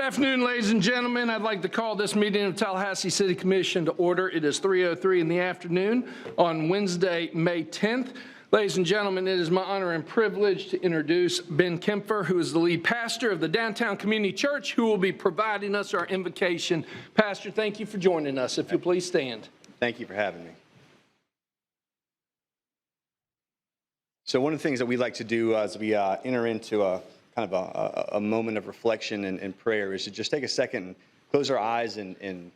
afternoon, ladies and gentlemen. I'd like to call this meeting of Tallahassee City Commission to order. It is 3:03 in the afternoon on Wednesday, May 10th. Ladies and gentlemen, it is my honor and privilege to introduce Ben Kempfer, who is the lead pastor of the Downtown Community Church, who will be providing us our invocation. Pastor, thank you for joining us. If you'll please stand. Thank you for having me. So one of the things that we like to do as we enter into a kind of a moment of reflection and prayer is to just take a second and close our eyes and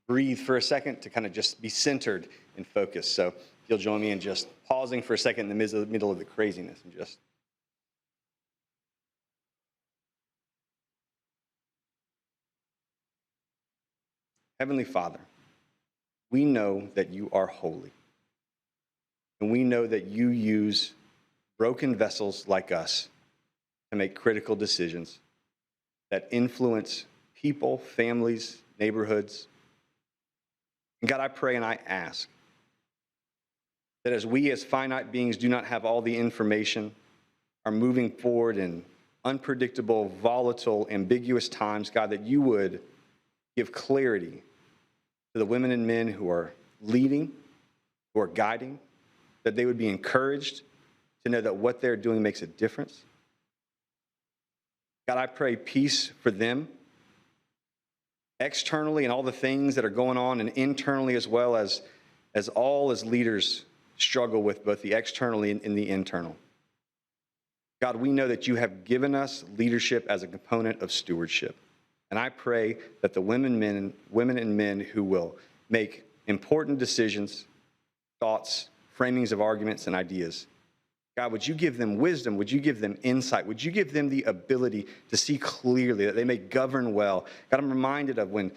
breathe for a second to kind of just be centered and focused. So if you'll join me in just pausing for a second in the middle of the craziness and just Heavenly Father, we know that you are holy, and we know that you use broken vessels like us to make critical decisions that influence people, families, neighborhoods. And God, I pray and I ask that as we as finite beings do not have all the information, are moving forward in unpredictable, volatile, ambiguous times, God, that you would give clarity to the women and men who are leading, who are guiding, that they would be encouraged to know that what they're doing makes a difference. God, I pray peace for them externally and all the things that are going on, and internally as well as all as leaders struggle with both the externally and the internal. God, we know that you have given us leadership as a component of stewardship. And I pray that the women and men who will make important decisions, thoughts, framings of arguments and ideas, God, would you give them wisdom? Would you give them insight? Would you give them the ability to see clearly, that they may govern well? God, I'm reminded of when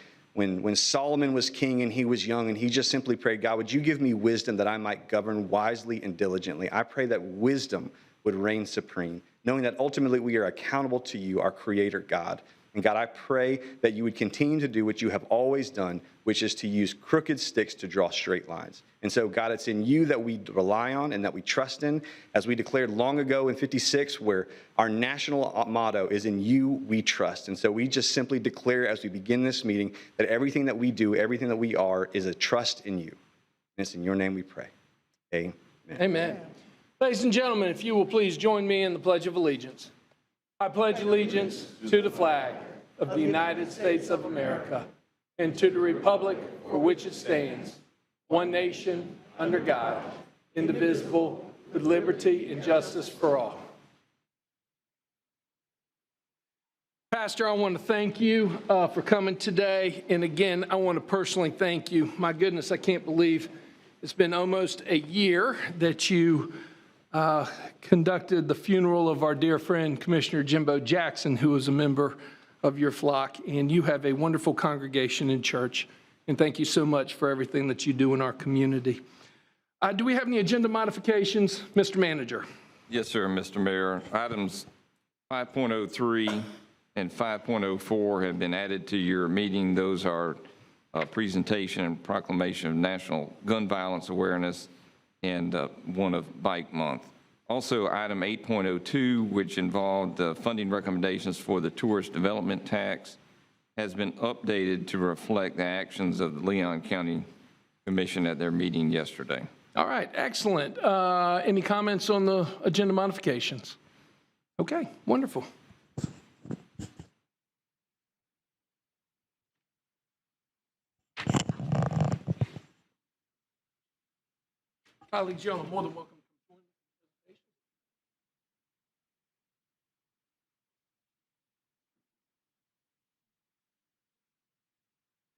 Solomon was king and he was young and he just simply prayed, God, would you give me wisdom that I might govern wisely and diligently? I pray that wisdom would reign supreme, knowing that ultimately we are accountable to you, our Creator God. And God, I pray that you would continue to do what you have always done, which is to use crooked sticks to draw straight lines. And so, God, it's in you that we rely on and that we trust in, as we declared long ago in 56, where our national motto is in you we trust. And so we just simply declare as we begin this meeting that everything that we do, everything that we are, is a trust in you. And it's in your name we pray. Amen. Amen. Ladies and gentlemen, if you will please join me in the Pledge of Allegiance. I pledge allegiance to the flag of the United States of America and to the republic for which it stands, one nation, under God, indivisible, with liberty and justice for all. Pastor, I want to thank you for coming today. And again, I want to personally thank you. My goodness, I can't believe it's been almost a year that you conducted the funeral of our dear friend, Commissioner Jimbo Jackson, who was a member of your flock, and you have a wonderful congregation in church. And thank you so much for everything that you do in our community. Do we have any agenda modifications, Mr. Manager? Yes, sir, Mr. Mayor. Items 5.03 and 5.04 have been added to your meeting. Those are presentation and proclamation of National Gun Violence Awareness and one of Bike Month. Also, item 8.02, which involved funding recommendations for the tourist development tax, has been updated to reflect the actions of the Leon County Commission at their meeting yesterday. All right, excellent. Any comments on the agenda modifications? Okay, wonderful. Colleagues, you're more than welcome.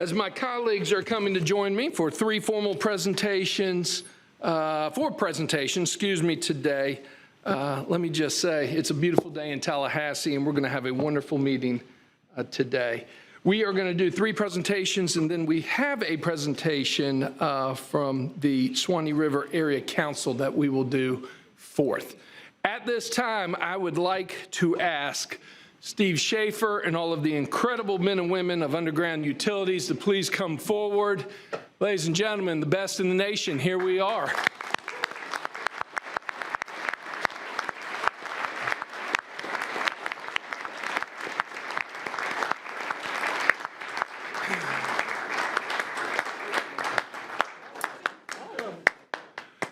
As my colleagues are coming to join me for four presentations today, let me just say it's a beautiful day in Tallahassee, and we're going to have a wonderful meeting today. We are going to do 3 presentations, and then we have a presentation from the Swanee River Area Council that we will do fourth. At this time, I would like to ask Steve Schaefer and all of the incredible men and women of Underground Utilities to please come forward. Ladies and gentlemen, the best in the nation, here we are.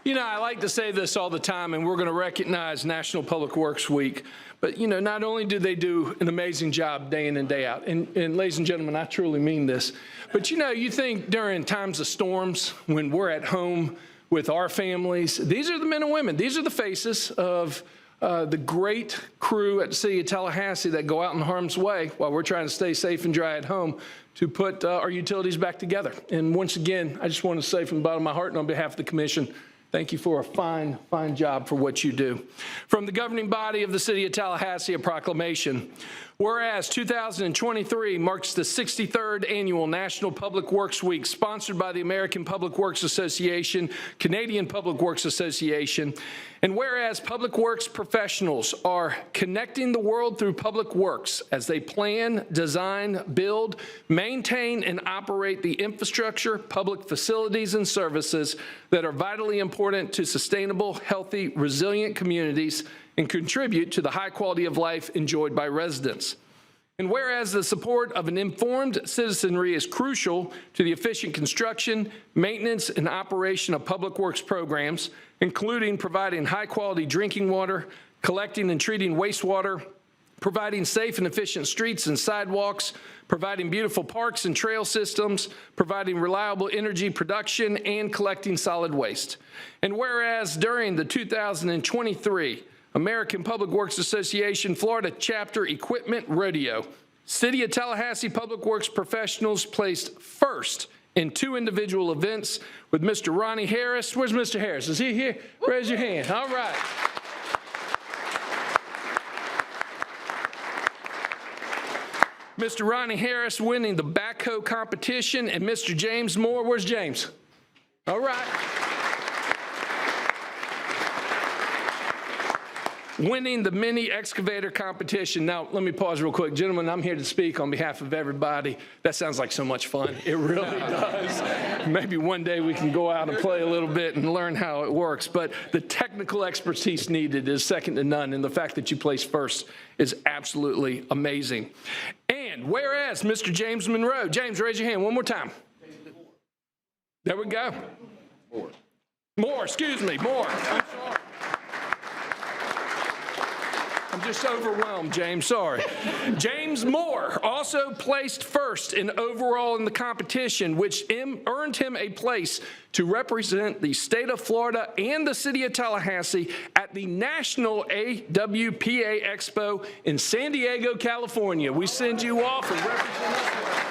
You know, I like to say this all the time, and we're going to recognize National Public Works Week. But, you know, not only do they do an amazing job day in and day out, and ladies and gentlemen, I truly mean this, but, you know, you think during times of storms, when we're at home with our families, these are the men and women. These are the faces of the great crew at the City of Tallahassee that go out in harm's way while we're trying to stay safe and dry at home to put our utilities back together. And once again, I just want to say from the bottom of my heart and on behalf of the commission, thank you for a fine, fine job for what you do. From the governing body of the City of Tallahassee, a proclamation. Whereas 2023 marks the 63rd annual National Public Works Week, sponsored by the American Public Works Association, Canadian Public Works Association, and whereas public works professionals are connecting the world through public works as they plan, design, build, maintain, and operate the infrastructure, public facilities, and services that are vitally important to sustainable, healthy, resilient communities and contribute to the high quality of life enjoyed by residents. And whereas the support of an informed citizenry is crucial to the efficient construction, maintenance, and operation of public works programs, including providing high-quality drinking water, collecting and treating wastewater, providing safe and efficient streets and sidewalks, providing beautiful parks and trail systems, providing reliable energy production, and collecting solid waste. And whereas during the 2023 American Public Works Association Florida Chapter Equipment Rodeo, City of Tallahassee Public Works professionals placed first in 2 individual events with Mr. Ronnie Harris. Where's Mr. Harris? Is he here? Raise your hand. All right. Mr. Ronnie Harris winning the backhoe competition, and Mr. James Moore. Where's James? All right. Winning the mini excavator competition. Now, let me pause real quick. Gentlemen, I'm here to speak on behalf of everybody. That sounds like so much fun. It really does. Maybe one day we can go out and play a little bit and learn how it works. But the technical expertise needed is second to none, and the fact that you placed first is absolutely amazing. And whereas Mr. James Monroe, James, raise your hand one more time. There we go. More, excuse me, more. I'm sorry. I'm just overwhelmed, James, sorry. James Moore also placed first in overall in the competition, which earned him a place to represent the state of Florida and the city of Tallahassee at the National AWPA Expo in San Diego, California. We send you off and represent us.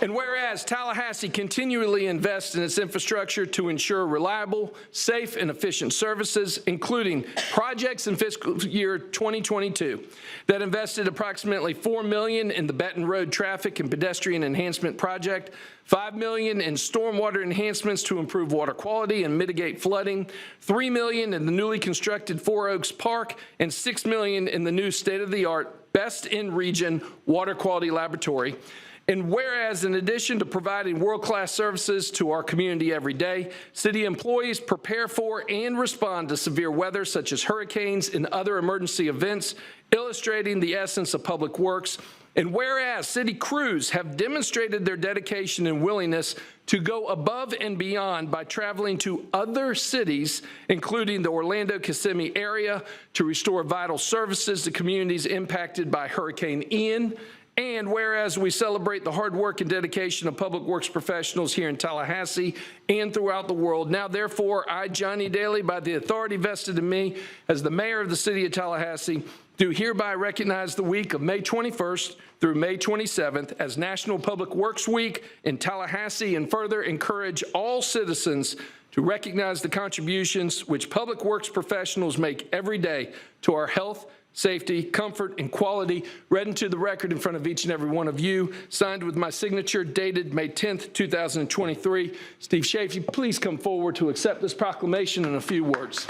And whereas Tallahassee continually invests in its infrastructure to ensure reliable, safe, and efficient services, including projects in fiscal year 2022 that invested approximately $4 million in the Benton Road Traffic and Pedestrian Enhancement Project, $5 million in stormwater enhancements to improve water quality and mitigate flooding, $3 million in the newly constructed Four Oaks Park, and $6 million in the new state-of-the-art best-in-region water quality laboratory. And whereas in addition to providing world-class services to our community every day, city employees prepare for and respond to severe weather such as hurricanes and other emergency events, illustrating the essence of public works. And whereas city crews have demonstrated their dedication and willingness to go above and beyond by traveling to other cities, including the Orlando-Kissimmee area, to restore vital services to communities impacted by Hurricane Ian. And whereas we celebrate the hard work and dedication of public works professionals here in Tallahassee and throughout the world, now therefore I, Johnny Daly, by the authority vested in me as the mayor of the city of Tallahassee, do hereby recognize the week of May 21st through May 27th as National Public Works Week in Tallahassee, and further encourage all citizens to recognize the contributions which public works professionals make every day to our health, safety, comfort, and quality, read into the record in front of each and every one of you, signed with my signature, dated May 10th, 2023. Steve Chafee, please come forward to accept this proclamation in a few words.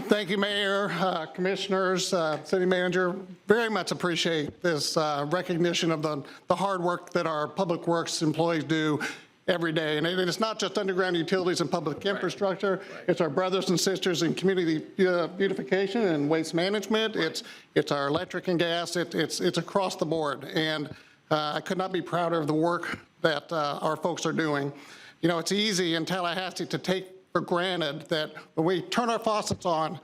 Thank you, Mayor, Commissioners, City Manager. Very much appreciate this recognition of the hard work that our public works employees do every day. And it's not just underground utilities and public infrastructure. It's our brothers and sisters in community beautification and waste management. It's our electric and gas. It's across the board. And I could not be prouder of the work that our folks are doing. You know, it's easy in Tallahassee to take for granted that when we turn our faucets on,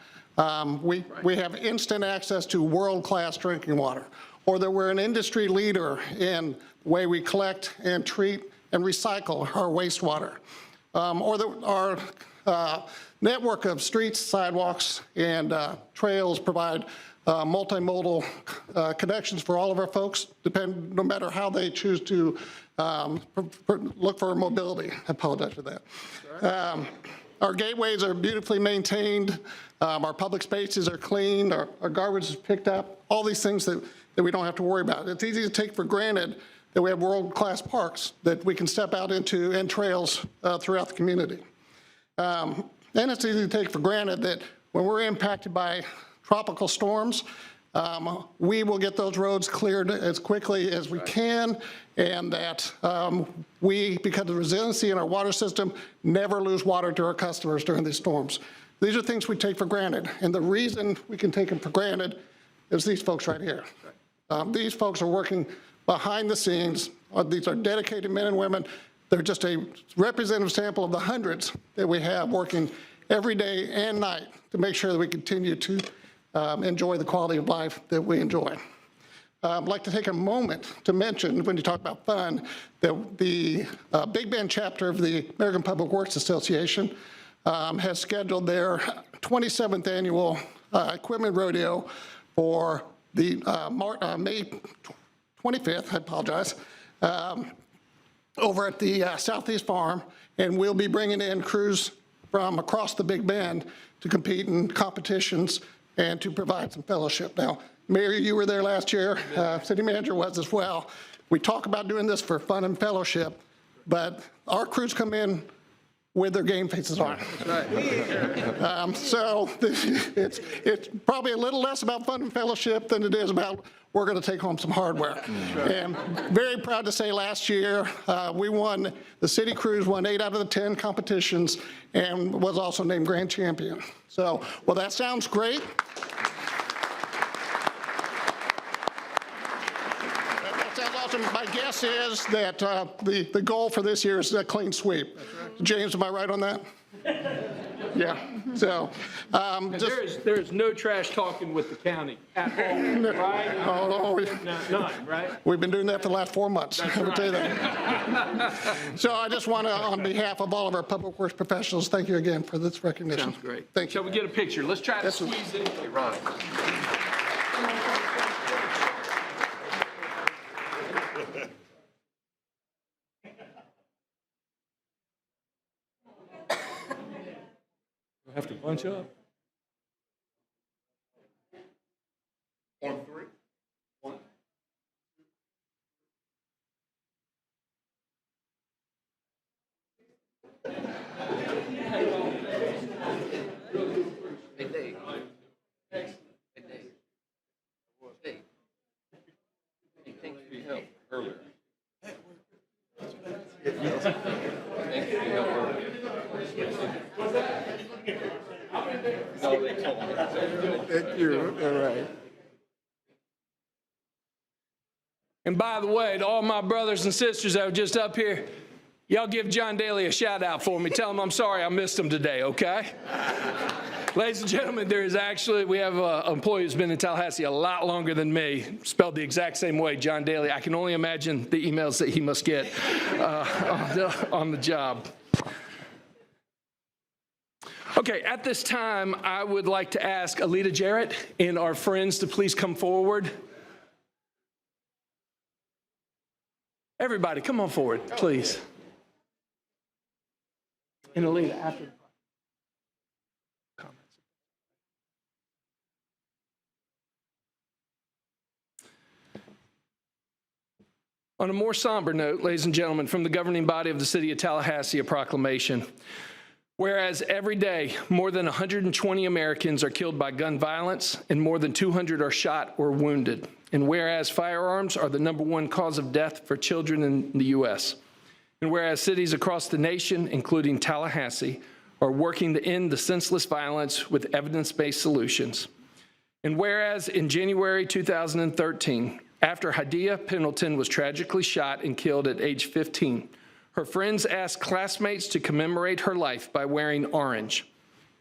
we have instant access to world-class drinking water, or that we're an industry leader in the way we collect and treat and recycle our wastewater, or that our network of streets, sidewalks, and trails provide multimodal connections for all of our folks, no matter how they choose to look for mobility. I apologize for that. Our gateways are beautifully maintained. Our public spaces are cleaned. Our garbage is picked up. All these things that we don't have to worry about. It's easy to take for granted that we have world-class parks that we can step out into and trails throughout the community. And it's easy to take for granted that when we're impacted by tropical storms, we will get those roads cleared as quickly as we can, and that we, because of the resiliency in our water system, never lose water to our customers during these storms. These are things we take for granted, and the reason we can take them for granted is these folks right here. These folks are working behind the scenes. These are dedicated men and women. They're just a representative sample of the hundreds that we have working every day and night to make sure that we continue to enjoy the quality of life that we enjoy. I'd like to take a moment to mention, when you talk about fun, that the Big Bend chapter of the American Public Works Association has scheduled their 27th annual equipment rodeo for the May 25th, I apologize, over at the Southeast Farm, and we'll be bringing in crews from across the Big Bend to compete in competitions and to provide some fellowship. Now, Mayor, you were there last year. City Manager was as well. We talk about doing this for fun and fellowship, but our crews come in with their game faces on. So it's probably a little less about fun and fellowship than it is about we're going to take home some hardware. And very proud to say last year we won, the city crews won 8 out of the 10 competitions and was also named grand champion. So, well, that sounds great. That sounds awesome. My guess is that the goal for this year is a clean sweep. James, am I right on that? Yeah. So, there is no trash talking with the county at all, right? Oh, None, right? We've been doing that for the last 4 months. That's I will right. tell you that. So I just want to, on behalf of all of our public works professionals, thank you again for this recognition. Sounds great. Thank you. Shall we get a picture? Let's try to squeeze in. Okay, Ron. Have to bunch up. On 3. 1. Hey, Dave. Hey, Dave. Dave. Hey, thanks for your help earlier. Thanks for your help earlier. No, they told me. Thank you. All right. And by the way, to all my brothers and sisters that were just up here, y'all give John Daly a shout out for me. Tell him I'm sorry I missed him today, okay? Ladies and gentlemen, we have an employee who's been in Tallahassee a lot longer than me, spelled the exact same way, John Daly. I can only imagine the emails that he must get on the job. Okay, at this time, I would like to ask Alita Jarrett and our friends to please come forward. Everybody, come on forward, please. And Alita, after the comments. On a more somber note, ladies and gentlemen, from the governing body of the City of Tallahassee, a proclamation. Whereas every day, more than 120 Americans are killed by gun violence and more than 200 are shot or wounded. And whereas firearms are the #1 cause of death for children in the U.S. And whereas cities across the nation, including Tallahassee, are working to end the senseless violence with evidence-based solutions. And whereas in January 2013, after Hadia Pendleton was tragically shot and killed at age 15, her friends asked classmates to commemorate her life by wearing orange.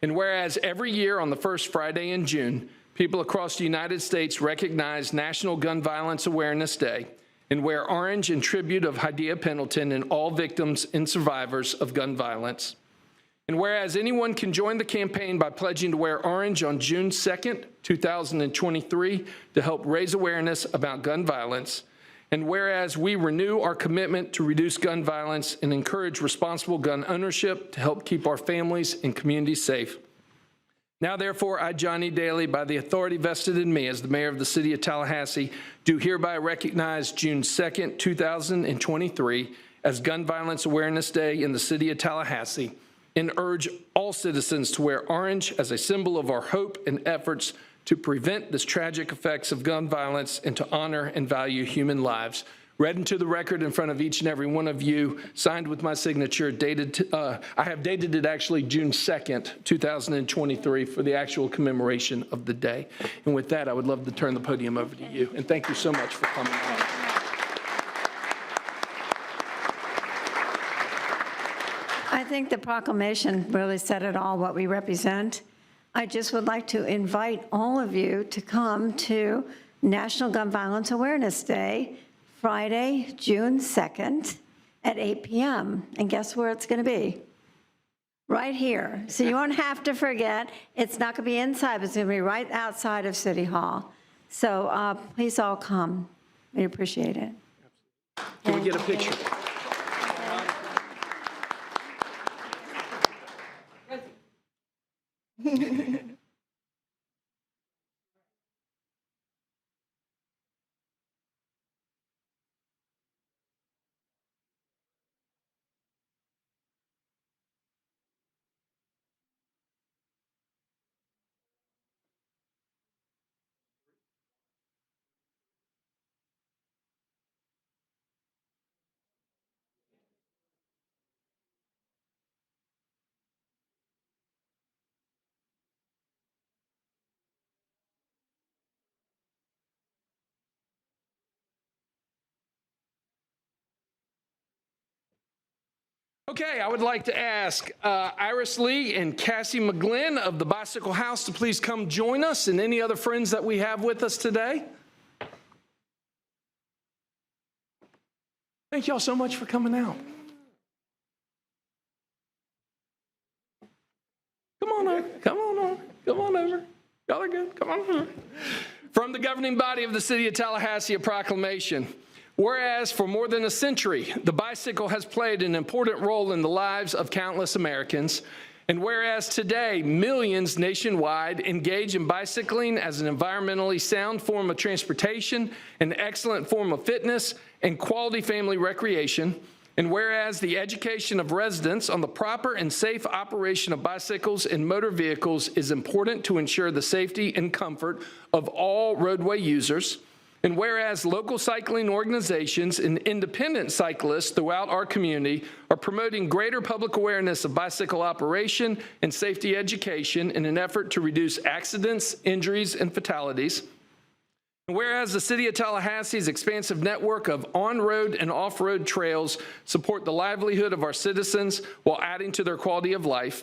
And whereas every year on the first Friday in June, people across the United States recognize National Gun Violence Awareness Day and wear orange in tribute of Hadia Pendleton and all victims and survivors of gun violence. And whereas anyone can join the campaign by pledging to wear orange on June 2nd, 2023 to help raise awareness about gun violence. And whereas we renew our commitment to reduce gun violence and encourage responsible gun ownership to help keep our families and communities safe. Now, therefore, I, Johnny Daly, by the authority vested in me as the mayor of the city of Tallahassee, do hereby recognize June 2nd, 2023 as Gun Violence Awareness Day in the city of Tallahassee, and urge all citizens to wear orange as a symbol of our hope and efforts to prevent the tragic effects of gun violence and to honor and value human lives. Read into the record in front of each and every one of you, signed with my signature, dated, I have dated it actually June 2nd, 2023 for the actual commemoration of the day. And with that, I would love to turn the podium over to you. And thank you so much for coming out. I think the proclamation really said it all, what we represent. I just would like to invite all of you to come to National Gun Violence Awareness Day, Friday, June 2nd at 8 p.m. And guess where it's going to be? Right here. So you won't have to forget. It's not going to be inside, but it's going to be right outside of City Hall. So please all come. We appreciate it. Can we get a picture? Okay, I would like to ask Iris Lee and Cassie McGlynn of the Bicycle House to please come join us, and any other friends that we have with us today. Thank y'all so much for coming out. Come on over, come on over, come on over. Y'all are good, come on over. From the governing body of the city of Tallahassee, a proclamation. Whereas for more than a century, the bicycle has played an important role in the lives of countless Americans, and whereas today millions nationwide engage in bicycling as an environmentally sound form of transportation, an excellent form of fitness, and quality family recreation, and whereas the education of residents on the proper and safe operation of bicycles and motor vehicles is important to ensure the safety and comfort of all roadway users, and whereas local cycling organizations and independent cyclists throughout our community are promoting greater public awareness of bicycle operation and safety education in an effort to reduce accidents, injuries, and fatalities. And whereas the city of Tallahassee's expansive network of on-road and off-road trails support the livelihood of our citizens while adding to their quality of life.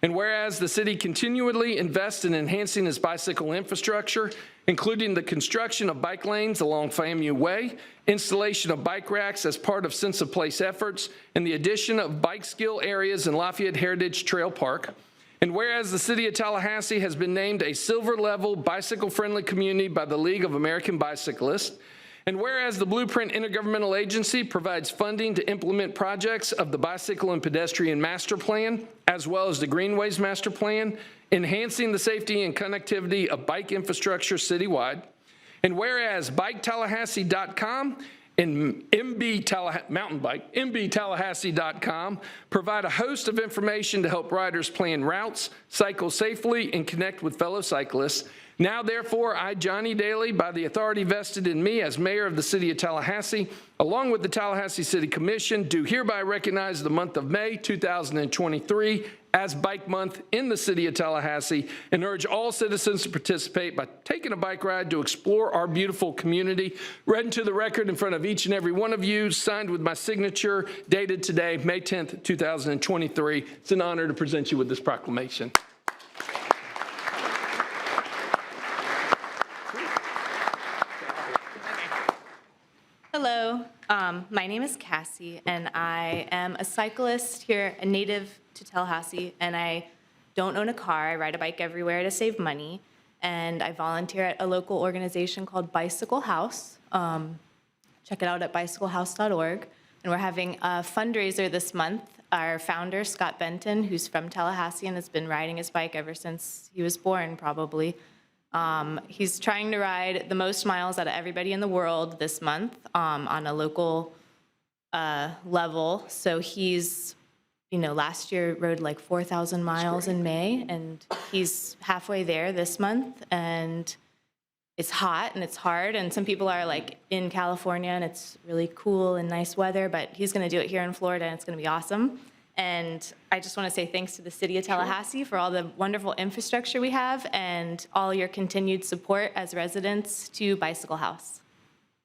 And whereas the city continually invests in enhancing its bicycle infrastructure, including the construction of bike lanes along FAMU Way, installation of bike racks as part of Sense of Place efforts, and the addition of bike skill areas in Lafayette Heritage Trail Park. And whereas the city of Tallahassee has been named a silver-level bicycle-friendly community by the League of American Bicyclists, and whereas the Blueprint Intergovernmental Agency provides funding to implement projects of the Bicycle and Pedestrian Master Plan, as well as the Greenways Master Plan, enhancing the safety and connectivity of bike infrastructure citywide, and whereas BikeTallahassee.com and MBTallahassee.com provide a host of information to help riders plan routes, cycle safely, and connect with fellow cyclists. Now, therefore, I, Johnny Daly, by the authority vested in me as mayor of the City of Tallahassee, along with the Tallahassee City Commission, do hereby recognize the month of May 2023 as Bike Month in the City of Tallahassee and urge all citizens to participate by taking a bike ride to explore our beautiful community. Read into the record in front of each and every one of you, signed with my signature, dated today, May 10th, 2023. It's an honor to present you with this proclamation. Hello, my name is Cassie, and I am a cyclist here, a native to Tallahassee, and I don't own a car. I ride a bike everywhere to save money, and I volunteer at a local organization called Bicycle House. Check it out at bicyclehouse.org, and we're having a fundraiser this month. Our founder, Scott Benton, who's from Tallahassee and has been riding his bike ever since he was born, probably. He's trying to ride the most miles out of everybody in the world this month on a local level. So he's, last year rode like 4,000 miles in May, and he's halfway there this month. And it's hot and it's hard, and some people are like in California and it's really cool and nice weather, but he's going to do it here in Florida and it's going to be awesome. And I just want to say thanks to the City of Tallahassee for all the wonderful infrastructure we have and all your continued support as residents to Bicycle House.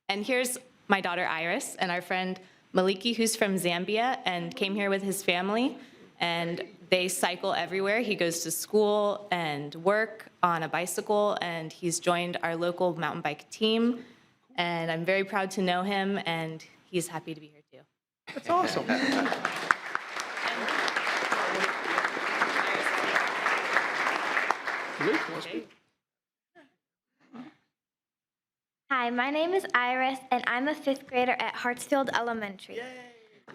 And here's my daughter Iris and our friend Maliki, who's from Zambia and came here with his family. And they cycle everywhere. He goes to school and work on a bicycle, and he's joined our local mountain bike team. And I'm very proud to know him, and he's happy to be here too. That's awesome. Hi, my name is Iris, and I'm a 5th grader at Hartsfield Elementary.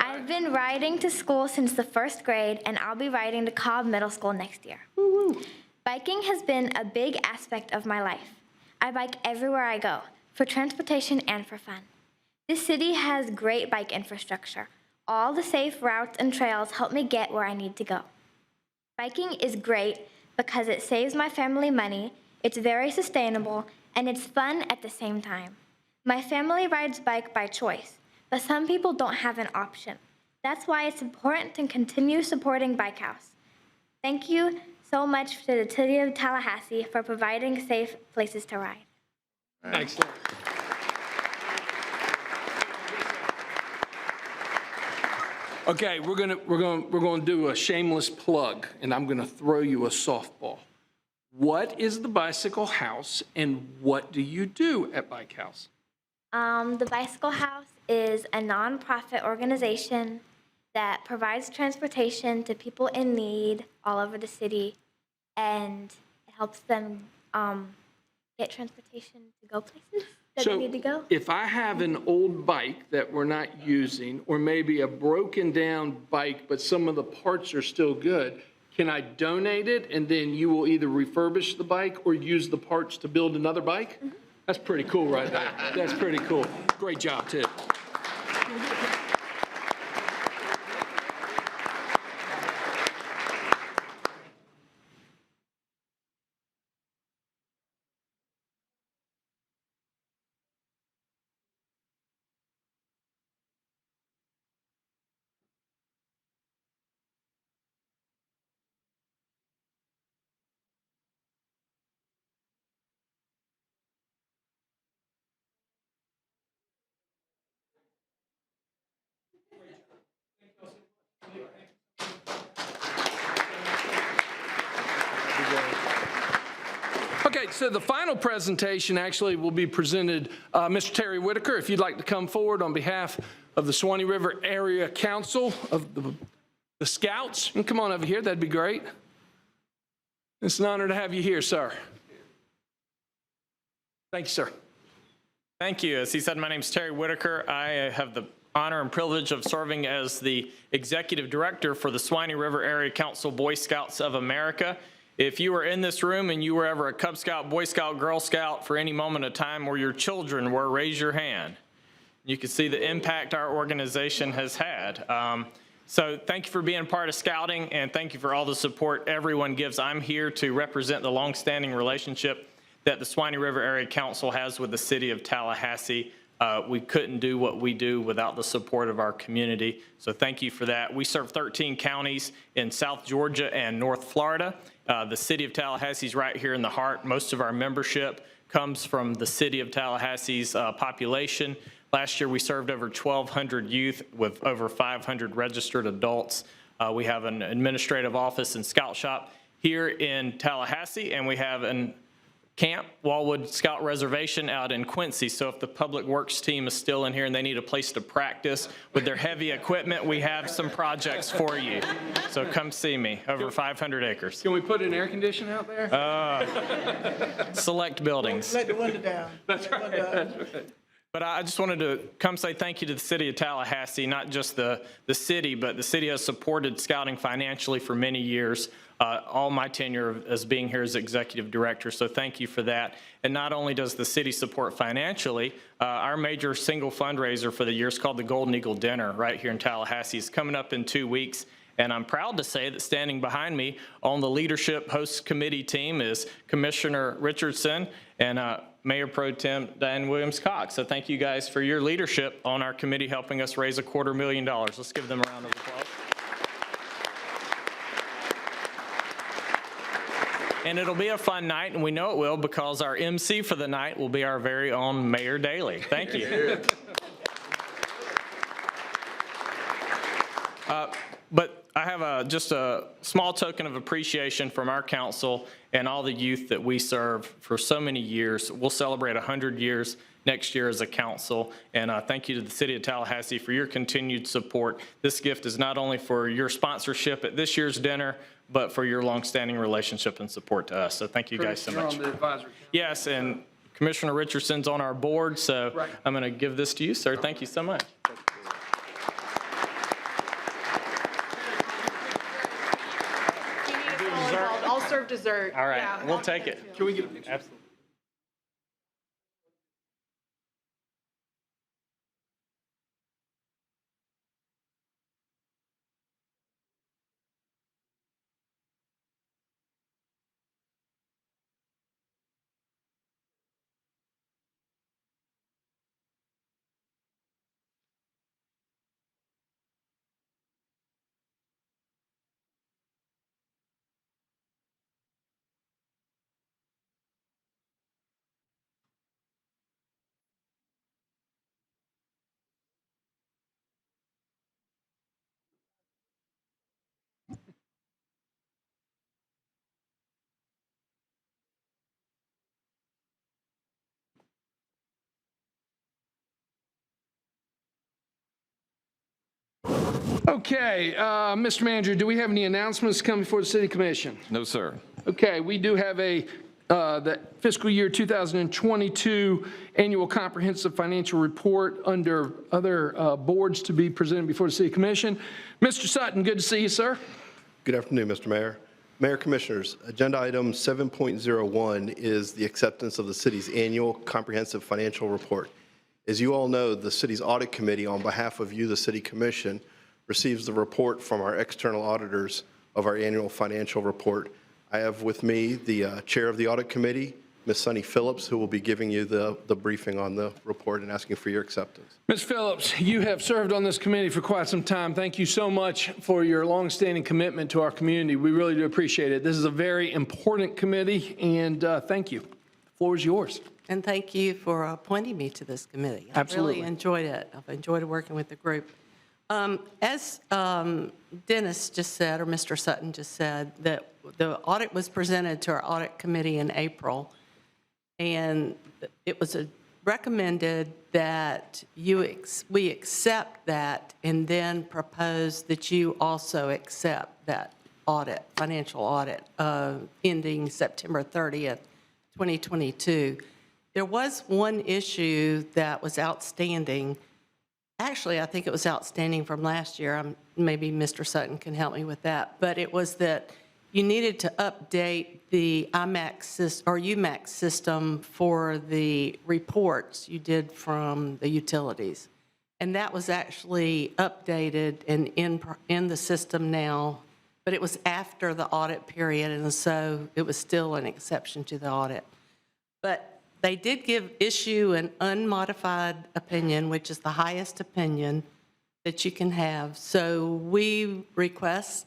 I've been riding to school since the 1st grade, and I'll be riding to Cobb Middle School next year. Woo-hoo. Biking has been a big aspect of my life. I bike everywhere I go, for transportation and for fun. This city has great bike infrastructure. All the safe routes and trails help me get where I need to go. Biking is great because it saves my family money, it's very sustainable, and it's fun at the same time. My family rides bike by choice, but some people don't have an option. That's why it's important to continue supporting Bike House. Thank you so much to the City of Tallahassee for providing safe places to ride. Excellent. Okay, we're gonna do a shameless plug, and I'm gonna throw you a softball. What is the Bicycle House, and what do you do at Bike House? The Bicycle House is a nonprofit organization that provides transportation to people in need all over the city, and it helps them get transportation to go places that they need to go. If I have an old bike that we're not using, or maybe a broken down bike, but some of the parts are still good, can I donate it and then you will either refurbish the bike or use the parts to build another bike? Mm-hmm. That's pretty cool right there. That's pretty cool. Great job, too. Okay, so the final presentation actually will be presented, Mr. Terry Whitaker, if you'd like to come forward on behalf of the Suwannee River Area Council of the Scouts. And come on over here, that'd be great. It's an honor to have you here, sir. Thank you, sir. Thank you. As he said, my name is Terry Whitaker. I have the honor and privilege of serving as the executive director for the Suwannee River Area Council Boy Scouts of America. If you were in this room and you were ever a Cub Scout, Boy Scout, Girl Scout for any moment of time or your children were, raise your hand. You can see the impact our organization has had. So thank you for being part of Scouting, and thank you for all the support everyone gives. I'm here to represent the longstanding relationship that the Swanee River Area Council has with the City of Tallahassee. We couldn't do what we do without the support of our community, so thank you for that. We serve 13 counties in South Georgia and North Florida. The City of Tallahassee is right here in the heart. Most of our membership comes from the City of Tallahassee's population. Last year, we served over 1,200 youth with over 500 registered adults. We have an administrative office and scout shop here in Tallahassee, and we have an Camp Wallwood Scout Reservation out in Quincy. So if the Public Works team is still in here and they need a place to practice with their heavy equipment, we have some projects for you. So come see me, over 500 acres. Can we put an air conditioner out there? Select buildings. Let the window down. That's right. But I just wanted to come say thank you to the City of Tallahassee, not just the city, but the city has supported Scouting financially for many years. All my tenure as being here as executive director, so thank you for that. And not only does the city support financially, our major single fundraiser for the year is called the Golden Eagle Dinner right here in Tallahassee. It's coming up in 2 weeks. And I'm proud to say that standing behind me on the leadership host committee team is Commissioner Richardson and Mayor Pro Tem Diane Williams-Cox. So thank you guys for your leadership on our committee, helping us raise $250,000. Let's give them a round of applause. And it'll be a fun night, and we know it will because our MC for the night will be our very own Mayor Daley. Thank you. But I have just a small token of appreciation from our council and all the youth that we serve for so many years. We'll celebrate 100 years next year as a council, and thank you to the City of Tallahassee for your continued support. This gift is not only for your sponsorship at this year's dinner, but for your longstanding relationship and support to us. So thank you guys so You're much. on the advisory council. Yes, and Commissioner Richardson's on our board, so Right. I'm going to give this to you, sir. Thank you so much. I'll serve dessert. All right, Yeah. we'll take it. Can we get a picture? Absolutely. Okay, Mr. Manager, do we have any announcements coming before the City Commission? No, sir. Okay, we do have the fiscal year 2022 annual comprehensive financial report under other boards to be presented before the City Commission. Mr. Sutton, good to see you, sir. Good afternoon, Mr. Mayor. Mayor Commissioners, agenda item 7.01 is the acceptance of the city's annual comprehensive financial report. As you all know, the city's audit committee, on behalf of you, the City Commission, receives the report from our external auditors of our annual financial report. I have with me the chair of the audit committee, Ms. Sunny Phillips, who will be giving you the briefing on the report and asking for your acceptance. Ms. Phillips, you have served on this committee for quite some time. Thank you so much for your longstanding commitment to our community. We really do appreciate it. This is a very important committee, and thank you. The floor is yours. And thank you for appointing me to this committee. Absolutely. I really enjoyed it. I've enjoyed working with the group. As Dennis just said, or Mr. Sutton just said, that the audit was presented to our audit committee in April, and it was recommended that we accept that and then propose that you also accept that audit, financial audit, ending September 30th, 2022. There was one issue that was outstanding. Actually, I think it was outstanding from last year. Maybe Mr. Sutton can help me with that. But it was that you needed to update the UMAX system for the reports you did from the utilities. And that was actually updated and in the system now, but it was after the audit period, and so it was still an exception to the audit. But they did issue an unmodified opinion, which is the highest opinion that you can have. So we request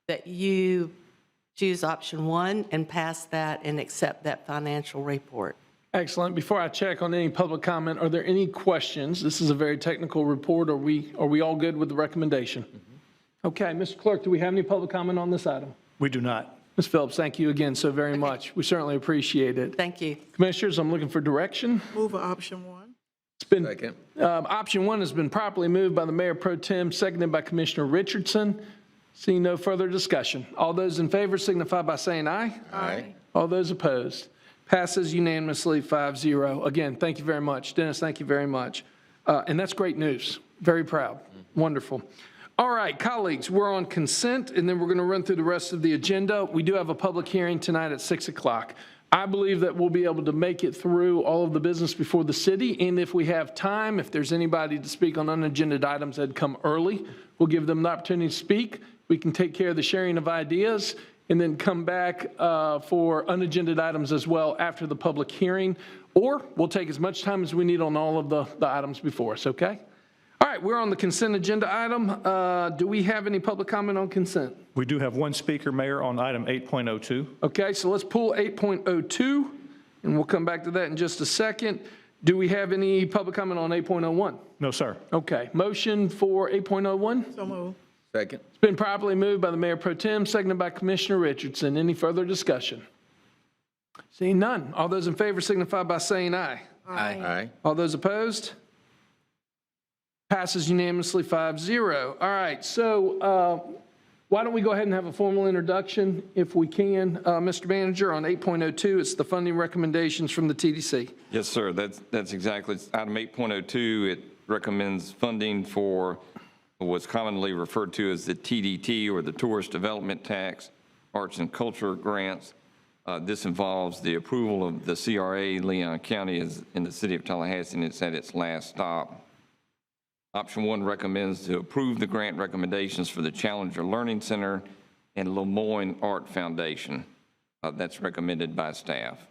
that you choose option 1 and pass that and accept that financial report. Excellent. Before I check on any public comment, are there any questions? This is a very technical report. Are we all good with the recommendation? Okay, Mr. Clerk, do we have any public comment on this item? We do not. Ms. Phillips, thank you again so very much. We certainly appreciate it. Thank you. Commissioners, I'm looking for direction. Move for option 1. It's been, option 1 has been properly moved by the Mayor Pro Tem, seconded by Commissioner Richardson. Seeing no further discussion. All those in favor signify by saying aye. Aye. All those opposed. Passes unanimously 5-0. Again, thank you very much. Dennis, thank you very much. And that's great news. Very proud. Wonderful. All right, colleagues, we're on consent, and then we're going to run through the rest of the agenda. We do have a public hearing tonight at 6 o'clock. I believe that we'll be able to make it through all of the business before the city, and if we have time, if there's anybody to speak on unagendaed items that come early, we'll give them the opportunity to speak. We can take care of the sharing of ideas and then come back for unagendaed items as well after the public hearing, or we'll take as much time as we need on all of the items before us, okay? All right, we're on the consent agenda item. Do we have any public comment on consent? We do have one speaker, Mayor, on item 8.02. Okay, so let's pull 8.02, and we'll come back to that in just a second. Do we have any public comment on 8.01? No, sir. Okay, motion for 8.01? So move. Second. It's been properly moved by the Mayor Pro Tem, seconded by Commissioner Richardson. Any further discussion? Seeing none. All those in favor signify by saying aye. Aye. All those opposed? Passes unanimously 5-0. All right, so why don't we go ahead and have a formal introduction, if we can, Mr. Manager, on 8.02. It's the funding recommendations from the TDC. Yes, sir. That's exactly, item 8.02. It recommends funding for what's commonly referred to as the TDT, or the Tourist Development Tax, Arts and Culture Grants. This involves the approval of the CRA. Leon County is in the City of Tallahassee, and it's at its last stop. Option 1 recommends to approve the grant recommendations for the Challenger Learning Center and Lemoyne Art Foundation. That's recommended by staff.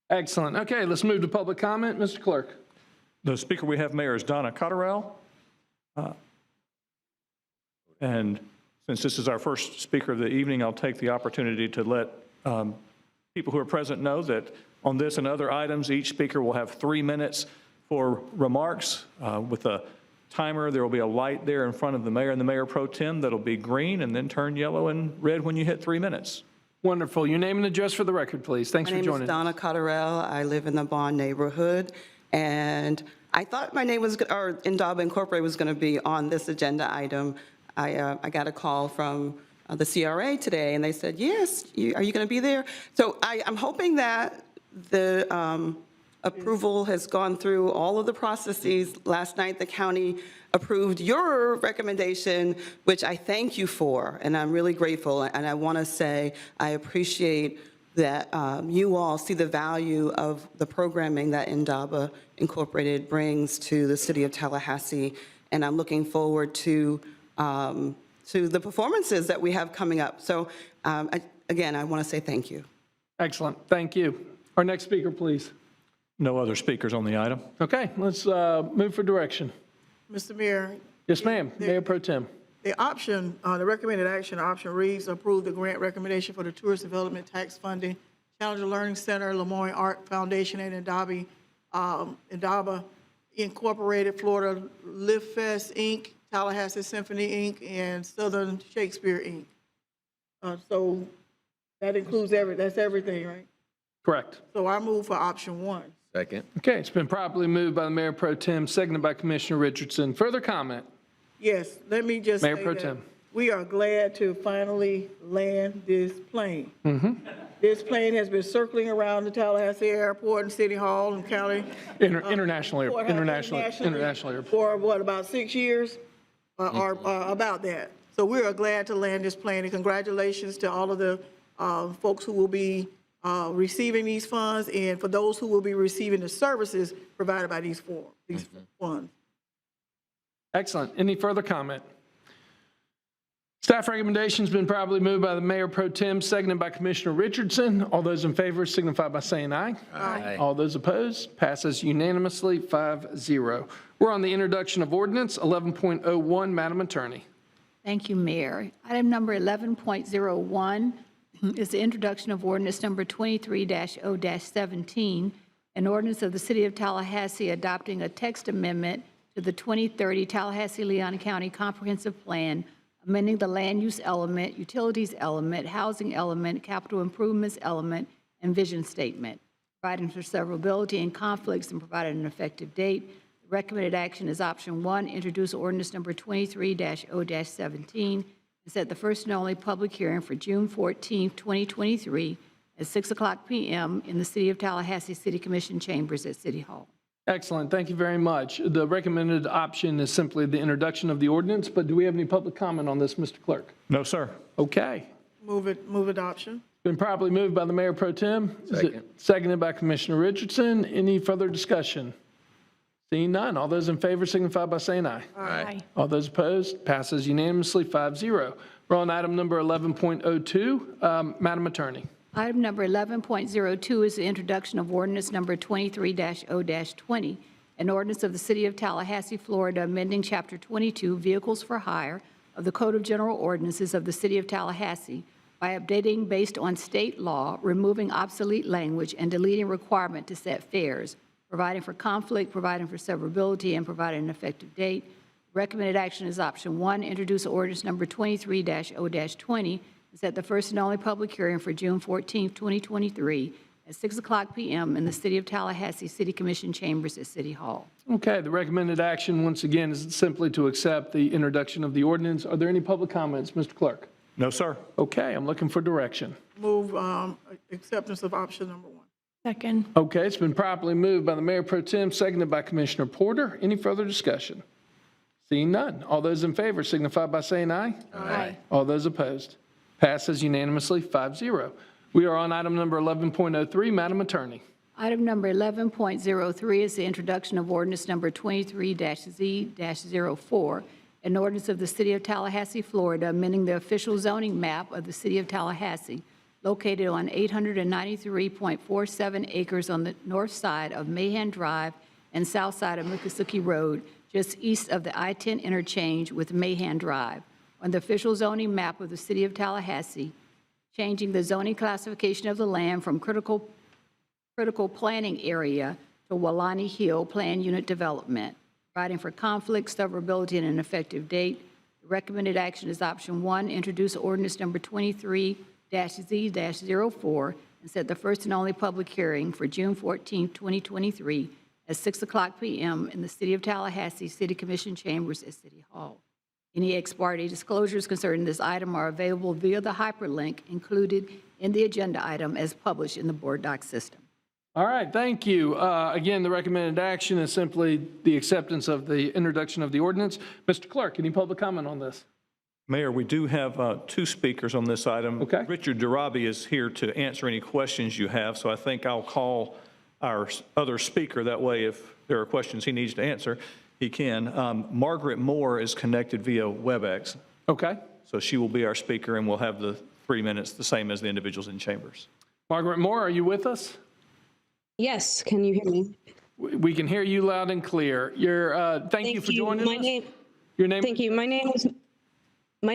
Excellent. Okay, let's move to public comment. Mr. Clerk. The speaker we have, Mayor, is Donna Cotterell. And since this is our first speaker of the evening, I'll take the opportunity to let people who are present know that on this and other items, each speaker will have 3 minutes for remarks. With a timer, there will be a light there in front of the mayor and the Mayor Pro Tem that'll be green and then turn yellow and red when you hit 3 minutes. Wonderful. Your name and address for the record, please. Thanks for joining. My name is Donna Cotterell. I live in the Bond neighborhood, and I thought my name was, or Indaba Incorporated was going to be on this agenda item. I got a call from the CRA today, and they said, yes, are you going to be there? So I'm hoping that the approval has gone through all of the processes. Last night, the county approved your recommendation, which I thank you for, and I'm really grateful. And I want to say I appreciate that you all see the value of the programming that Indaba Incorporated brings to the City of Tallahassee, and I'm looking forward to the performances that we have coming up. So again, I want to say thank you. Excellent. Thank you. Our next speaker, please. No other speakers on the item. Okay, let's move for direction. Mr. Mayor, Yes, ma'am. Mayor Pro Tem. the option, the recommended action option reads approve the grant recommendation for the Tourist Development Tax Funding, Challenger Learning Center, Lemoyne Art Foundation, and Indaba Incorporated, Florida Live Fest, Inc., Tallahassee Symphony, Inc., and Southern Shakespeare, Inc. So that includes that's everything, right? Correct. So I move for option 1. Second. Okay, it's been properly moved by the Mayor Pro Tem, seconded by Commissioner Richardson. Further comment? Yes, let me just Mayor say Pro that Tem. we are glad to finally land this plane. This plane has been circling around the Tallahassee Airport and City Hall and County. International Courthouse International Airport. For what, about 6 years? Or about that. So we are glad to land this plane, and congratulations to all of the folks who will be receiving these funds, and for those who will be receiving the services provided by these funds. Excellent. Any further comment? Staff recommendation's been properly moved by the Mayor Pro Tem, seconded by Commissioner Richardson. All those in favor signify by saying aye. Aye. All those opposed, passes unanimously 5-0. We're on the introduction of ordinance 11.01. Madam Attorney. Thank you, Mayor. Item number 11.01 is the introduction of ordinance number 23-0-17, an ordinance of the City of Tallahassee adopting a text amendment to the 2030 Tallahassee-Leon County Comprehensive Plan, amending the land use element, utilities element, housing element, capital improvements element, and vision statement, providing for severability and conflicts and providing an effective date. The recommended action is option 1, introduce ordinance number 23-0-17, and set the first and only public hearing for June 14, 2023 at 6:00 p.m. in the City of Tallahassee City Commission chambers at City Hall. Excellent. Thank you very much. The recommended option is simply the introduction of the ordinance, but do we have any public comment on this, Mr. Clerk? No, sir. Okay. Move adoption. Been properly moved by the Mayor Pro Tem. Seconded by Commissioner Richardson. Any further discussion? Seeing none. All those in favor signify by saying aye. Aye. All those opposed, passes unanimously 5-0. We're on item number 11.02. Madam Attorney. Item number 11.02 is the introduction of ordinance number 23-0-20, an ordinance of the City of Tallahassee, Florida, amending Chapter 22, Vehicles for Hire, of the Code of General Ordinances of the City of Tallahassee by updating based on state law, removing obsolete language, and deleting requirement to set fares, providing for conflict, providing for severability, and providing an effective date. Recommended action is option 1, introduce ordinance number 23-0-20, and set the first and only public hearing for June 14, 2023 at 6:00 p.m. in the City of Tallahassee City Commission chambers at City Hall. Okay, the recommended action, once again, is simply to accept the introduction of the ordinance. Are there any public comments, Mr. Clerk? No, sir. Okay, I'm looking for direction. Move acceptance of option number 1. Second. Okay, it's been properly moved by the Mayor Pro Tem, seconded by Commissioner Porter. Any further discussion? Seeing none. All those in favor signify by saying aye. Aye. All those opposed. Passes unanimously 5-0. We are on item number 11.03. Madam Attorney. Item number 11.03 is the introduction of ordinance number 23-Z-04, an ordinance of the City of Tallahassee, Florida, amending the official zoning map of the City of Tallahassee, located on 893.47 acres on the north side of Mahan Drive and south side of Miccosukee Road, just east of the I-10 interchange with Mahan Drive, on the official zoning map of the City of Tallahassee, changing the zoning classification of the land from critical planning area to Walani Hill Plan Unit Development, providing for conflict, severability, and an effective date. The recommended action is option 1, introduce ordinance number 23-Z-04, and set the first and only public hearing for June 14, 2023 at 6:00 p.m. in the City of Tallahassee City Commission chambers at City Hall. Any ex parte disclosures concerning this item are available via the hyperlink included in the agenda item as published in the board doc system. All right, thank you. Again, the recommended action is simply the acceptance of the introduction of the ordinance. Mr. Clerk, any public comment on this? Mayor, we do have 2 speakers on this item. Okay. Richard Darabi is here to answer any questions you have, so I think I'll call our other speaker. That way, if there are questions he needs to answer, he can. Margaret Moore is connected via WebEx. Okay. So she will be our speaker, and we'll have the 3 minutes, the same as the individuals in chambers. Margaret Moore, are you with us? Yes, can you hear me? We can hear you loud and clear. Thank you for joining us. Your name? Thank you. My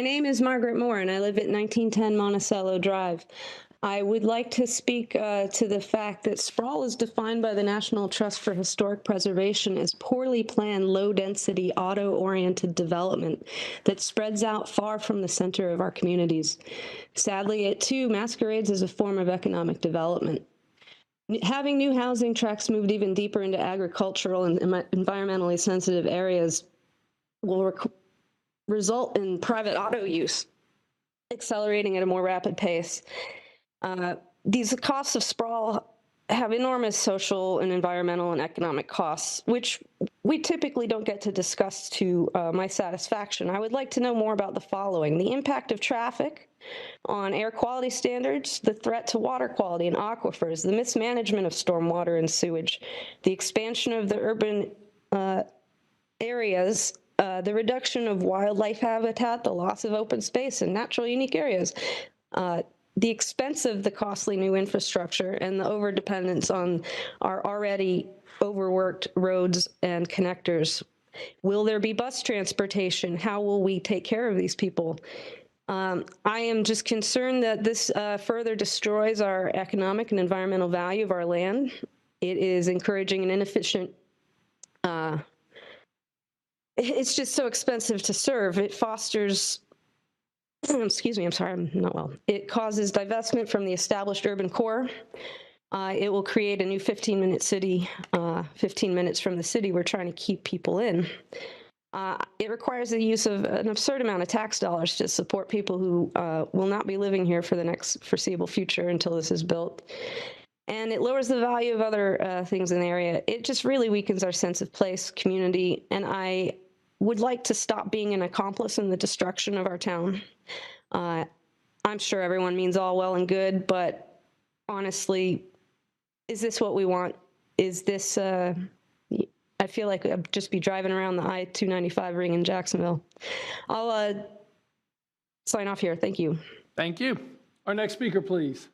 name is Margaret Moore, and I live at 1910 Monticello Drive. I would like to speak to the fact that sprawl is defined by the National Trust for Historic Preservation as poorly planned, low-density, auto-oriented development that spreads out far from the center of our communities. Sadly, it too masquerades as a form of economic development. Having new housing tracts moved even deeper into agricultural and environmentally sensitive areas will result in private auto use accelerating at a more rapid pace. These costs of sprawl have enormous social and environmental and economic costs, which we typically don't get to discuss to my satisfaction. I would like to know more about the following: the impact of traffic on air quality standards, the threat to water quality and aquifers, the mismanagement of stormwater and sewage, the expansion of the urban areas the reduction of wildlife habitat, the loss of open space and natural unique areas, the expense of the costly new infrastructure, and the overdependence on our already overworked roads and connectors. Will there be bus transportation? How will we take care of these people? I am just concerned that this further destroys our economic and environmental value of our land. It is encouraging an inefficient, it's just so expensive to serve. It fosters, excuse me, I'm sorry, I'm not well. It causes divestment from the established urban core. It will create a new 15-minute city, 15 minutes from the city we're trying to keep people in. It requires the use of an absurd amount of tax dollars to support people who will not be living here for the next foreseeable future until this is built. And it lowers the value of other things in the area. It just really weakens our sense of place, community, and I would like to stop being an accomplice in the destruction of our town. I'm sure everyone means all well and good, but honestly, is this what we want? Is this, I feel like I'd just be driving around the I-295 ring in Jacksonville. I'll sign off here. Thank you. Thank you. Our next speaker, please.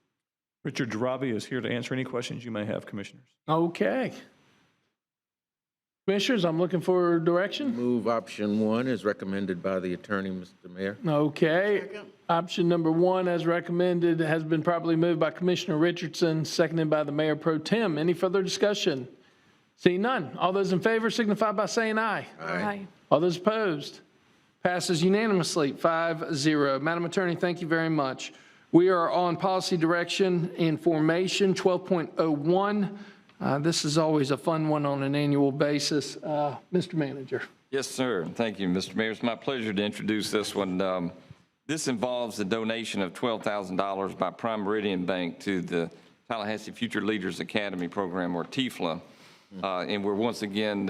Richard Jarabi is here to answer any questions you may have, Commissioners. Okay. Commissioners, I'm looking for direction. Move option 1 as recommended by the attorney, Mr. Mayor. Okay. Option number 1 as recommended has been properly moved by Commissioner Richardson, seconded by the Mayor Pro Tem. Any further discussion? Seeing none. All those in favor signify by saying aye. Aye. All those opposed? Passes unanimously, 5-0. Madam Attorney, thank you very much. We are on policy direction and formation 12.01. This is always a fun one on an annual basis. Mr. Manager. Yes, sir. Thank you, Mr. Mayor. It's my pleasure to introduce this one. This involves the donation of $12,000 by Prime Meridian Bank to the Tallahassee Future Leaders Academy program, or TFLA. And we're once again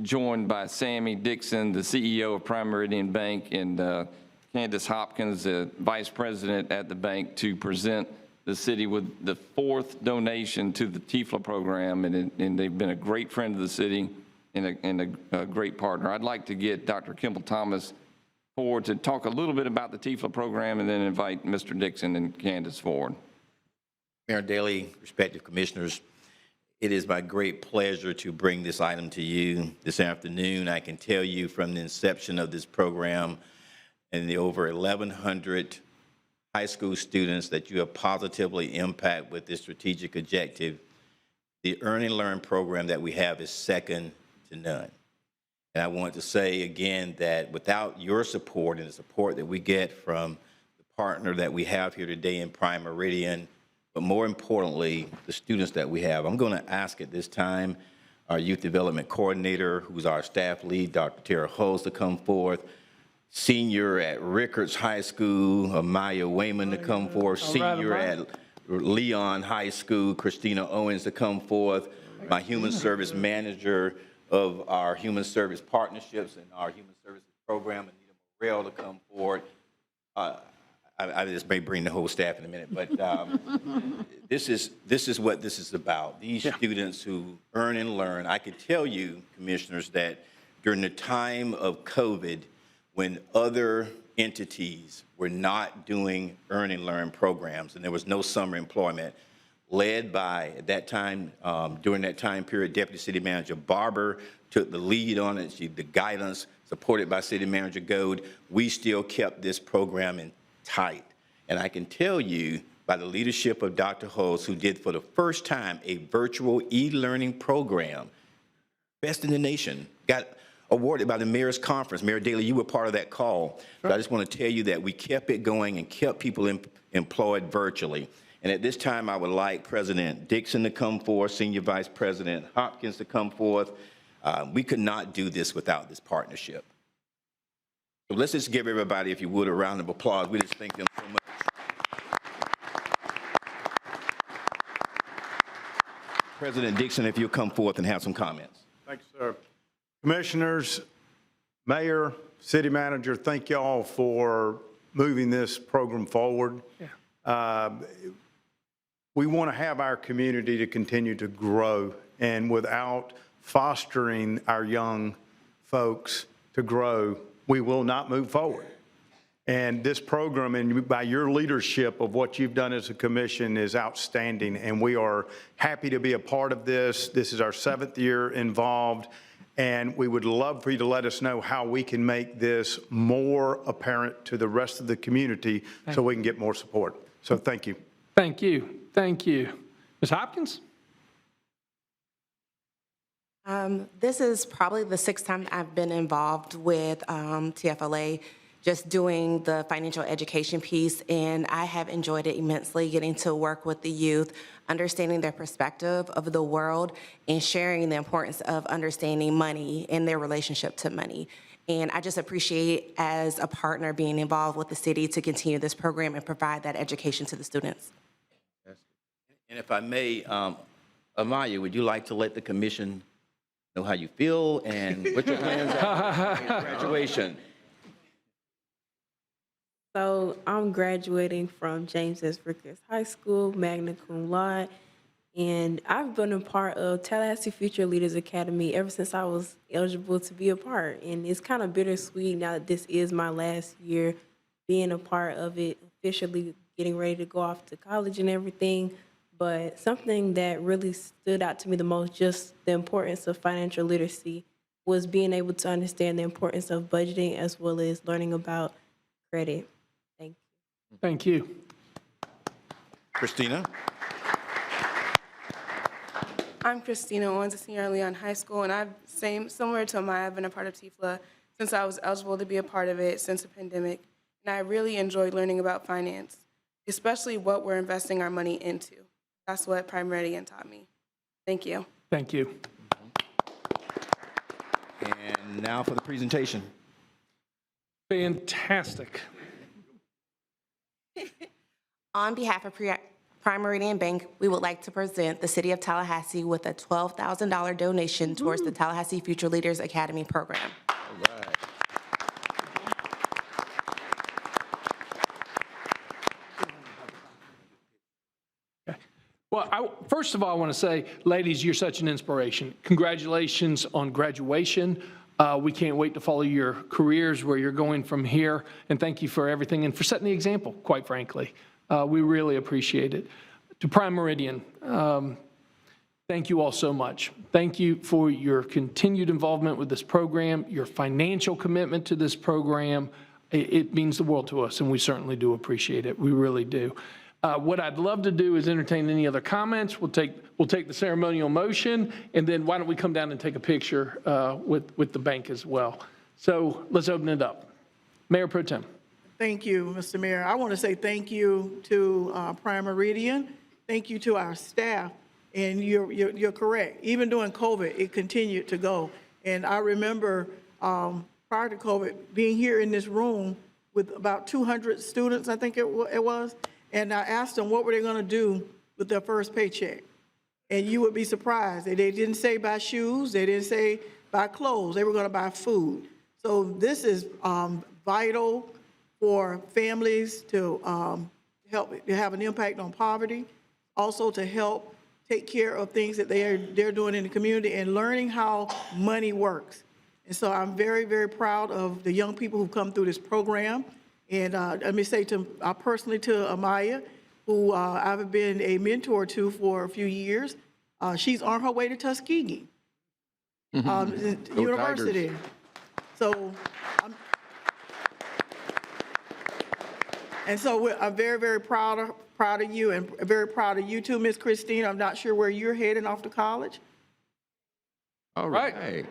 joined by Sammy Dixon, the CEO of Prime Meridian Bank, and Candace Hopkins, the Vice President at the bank, to present the city with the 4th donation to the TFLA program, and they've been a great friend of the city and a great partner. I'd like to get Dr. Kimball Thomas forward to talk a little bit about the TFLA program, and then invite Mr. Dixon and Candace forward. Mayor Daley, respective commissioners, it is my great pleasure to bring this item to you this afternoon. I can tell you from the inception of this program and the over 1,100 high school students that you have positively impacted with this strategic objective, the Earn and Learn program that we have is second to none. And I want to say again that without your support and the support that we get from the partner that we have here today in Prime Meridian, but more importantly, the students that we have, I'm going to ask at this time our youth development coordinator, who's our staff lead, Dr. Tara Holmes, to come forth. Senior at Rickards High School, Amaya Wayman, to come forth. Senior at Leon High School, Christina Owens, to come forth. My human service manager of our human service partnerships and our human services program, Anita Morrell, to come forward. I just may bring the whole staff in a minute, but this is what this is about. These students who earn and learn. I can tell you, commissioners, that during the time of COVID, when other entities were not doing earn and learn programs and there was no summer employment, led by, at that time, during that time period, Deputy City Manager Barber took the lead on it. The guidance, supported by City Manager Gold, we still kept this program in tight. And I can tell you, by the leadership of Dr. Holtz, who did for the first time a virtual e-learning program, best in the nation, got awarded by the Mayor's Conference. Mayor Daley, you were part of that call. So I just want to tell you that we kept it going and kept people employed virtually. And at this time, I would like President Dixon to come forth, Senior Vice President Hopkins to come forth. We could not do this without this partnership. So let's just give everybody, if you would, a round of applause. We just thank them so much. President Dixon, if you'll come forth and have some comments. Thank you, sir. Commissioners, Mayor, City Manager, thank you all for moving this program forward. We want to have our community to continue to grow, and without fostering our young folks to grow, we will not move forward. And this program, and by your leadership of what you've done as a commission, is outstanding, and we are happy to be a part of this. This is our 7th year involved, and we would love for you to let us know how we can make this more apparent to the rest of the community so we can get more support. So thank you. Thank you. Thank you. Ms. Hopkins? This is probably the 6th time I've been involved with TFLA, just doing the financial education piece, and I have enjoyed it immensely, getting to work with the youth, understanding their perspective of the world, and sharing the importance of understanding money and their relationship to money. And I just appreciate, as a partner, being involved with the city to continue this program and provide that education to the students. And if I may, Amaya, would you like to let the commission know how you feel and what your plans are for graduation? So I'm graduating from James S. Ricketts High School, magna cum laude, and I've been a part of Tallahassee Future Leaders Academy ever since I was eligible to be a part. And it's kind of bittersweet now that this is my last year being a part of it, officially getting ready to go off to college and everything. But something that really stood out to me the most, just the importance of financial literacy, was being able to understand the importance of budgeting as well as learning about credit. Thank you. Christina? I'm Christina Owens, a senior at Leon High School, and similar to Amaya, I've been a part of TFLA since I was eligible to be a part of it since the pandemic. And I really enjoyed learning about finance, especially what we're investing our money into. That's what Prime Meridian taught me. Thank you. Thank you. And now for the presentation. Fantastic. On behalf of Prime Meridian Bank, we would like to present the City of Tallahassee with a $12,000 donation towards the Tallahassee Future Leaders Academy program. All right. Well, first of all, I want to say, ladies, you're such an inspiration. Congratulations on graduation. We can't wait to follow your careers, where you're going from here, and thank you for everything and for setting the example, quite frankly. We really appreciate it. To Prime Meridian, thank you all so much. Thank you for your continued involvement with this program, your financial commitment to this program. It means the world to us, and we certainly do appreciate it. We really do. What I'd love to do is entertain any other comments. We'll take the ceremonial motion, and then why don't we come down and take a picture with the bank as well. So let's open it up. Mayor Pro Tem. Thank you, Mr. Mayor. I want to say thank you to Prime Meridian. Thank you to our staff. And you're correct. Even during COVID, it continued to go. And I remember prior to COVID being here in this room with about 200 students, I think it was. And I asked them what were they going to do with their first paycheck. And you would be surprised. They didn't say buy shoes. They didn't say buy clothes. They were going to buy food. So this is vital for families to help to have an impact on poverty, also to help take care of things that they're doing in the community and learning how money works. And so I'm very, very proud of the young people who come through this program. And let me say personally to Amaya, who I've been a mentor to for a few years. She's on her way to Tuskegee University. Tigers. So I'm very, very proud of you, and very proud of you too, Miss Christine. I'm not sure where you're heading off to college. All right.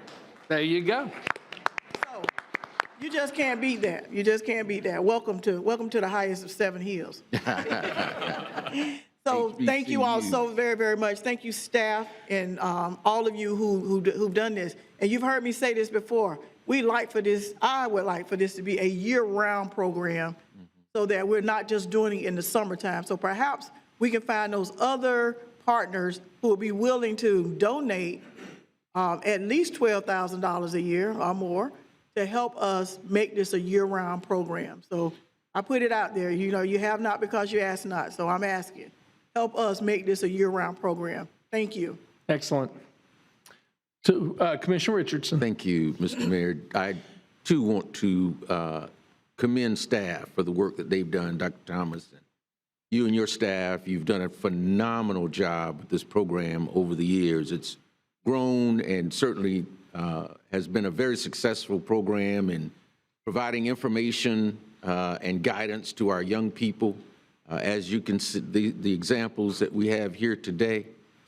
There you go. So you just can't beat that. You just can't beat that. Welcome to the highest of 7 hills. So thank you all so very, very much. Thank you, staff, and all of you who've done this. And you've heard me say this before. I would like for this to be a year-round program, so that we're not just doing it in the summertime. So perhaps we can find those other partners who will be willing to donate at least $12,000 a year or more to help us make this a year-round program. So I put it out there. You know, you have not because you ask not. So I'm asking, help us make this a year-round program. Thank you. Excellent. So Commissioner Richardson. Thank you, Mr. Mayor. I, too, want to commend staff for the work that they've done. Dr. Thomas, you and your staff, you've done a phenomenal job with this program over the years. It's grown and certainly has been a very successful program in providing information and guidance to our young people. As you can see, the examples that we have here today,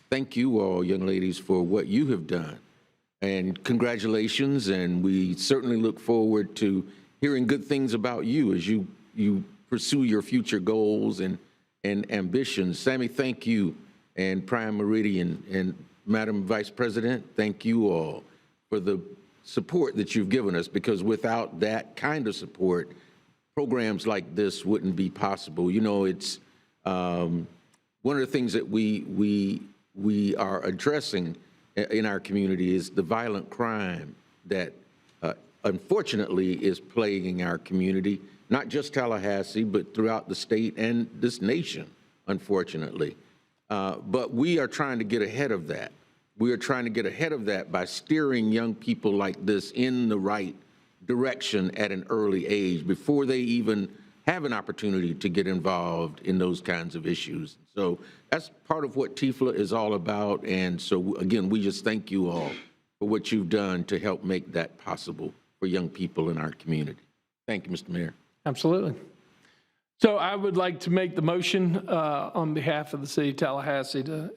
thank you all, young ladies, for what you have done. And congratulations, and we certainly look forward to hearing good things about you as you pursue your future goals and ambitions. Sammy, thank you, and Prime Meridian, and Madam Vice President, thank you all for the support that you've given us, because without that kind of support, programs like this wouldn't be possible. You know, it's one of the things that we are addressing in our community is the violent crime that unfortunately is plaguing our community, not just Tallahassee, but throughout the state and this nation, unfortunately. But we are trying to get ahead of that. We are trying to get ahead of that by steering young people like this in the right direction at an early age before they even have an opportunity to get involved in those kinds of issues. So that's part of what TIFLA is all about. And so, again, we just thank you all for what you've done to help make that possible for young people in our community. Thank you, Mr. Mayor. Absolutely. So I would like to make the motion on behalf of the City of Tallahassee to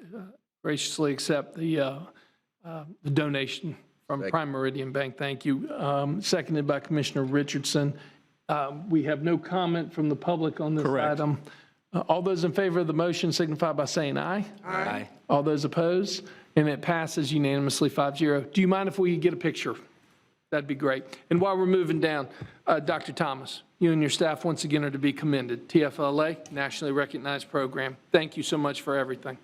graciously accept the donation from Prime Meridian Bank. Thank you. Seconded by Commissioner Richardson. We have no comment from the public on this item. All those in favor of the motion signify by saying aye. Aye. All those opposed? And it passes unanimously 5-0. Do you mind if we get a picture? That'd be great. And while we're moving down, Dr. Thomas, you and your staff once again are to be commended. TFLA, nationally recognized program. Thank you so much for everything.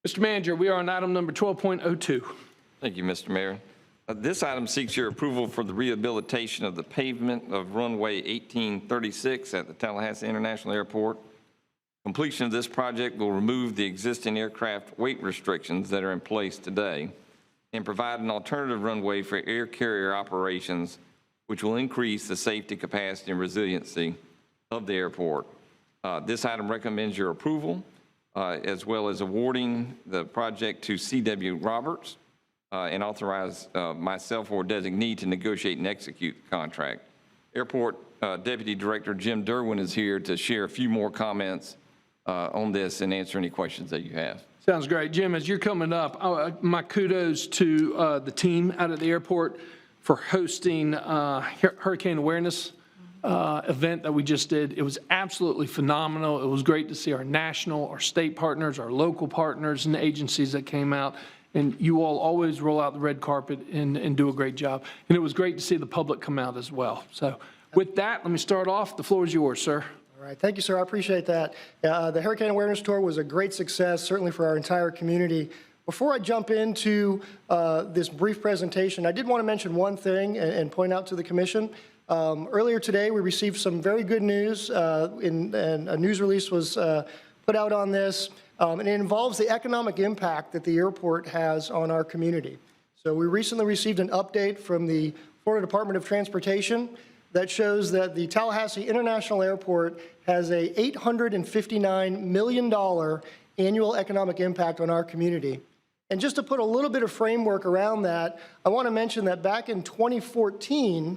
Mr. Manager, we are on item number 12.02. Thank you, Mr. Mayor. This item seeks your approval for the rehabilitation of the pavement of runway 1836 at the Tallahassee International Airport. Completion of this project will remove the existing aircraft weight restrictions that are in place today and provide an alternative runway for air carrier operations, which will increase the safety, capacity, and resiliency of the airport. This item recommends your approval, as well as awarding the project to C.W. Roberts and authorize myself or designee to negotiate and execute the contract. Airport Deputy Director Jim Derwin is here to share a few more comments on this and answer any questions that you have. Sounds great. Jim, as you're coming up, my kudos to the team out at the airport for hosting Hurricane Awareness event that we just did. It was absolutely phenomenal. It was great to see our national, our state partners, our local partners and agencies that came out. And you all always roll out the red carpet and do a great job. And it was great to see the public come out as well. So with that, let me start off. The floor is yours, sir. All right. Thank you, sir. I appreciate that. The Hurricane Awareness Tour was a great success, certainly for our entire community. Before I jump into this brief presentation, I did want to mention one thing and point out to the commission. Earlier today, we received some very good news, and a news release was put out on this, and it involves the economic impact that the airport has on our community. So we recently received an update from the Florida Department of Transportation that shows that the Tallahassee International Airport has a $859 million annual economic impact on our community. And just to put a little bit of framework around that, I want to mention that back in 2014,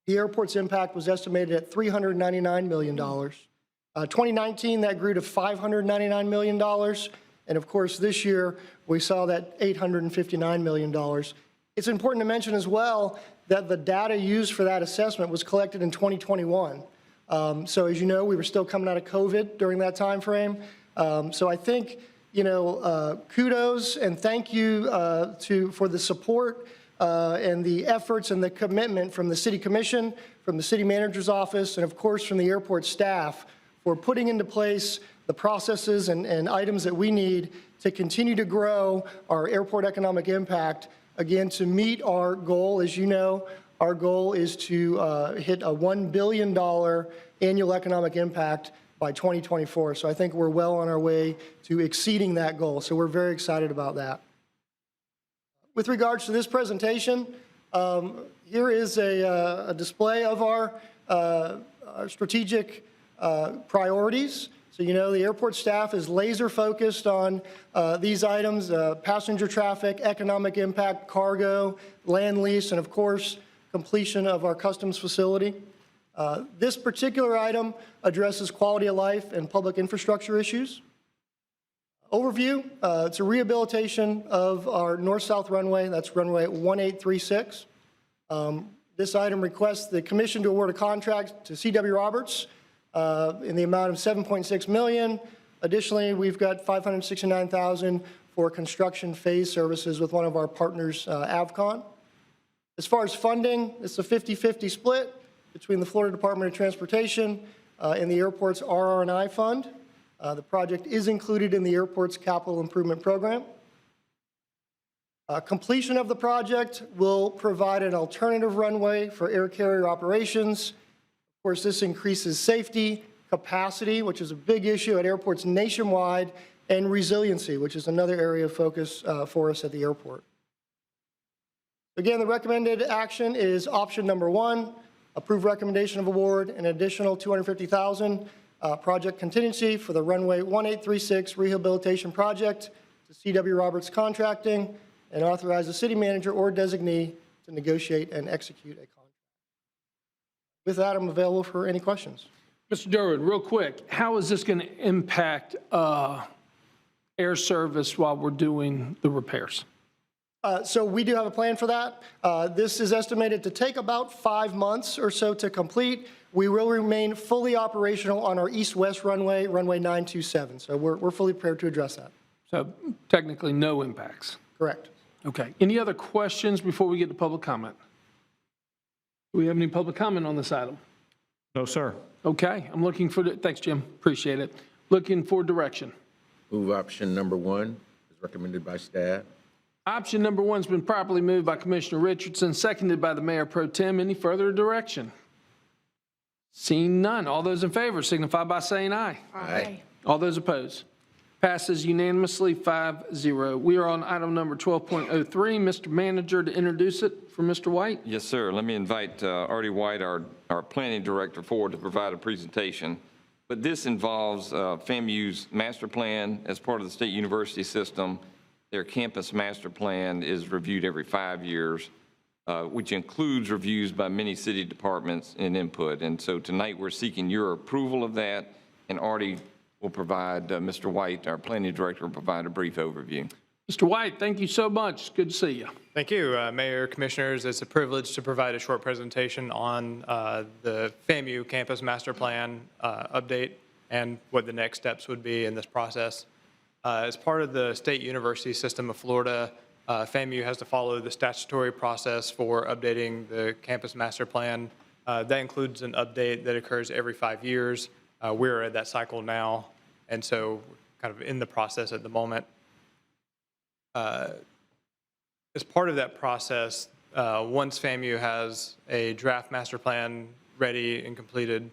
the airport's impact was estimated at $399 million. 2019, that grew to $599 million. And of course, this year, we saw that $859 million. It's important to mention as well that the data used for that assessment was collected in 2021. So as you know, we were still coming out of COVID during that time frame. So I think, kudos and thank you for the support and the efforts and the commitment from the City Commission, from the City Manager's Office, and of course from the airport staff for putting into place the processes and items that we need to continue to grow our airport economic impact. Again, to meet our goal, as you know, our goal is to hit a $1 billion annual economic impact by 2024. So I think we're well on our way to exceeding that goal. So we're very excited about that. With regards to this presentation, here is a display of our strategic priorities. So the airport staff is laser focused on these items: passenger traffic, economic impact, cargo, land lease, and of course, completion of our customs facility. This particular item addresses quality of life and public infrastructure issues. Overview, it's a rehabilitation of our north-south runway. That's runway 1836. This item requests the commission to award a contract to C.W. Roberts in the amount of $7.6 million. Additionally, we've got $569,000 for construction phase services with one of our partners, Avcon. As far as funding, it's a 50-50 split between the Florida Department of Transportation and the airport's RR&I fund. The project is included in the airport's capital improvement program. Completion of the project will provide an alternative runway for air carrier operations. Of course, this increases safety, capacity, which is a big issue at airports nationwide, and resiliency, which is another area of focus for us at the airport. Again, the recommended action is option number 1, approve recommendation of award, an additional $250,000 project contingency for the runway 1836 rehabilitation project to C.W. Roberts Contracting, and authorize the city manager or designee to negotiate and execute a contract. With that, I'm available for any questions. Mr. Durwood, real quick, how is this going to impact air service while we're doing the repairs? So we do have a plan for that. This is estimated to take about 5 months or so to complete. We will remain fully operational on our east-west runway, runway 927. So we're fully prepared to address that. So technically no impacts. Correct. Okay. Any other questions before we get to public comment? Do we have any public comment on this item? No, sir. Okay. I'm looking for, thanks, Jim. Appreciate it. Looking for direction. Move option number 1 as recommended by staff. Option number 1's been properly moved by Commissioner Richardson, seconded by the Mayor Pro Tem. Any further direction? Seeing none. All those in favor signify by saying aye. Aye. All those opposed? Passes unanimously 5-0. We are on item number 12.03. Mr. Manager, to introduce it for Mr. White. Yes, sir. Let me invite Artie White, our planning director, forward to provide a presentation. But this involves FAMU's master plan as part of the State University system. Their campus master plan is reviewed every 5 years, which includes reviews by many city departments and input. And so tonight we're seeking your approval of that, and Artie will provide, Mr. White, our planning director, will provide a brief overview. Mr. White, thank you so much. Good to see you. Thank you, Mayor, Commissioners. It's a privilege to provide a short presentation on the FAMU Campus Master Plan update and what the next steps would be in this process. As part of the State University system of Florida, FAMU has to follow the statutory process for updating the Campus Master Plan. That includes an update that occurs every 5 years. We're at that cycle now, and so kind of in the process at the moment. As part of that process, once FAMU has a draft master plan ready and completed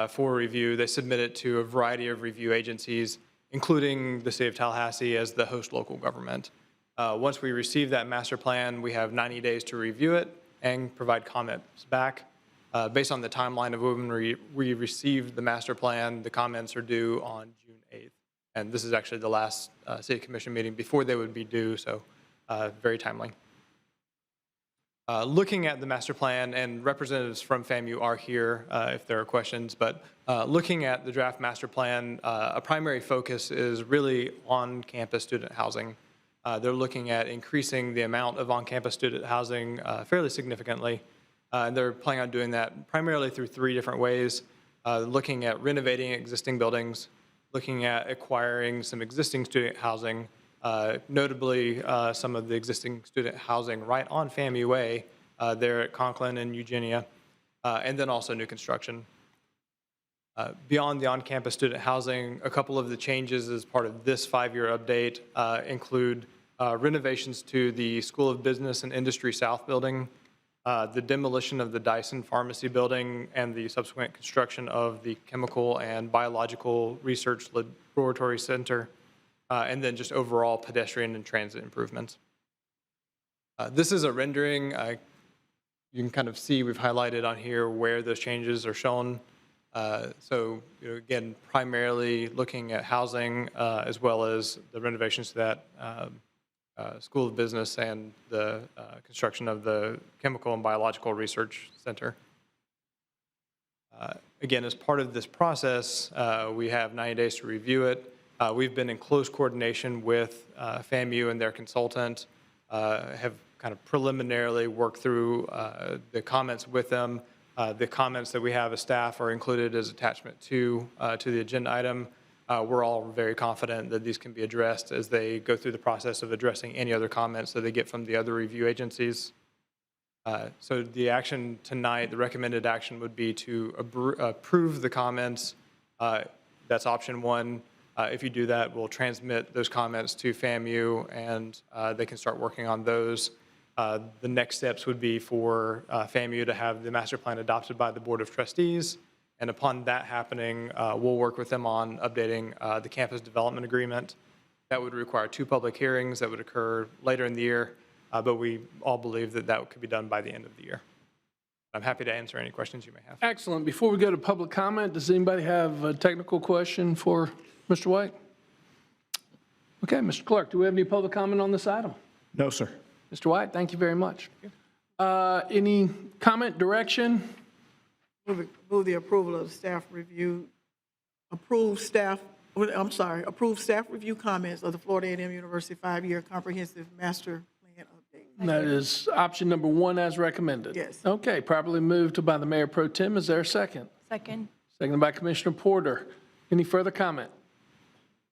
for review, they submit it to a variety of review agencies, including the City of Tallahassee as the host local government. Once we receive that master plan, we have 90 days to review it and provide comments back. Based on the timeline of when we received the master plan, the comments are due on June 8th. And this is actually the last City Commission meeting before they would be due, so very timely. Looking at the master plan, and representatives from FAMU are here if there are questions, but looking at the draft master plan, a primary focus is really on-campus student housing. They're looking at increasing the amount of on-campus student housing fairly significantly. And they're planning on doing that primarily through 3 different ways, looking at renovating existing buildings, looking at acquiring some existing student housing, notably some of the existing student housing right on FAMU Way there at Conklin and Eugenia, and then also new construction. Beyond the on-campus student housing, a couple of the changes as part of this 5-year update include renovations to the School of Business and Industry South building, the demolition of the Dyson Pharmacy building, and the subsequent construction of the Chemical and Biological Research Laboratory Center, and then just overall pedestrian and transit improvements. This is a rendering. You can kind of see we've highlighted on here where those changes are shown. So again, primarily looking at housing as well as the renovations to that School of Business and the construction of the Chemical and Biological Research Center. Again, as part of this process, we have 90 days to review it. We've been in close coordination with FAMU and their consultant, have kind of preliminarily worked through the comments with them. The comments that we have as staff are included as attachment to the agenda item. We're all very confident that these can be addressed as they go through the process of addressing any other comments that they get from the other review agencies. So the action tonight, the recommended action would be to approve the comments. That's option 1. If you do that, we'll transmit those comments to FAMU and they can start working on those. The next steps would be for FAMU to have the master plan adopted by the Board of Trustees. And upon that happening, we'll work with them on updating the campus development agreement. That would require 2 public hearings that would occur later in the year, but we all believe that that could be done by the end of the year. I'm happy to answer any questions you may have. Excellent. Before we go to public comment, does anybody have a technical question for Mr. White? Okay, Mr. Clerk, do we have any public comment on this item? No, sir. Mr. White, thank you very much. Any comment, direction? Move the approval of the staff review, approve staff review comments of the Florida A&M University 5-year comprehensive master plan update. That is option number 1 as recommended. Yes. Okay, properly moved by the Mayor Pro Tem. Is there a second? Second. Seconded by Commissioner Porter. Any further comment?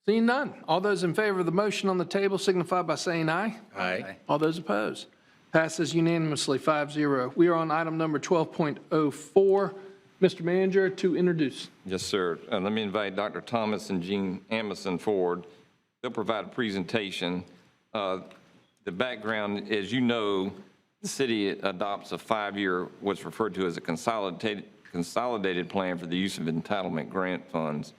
Seeing none. All those in favor of the motion on the table signify by saying aye. Aye. All those opposed? Passes unanimously, 5-0. We are on item number 12.04. Mr. Manager, to introduce. Yes, sir. Let me invite Dr. Thomas and Jean Amison forward. They'll provide a presentation. The background, as you know, the city adopts a 5-year, what's referred to as a consolidated plan for the use of entitlement grant funds.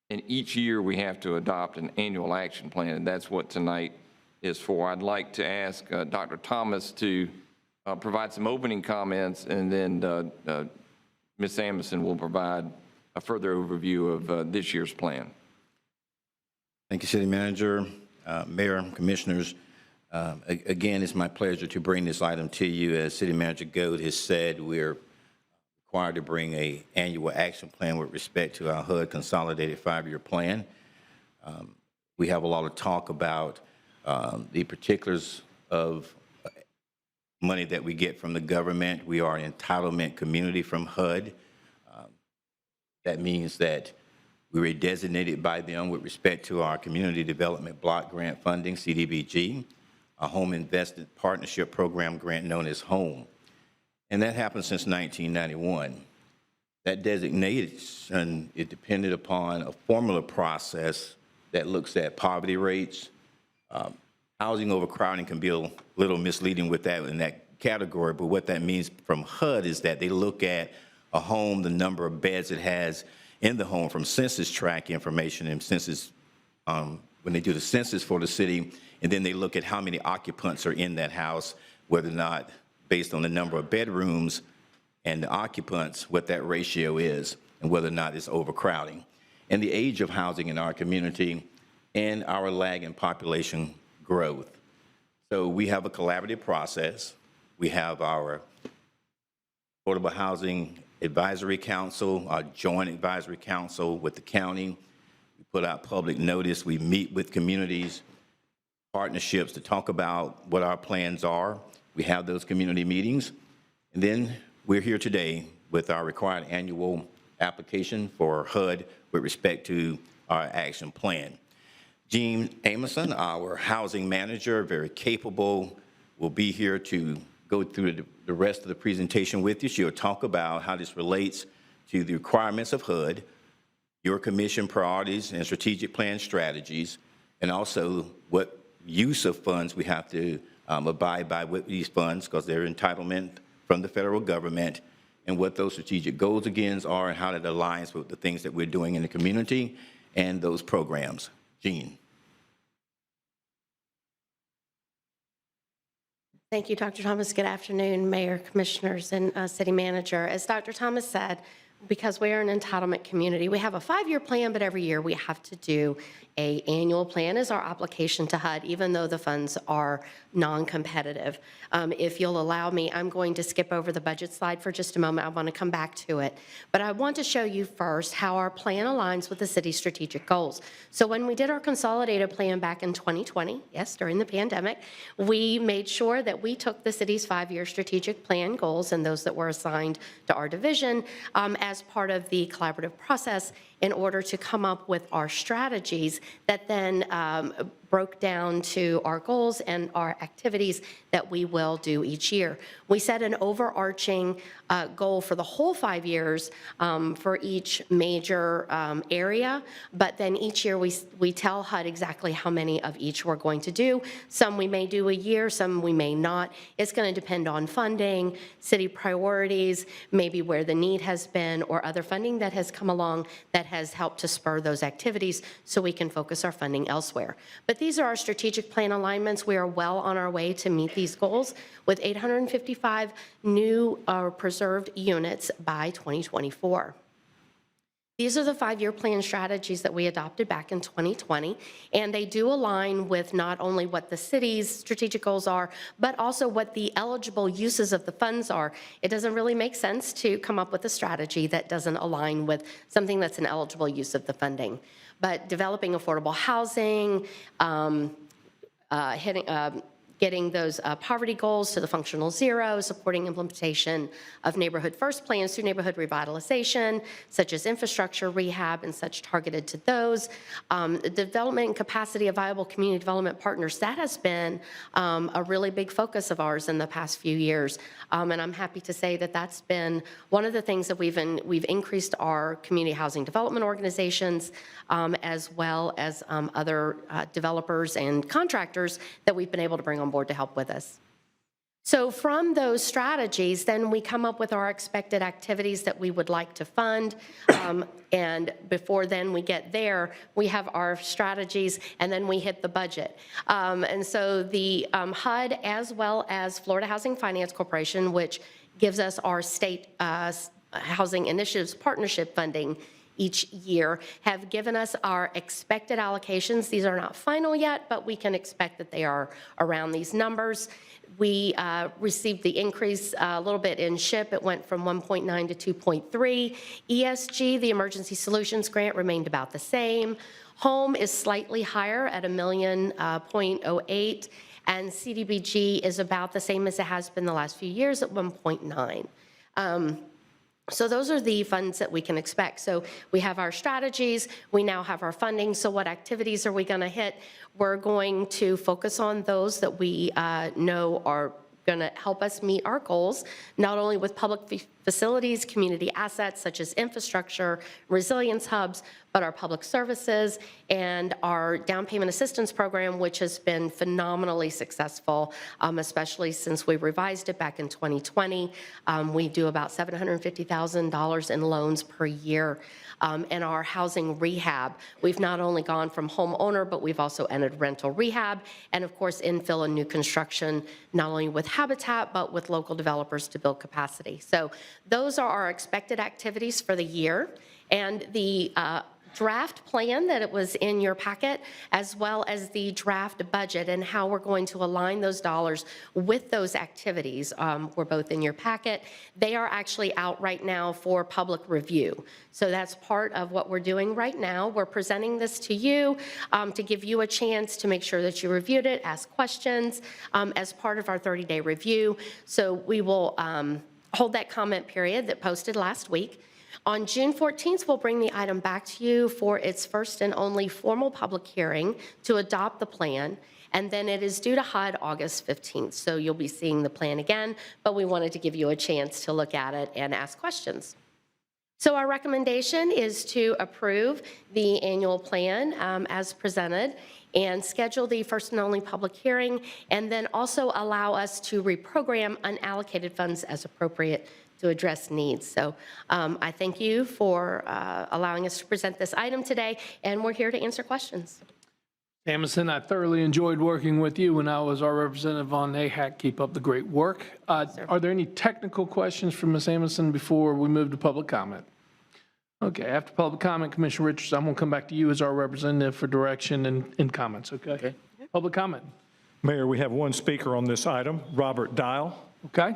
And each year we have to adopt an annual action plan, and that's what tonight is for. I'd like to ask Dr. Thomas to provide some opening comments, and then Ms. Amison will provide a further overview of this year's plan. Thank you, City Manager, Mayor, Commissioners. Again, it's my pleasure to bring this item to you. As City Manager Gold has said, we're required to bring an annual action plan with respect to our HUD consolidated 5-year plan. We have a lot of talk about the particulars of money that we get from the government. We are an entitlement community from HUD. That means that we were designated by them with respect to our Community Development Block Grant Funding, CDBG, a Home Investment Partnership Program grant known as HOME. And that happened since 1991. That designation, it depended upon a formula process that looks at poverty rates. Housing overcrowding can be a little misleading with that, and that category, but what that means from HUD is that they look at a home, the number of beds it has in the home from census tract information and census, when they do the census for the city, and then they look at how many occupants are in that house, whether or not, based on the number of bedrooms and the occupants, what that ratio is, and whether or not it's overcrowding, and the age of housing in our community, and our lag in population growth. So we have a collaborative process. We have our Affordable Housing Advisory Council, our joint advisory council with the county. We put out public notice. We meet with communities, partnerships to talk about what our plans are. We have those community meetings. And then we're here today with our required annual application for HUD with respect to our action plan. Jean Amerson, our housing manager, very capable, will be here to go through the rest of the presentation with you. She'll talk about how this relates to the requirements of HUD, your commission priorities and strategic plan strategies, and also what use of funds we have to abide by with these funds, because they're entitlement from the federal government, and what those strategic goals again are and how that aligns with the things that we're doing in the community and those programs. Jean. Thank you, Dr. Thomas. Good afternoon, Mayor, Commissioners, and City Manager. As Dr. Thomas said, because we are an entitlement community, we have a 5-year plan, but every year we have to do an annual plan as our application to HUD, even though the funds are non-competitive. If you'll allow me, I'm going to skip over the budget slide for just a moment. I want to come back to it. But I want to show you first how our plan aligns with the city's strategic goals. So when we did our consolidated plan back in 2020, yes, during the pandemic, we made sure that we took the city's 5-year strategic plan goals and those that were assigned to our division as part of the collaborative process in order to come up with our strategies that then broke down to our goals and our activities that we will do each year. We set an overarching goal for the whole 5 years for each major area, but then each year we tell HUD exactly how many of each we're going to do. Some we may do a year, some we may not. It's going to depend on funding, city priorities, maybe where the need has been, or other funding that has come along that has helped to spur those activities so we can focus our funding elsewhere. But these are our strategic plan alignments. We are well on our way to meet these goals with 855 new preserved units by 2024. These are the 5-year plan strategies that we adopted back in 2020, and they do align with not only what the city's strategic goals are, but also what the eligible uses of the funds are. It doesn't really make sense to come up with a strategy that doesn't align with something that's an eligible use of the funding. But developing affordable housing, getting those poverty goals to the functional zero, supporting implementation of neighborhood first plans through neighborhood revitalization, such as infrastructure rehab and such targeted to those. The development and capacity of viable community development partners, that has been a really big focus of ours in the past few years. And I'm happy to say that that's been one of the things that we've increased our community housing development organizations, as well as other developers and contractors that we've been able to bring on board to help with us. So from those strategies, then we come up with our expected activities that we would like to fund. And before then we get there, we have our strategies, and then we hit the budget. And so the HUD, as well as Florida Housing Finance Corporation, which gives us our state housing initiatives partnership funding each year, have given us our expected allocations. These are not final yet, but we can expect that they are around these numbers. We received the increase a little bit in SHIP. It went from 1.9 to 2.3. ESG, the Emergency Solutions Grant, remained about the same. Home is slightly higher at $1.08 million, and CDBG is about the same as it has been the last few years at 1.9. So those are the funds that we can expect. So we have our strategies, we now have our funding. So what activities are we going to hit? We're going to focus on those that we know are going to help us meet our goals, not only with public facilities, community assets such as infrastructure, resilience hubs, but our public services and our down payment assistance program, which has been phenomenally successful, especially since we revised it back in 2020. We do about $750,000 in loans per year. And our housing rehab, we've not only gone from homeowner, but we've also entered rental rehab, and of course infill and new construction, not only with Habitat, but with local developers to build capacity. So those are our expected activities for the year. And the draft plan that it was in your packet, as well as the draft budget and how we're going to align those dollars with those activities were both in your packet. They are actually out right now for public review. So that's part of what we're doing right now. We're presenting this to you to give you a chance to make sure that you reviewed it, ask questions as part of our 30-day review. So we will hold that comment period that posted last week. On June 14th, we'll bring the item back to you for its first and only formal public hearing to adopt the plan, and then it is due to HUD August 15th. So you'll be seeing the plan again, but we wanted to give you a chance to look at it and ask questions. So our recommendation is to approve the annual plan as presented and schedule the first and only public hearing, and then also allow us to reprogram unallocated funds as appropriate to address needs. So I thank you for allowing us to present this item today, and we're here to answer questions. Amundsen, I thoroughly enjoyed working with you when I was our representative on AHAC. Keep up the great work. Are there any technical questions from Ms. Amundsen before we move to public comment? Okay, after public comment, Commissioner Richards, I'm going to come back to you as our representative for direction and comments, okay? Public comment. Mayor, we have one speaker on this item, Robert Dial. Okay.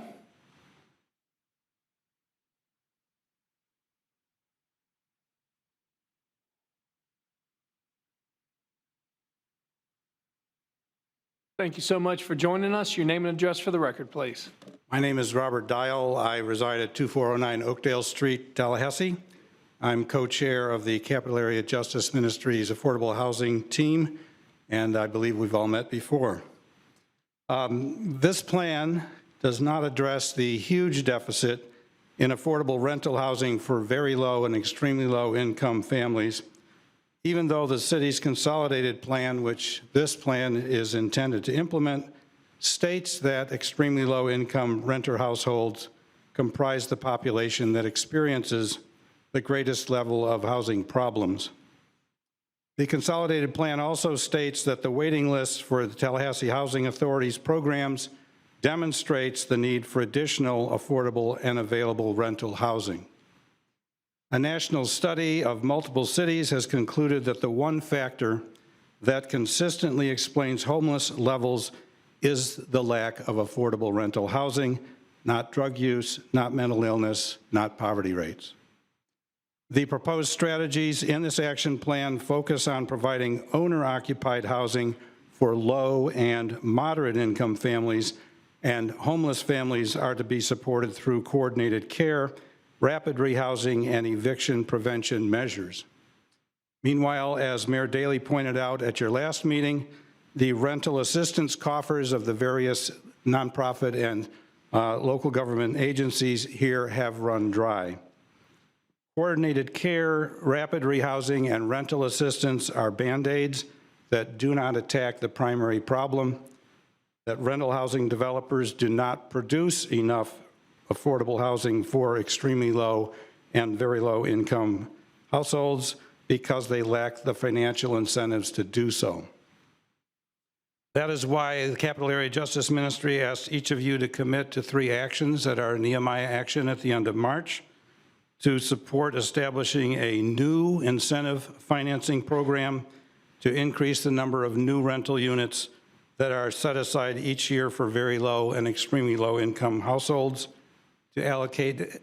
Thank you so much for joining us. Your name and address for the record, please. My name is Robert Dial. I reside at 2409 Oakdale Street, Tallahassee. I'm co-chair of the Capital Area Justice Ministry's Affordable Housing Team, and I believe we've all met before. This plan does not address the huge deficit in affordable rental housing for very low and extremely low income families, even though the city's consolidated plan, which this plan is intended to implement, states that extremely low income renter households comprise the population that experiences the greatest level of housing problems. The consolidated plan also states that the waiting list for the Tallahassee Housing Authority's programs demonstrates the need for additional affordable and available rental housing. A national study of multiple cities has concluded that the one factor that consistently explains homeless levels is the lack of affordable rental housing, not drug use, not mental illness, not poverty rates. The proposed strategies in this action plan focus on providing owner-occupied housing for low and moderate income families, and homeless families are to be supported through coordinated care, rapid rehousing, and eviction prevention measures. Meanwhile, as Mayor Daley pointed out at your last meeting, the rental assistance coffers of the various nonprofit and local government agencies here have run dry. Coordinated care, rapid rehousing, and rental assistance are Band-Aids that do not attack the primary problem, that rental housing developers do not produce enough affordable housing for extremely low and very low income households because they lack the financial incentives to do so. That is why the Capital Area Justice Ministry asked each of you to commit to 3 actions at our Nehemiah action at the end of March to support establishing a new incentive financing program to increase the number of new rental units that are set aside each year for very low and extremely low income households, to allocate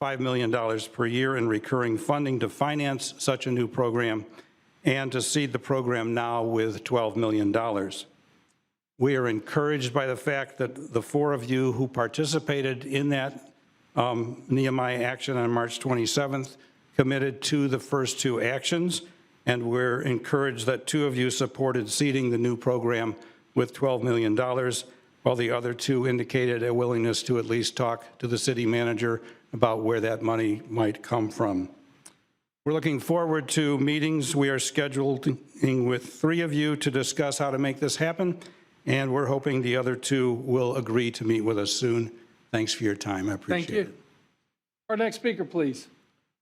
$5 million per year in recurring funding to finance such a new program, and to seed the program now with $12 million. We are encouraged by the fact that the 4 of you who participated in that Nehemiah action on March 27th committed to the first 2 actions, and we're encouraged that 2 of you supported seeding the new program with $12 million, while the other 2 indicated a willingness to at least talk to the city manager about where that money might come from. We're looking forward to meetings. We are scheduling with 3 of you to discuss how to make this happen, and we're hoping the other 2 will agree to meet with us soon. Thanks for your time. I appreciate it. Thank you. Our next speaker, please.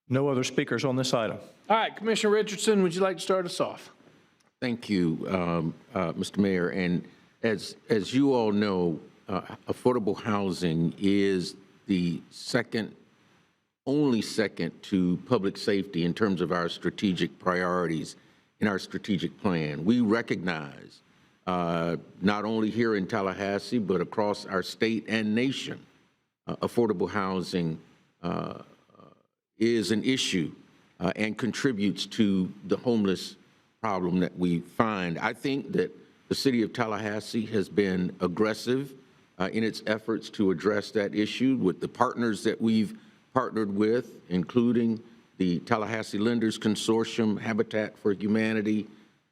No other speakers on this item. All right, Commissioner Richardson, would you like to start us off? Thank you, Mr. Mayor. And as you all know, affordable housing is the only second to public safety in terms of our strategic priorities in our strategic plan. We recognize, not only here in Tallahassee, but across our state and nation, affordable housing is an issue and contributes to the homeless problem that we find. I think that the City of Tallahassee has been aggressive in its efforts to address that issue with the partners that we've partnered with, including the Tallahassee Lenders Consortium, Habitat for Humanity,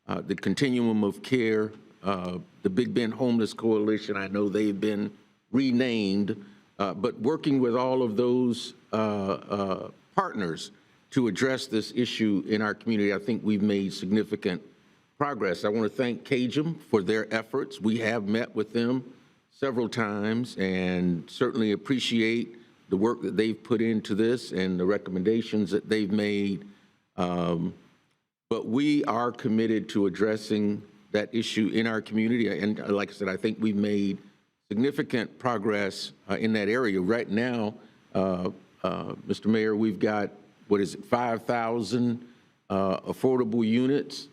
the Continuum of Care, the Big Bend Homeless Coalition. I know they've been renamed, but working with all of those partners to address this issue in our community, I think we've made significant progress. I want to thank CAJM for their efforts. We have met with them several times and certainly appreciate the work that they've put into this and the recommendations that they've made. But we are committed to addressing that issue in our community. And like I said, I think we've made significant progress in that area. Right now, Mr. Mayor, we've got, 5,000 affordable units,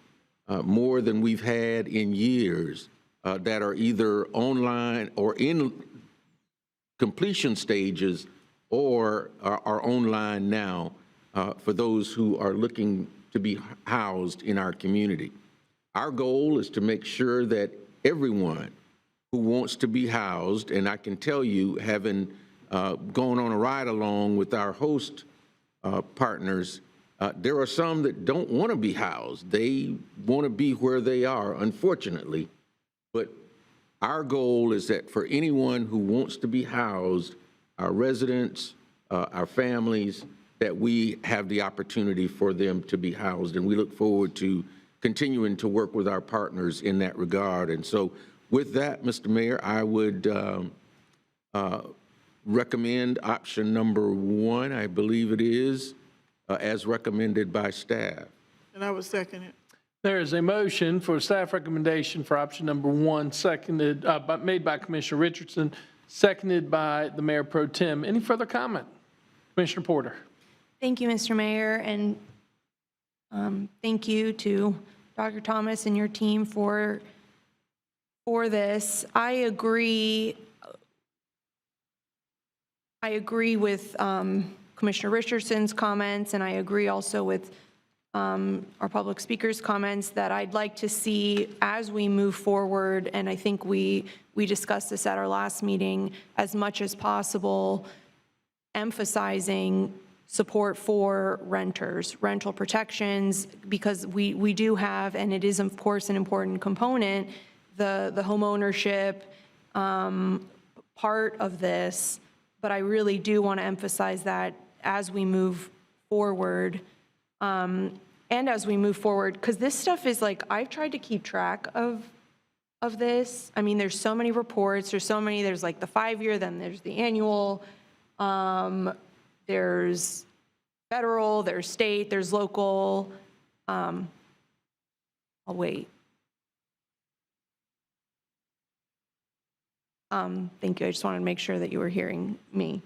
more than we've had in years, that are either online or in completion stages or are online now for those who are looking to be housed in our community. Our goal is to make sure that everyone who wants to be housed, and I can tell you, having gone on a ride along with our host partners, there are some that don't want to be housed. They want to be where they are, unfortunately. But our goal is that for anyone who wants to be housed, our residents, our families, that we have the opportunity for them to be housed. And we look forward to continuing to work with our partners in that regard. And so with that, Mr. Mayor, I would recommend option number 1, I believe it is, as recommended by staff. And I would second it. There is a motion for staff recommendation for option number 1, made by Commissioner Richardson, seconded by the Mayor Pro Tem. Any further comment? Commissioner Porter. Thank you, Mr. Mayor, and thank you to Dr. Thomas and your team for this. I agree with Commissioner Richardson's comments, and I agree also with our public speaker's comments that I'd like to see as we move forward, and I think we discussed this at our last meeting, as much as possible, emphasizing support for renters, rental protections, because we do have, and it is of course an important component, the home ownership part of this, but I really do want to emphasize that as we move forward, and as we move forward, because this stuff is like, I've tried to keep track of this. I mean, there's so many reports, there's like the 5-year, then there's the annual, there's federal, there's state, there's local. I'll wait. Thank you. I just wanted to make sure that you were hearing me.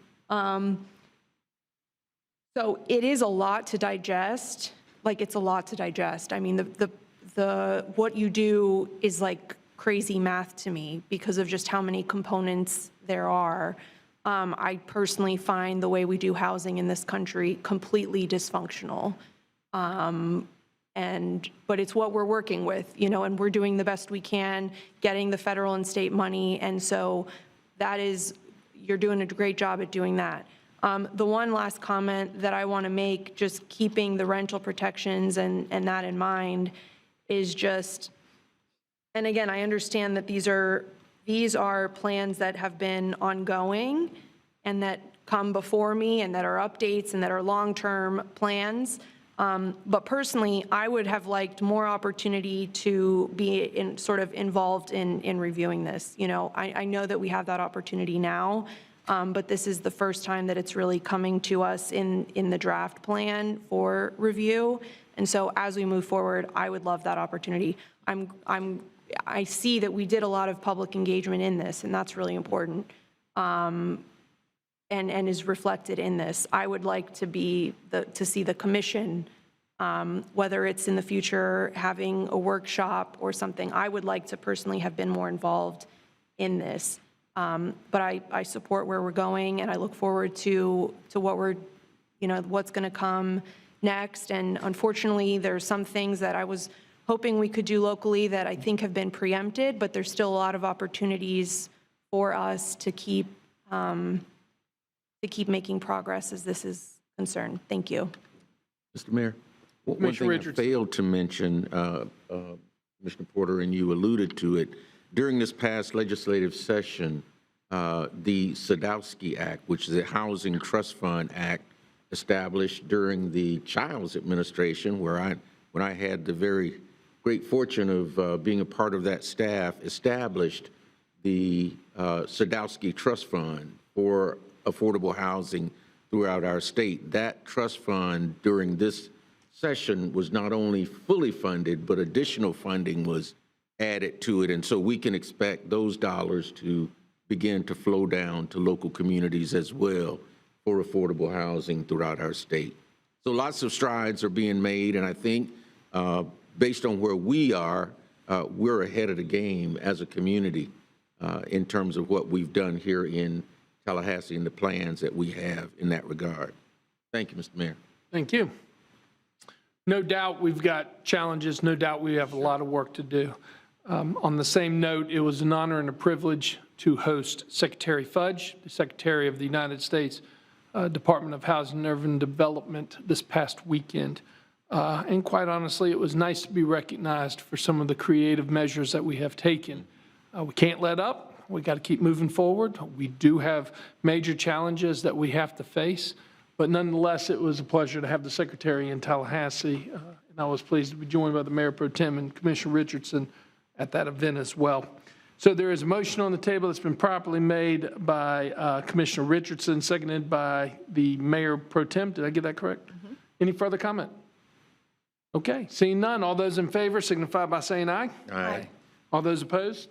So it is a lot to digest. Like, it's a lot to digest. I mean, the what you do is like crazy math to me because of just how many components there are. I personally find the way we do housing in this country completely dysfunctional. But it's what we're working with, and we're doing the best we can, getting the federal and state money. And so you're doing a great job at doing that. The one last comment that I want to make, just keeping the rental protections and that in mind, is just, and again, I understand that these are plans that have been ongoing and that come before me and that are updates and that are long-term plans. But personally, I would have liked more opportunity to be sort of involved in reviewing this. You know, I know that we have that opportunity now, but this is the first time that it's really coming to us in the draft plan for review. And so as we move forward, I would love that opportunity. I see that we did a lot of public engagement in this, and that's really important, and is reflected in this. I would like to see the commission, whether it's in the future having a workshop or something. I would like to personally have been more involved in this. But I support where we're going, and I look forward to what's going to come next. And unfortunately, there's some things that I was hoping we could do locally that I think have been preempted, but there's still a lot of opportunities for us to keep making progress as this is concerned. Thank you. Mr. Mayor, one thing I failed to mention, Commissioner Porter, and you alluded to it, during this past legislative session, the Sadowski Act, which is the Housing Trust Fund Act, established during the Childs administration, when I had the very great fortune of being a part of that staff, established the Sadowski Trust Fund for affordable housing throughout our state. That trust fund during this session was not only fully funded, but additional funding was added to it. And so we can expect those dollars to begin to flow down to local communities as well for affordable housing throughout our state. So lots of strides are being made, and I think based on where we are, we're ahead of the game as a community in terms of what we've done here in Tallahassee and the plans that we have in that regard. Thank you, Mr. Mayor. Thank you. No doubt we've got challenges. No doubt we have a lot of work to do. On the same note, it was an honor and a privilege to host Secretary Fudge, the Secretary of the United States Department of Housing and Urban Development, this past weekend. And quite honestly, it was nice to be recognized for some of the creative measures that we have taken. We can't let up. We got to keep moving forward. We do have major challenges that we have to face, but nonetheless, it was a pleasure to have the Secretary in Tallahassee, and I was pleased to be joined by the Mayor Pro Tem and Commissioner Richardson at that event as well. So there is a motion on the table that's been properly made by Commissioner Richardson, seconded by the Mayor Pro Tem. Did I get that correct? Mm-hmm. Any further comment? Okay, seeing none, all those in favor signify by saying aye. Aye. All those opposed?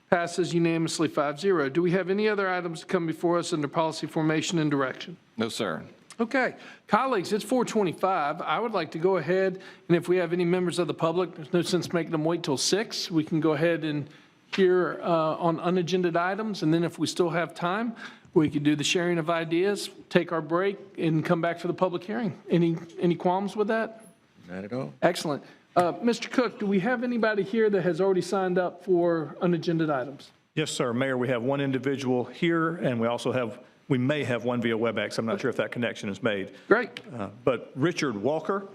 Passes unanimously 5-0. Do we have any other items to come before us under policy formation and direction? No, sir. Okay, colleagues, it's 4:25. I would like to go ahead, and if we have any members of the public, there's no sense making them wait till 6. We can go ahead and hear on unagended items, and then if we still have time, we could do the sharing of ideas, take our break, and come back for the public hearing. Any qualms with that? Not at all. Excellent. Mr. Cook, do we have anybody here that has already signed up for unagended items? Yes, sir. Mayor, we have one individual here, and we may have one via WebEx. I'm not sure if that connection is made. Great. But Richard Walker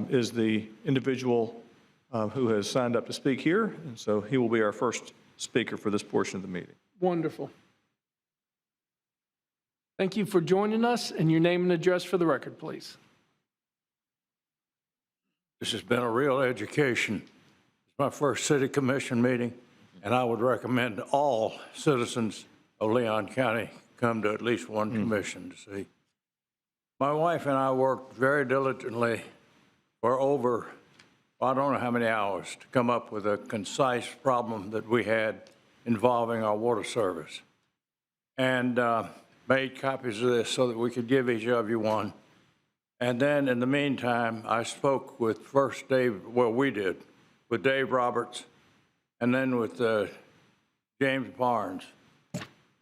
is the individual who has signed up to speak here, and so he will be our first speaker for this portion of the meeting. Wonderful. Thank you for joining us, and your name and address for the record, please. This has been a real education. It's my first city commission meeting, and I would recommend all citizens of Leon County come to at least one commission to see. My wife and I worked very diligently for over, I don't know how many hours, to come up with a concise problem that we had involving our water service, and made copies of this so that we could give each of you one. And then in the meantime, I spoke with first Dave, well, we did, with Dave Roberts, and then with James Barnes.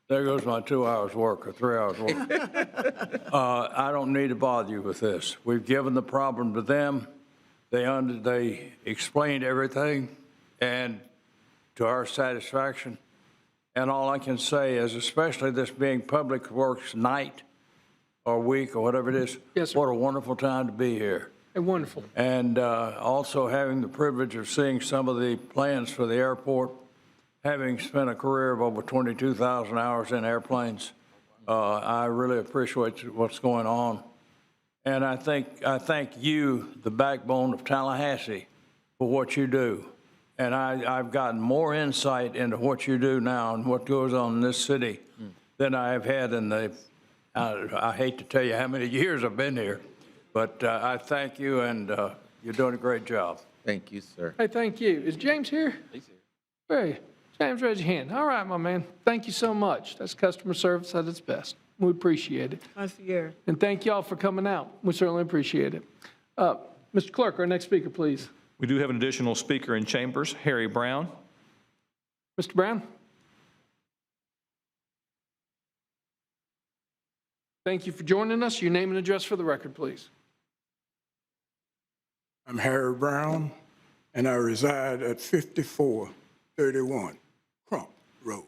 There goes my 2 hours work or 3 hours work. I don't need to bother you with this. We've given the problem to them. They explained everything, and to our satisfaction. And all I can say is, especially this being Public Works night, or week, or whatever it is. Yes, sir. What a wonderful time to be here. Wonderful. And also having the privilege of seeing some of the plans for the airport, having spent a career of over 22,000 hours in airplanes, I really appreciate what's going on. And I thank you, the backbone of Tallahassee, for what you do. And I've gotten more insight into what you do now and what goes on in this city than I have had in the, I hate to tell you how many years I've been here, but I thank you, and you're doing a great job. Thank you, sir. Hey, thank you. Is James here? He's here. Hey, James, raise your hand. All right, my man. Thank you so much. That's customer service at its best. We appreciate it. Once a year. And thank y'all for coming out. We certainly appreciate it. Mr. Clerk, our next speaker, please. We do have an additional speaker in chambers, Harry Brown. Mr. Brown? Thank you for joining us. Your name and address for the record, please. I'm Harry Brown, and I reside at 5431 Crump Road.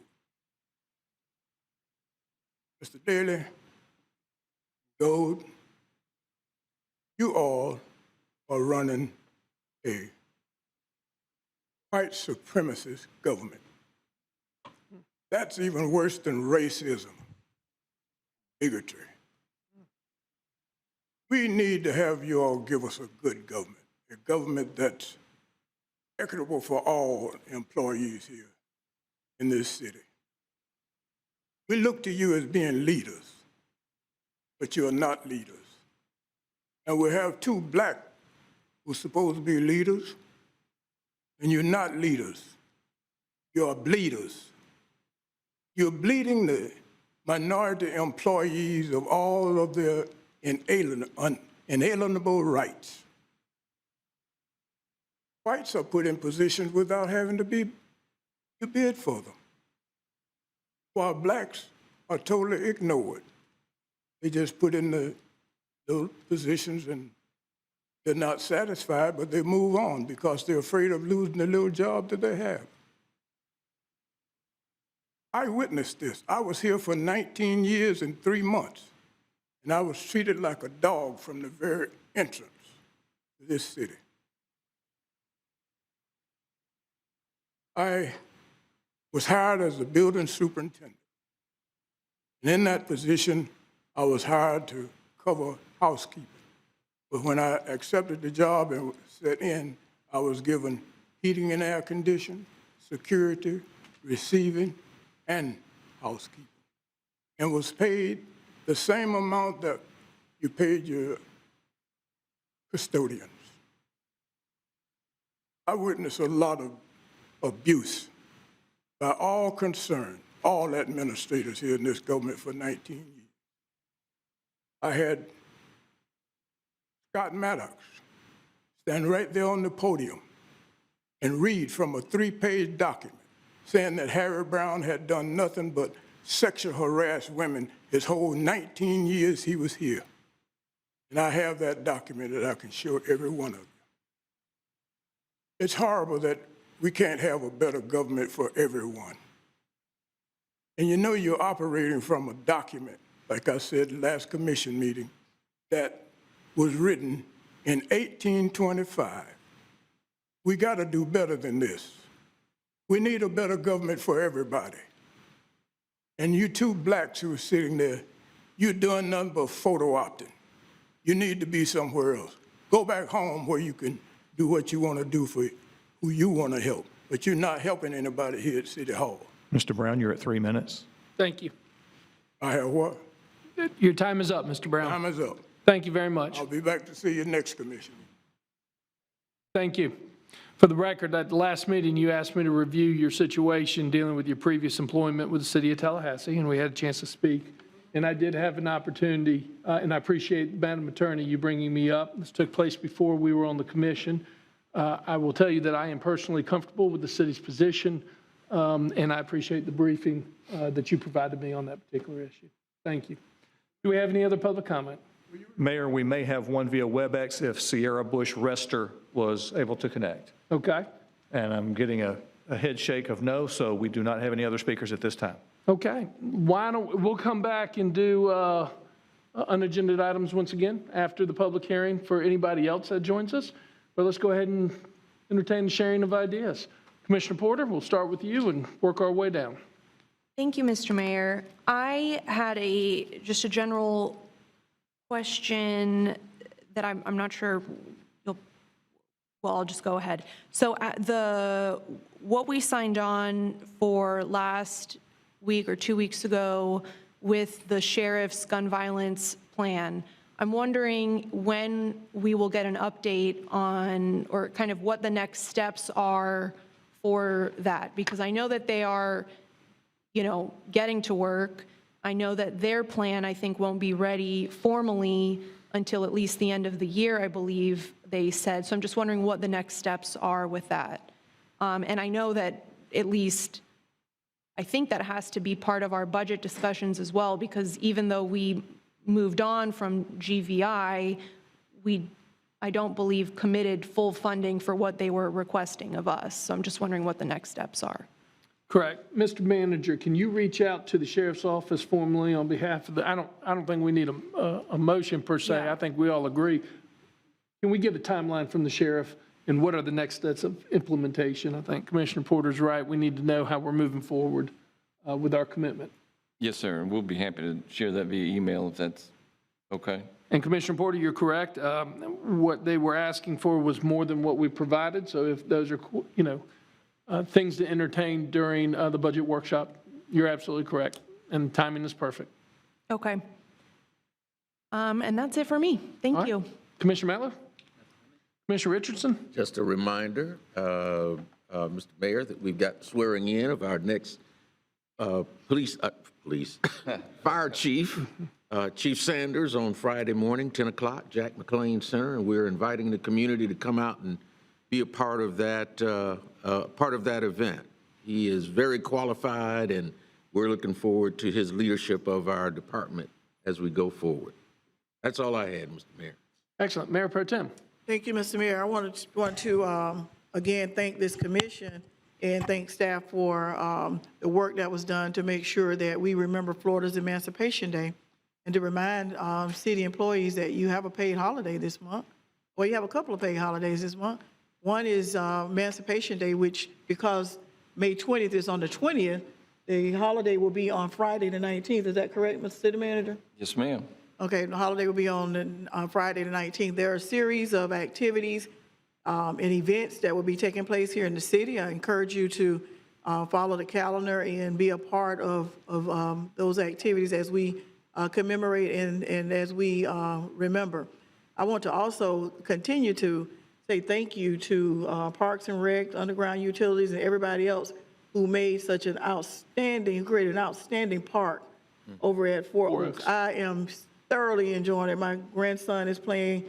Mr. Daly, Gold, you all are running a white supremacist government. That's even worse than racism, bigotry. We need to have you all give us a good government, a government that's equitable for all employees here in this city. We look to you as being leaders, but you are not leaders. And we have two black who's supposed to be leaders, and you're not leaders. You're bleeders. You're bleeding the minority employees of all of their inalienable rights. Whites are put in positions without having to bid for them, while blacks are totally ignored. They just put in those positions and they're not satisfied, but they move on because they're afraid of losing the little job that they have. I witnessed this. I was here for 19 years and 3 months, and I was treated like a dog from the very entrance to this city. I was hired as a building superintendent. And in that position, I was hired to cover housekeeping. But when I accepted the job and set in, I was given heating and air conditioning, security, receiving, and housekeeping, and was paid the same amount that you paid your custodians. I witnessed a lot of abuse by all concerned, all administrators here in this government for 19 years. I had Scott Maddox stand right there on the podium and read from a 3-page document saying that Harry Brown had done nothing but sexual harass women his whole 19 years he was here. And I have that document that I can show every one of you. It's horrible that we can't have a better government for everyone. And you know you're operating from a document, like I said last commission meeting, that was written in 1825. We got to do better than this. We need a better government for everybody. And you two blacks who are sitting there, you're doing nothing but photo opting. You need to be somewhere else. Go back home where you can do what you want to do for who you want to help. But you're not helping anybody here at City Hall. Mr. Brown, you're at 3 minutes. Thank you. I have what? Your time is up, Mr. Brown. Time is up. Thank you very much. I'll be back to see you next commission. Thank you. For the record, at the last meeting, you asked me to review your situation dealing with your previous employment with the City of Tallahassee, and we had a chance to speak. And I did have an opportunity, and I appreciate, Madam Attorney, you bringing me up. This took place before we were on the commission. I will tell you that I am personally comfortable with the city's position, and I appreciate the briefing that you provided me on that particular issue. Thank you. Do we have any other public comment? Mayor, we may have one via WebEx if Sierra Bush Rester was able to connect. Okay. And I'm getting a head shake of no, so we do not have any other speakers at this time. Okay. We'll come back and do unagendaed items once again after the public hearing for anybody else that joins us. But let's go ahead and entertain the sharing of ideas. Commissioner Porter, we'll start with you and work our way down. Thank you, Mr. Mayor. I had just a general question that I'm not sure well, I'll just go ahead. So what we signed on for last week or 2 weeks ago with the sheriff's gun violence plan, I'm wondering when we will get an update on, or kind of what the next steps are for that, because I know that they are, getting to work. I know that their plan, I think, won't be ready formally until at least the end of the year, I believe they said. So I'm just wondering what the next steps are with that. And I know that at least, I think that has to be part of our budget discussions as well, because even though we moved on from GVI, I don't believe committed full funding for what they were requesting of us. So I'm just wondering what the next steps are. Correct. Mr. Manager, can you reach out to the sheriff's office formally on behalf of I don't think we need a motion per se. Yeah. I think we all agree. Can we get a timeline from the sheriff and what are the next steps of implementation? I think Commissioner Porter's right. We need to know how we're moving forward with our commitment. Yes, sir. We'll be happy to share that via email if that's okay. And Commissioner Porter, you're correct. What they were asking for was more than what we provided. So if those are, things to entertain during the budget workshop, you're absolutely correct. And timing is perfect. Okay. And that's it for me. Thank you. Commissioner Mettler? Commissioner Richardson? Just a reminder, Mr. Mayor, that we've got swearing in of our next fire chief, Chief Sanders, on Friday morning, 10 o'clock, Jack McLean Center, and we're inviting the community to come out and be a part of that event. He is very qualified, and we're looking forward to his leadership of our department as we go forward. That's all I had, Mr. Mayor. Excellent. Mayor Pro Tem. Thank you, Mr. Mayor. I want to again, thank this commission and thank staff for the work that was done to make sure that we remember Florida's Emancipation Day, and to remind city employees that you have a paid holiday this month. Well, you have a couple of paid holidays this month. One is Emancipation Day, which, because May 20th is on the 20th, the holiday will be on Friday the 19th. Is that correct, Mr. City Manager? Yes, ma'am. Okay, the holiday will be on Friday the 19th. There are a series of activities and events that will be taking place here in the city. I encourage you to follow the calendar and be a part of those activities as we commemorate and as we remember. I want to also continue to say thank you to Parks and Rec, Underground Utilities, and everybody else who made such an created an outstanding park over at Fort Oaks. I am thoroughly enjoying it. My grandson is playing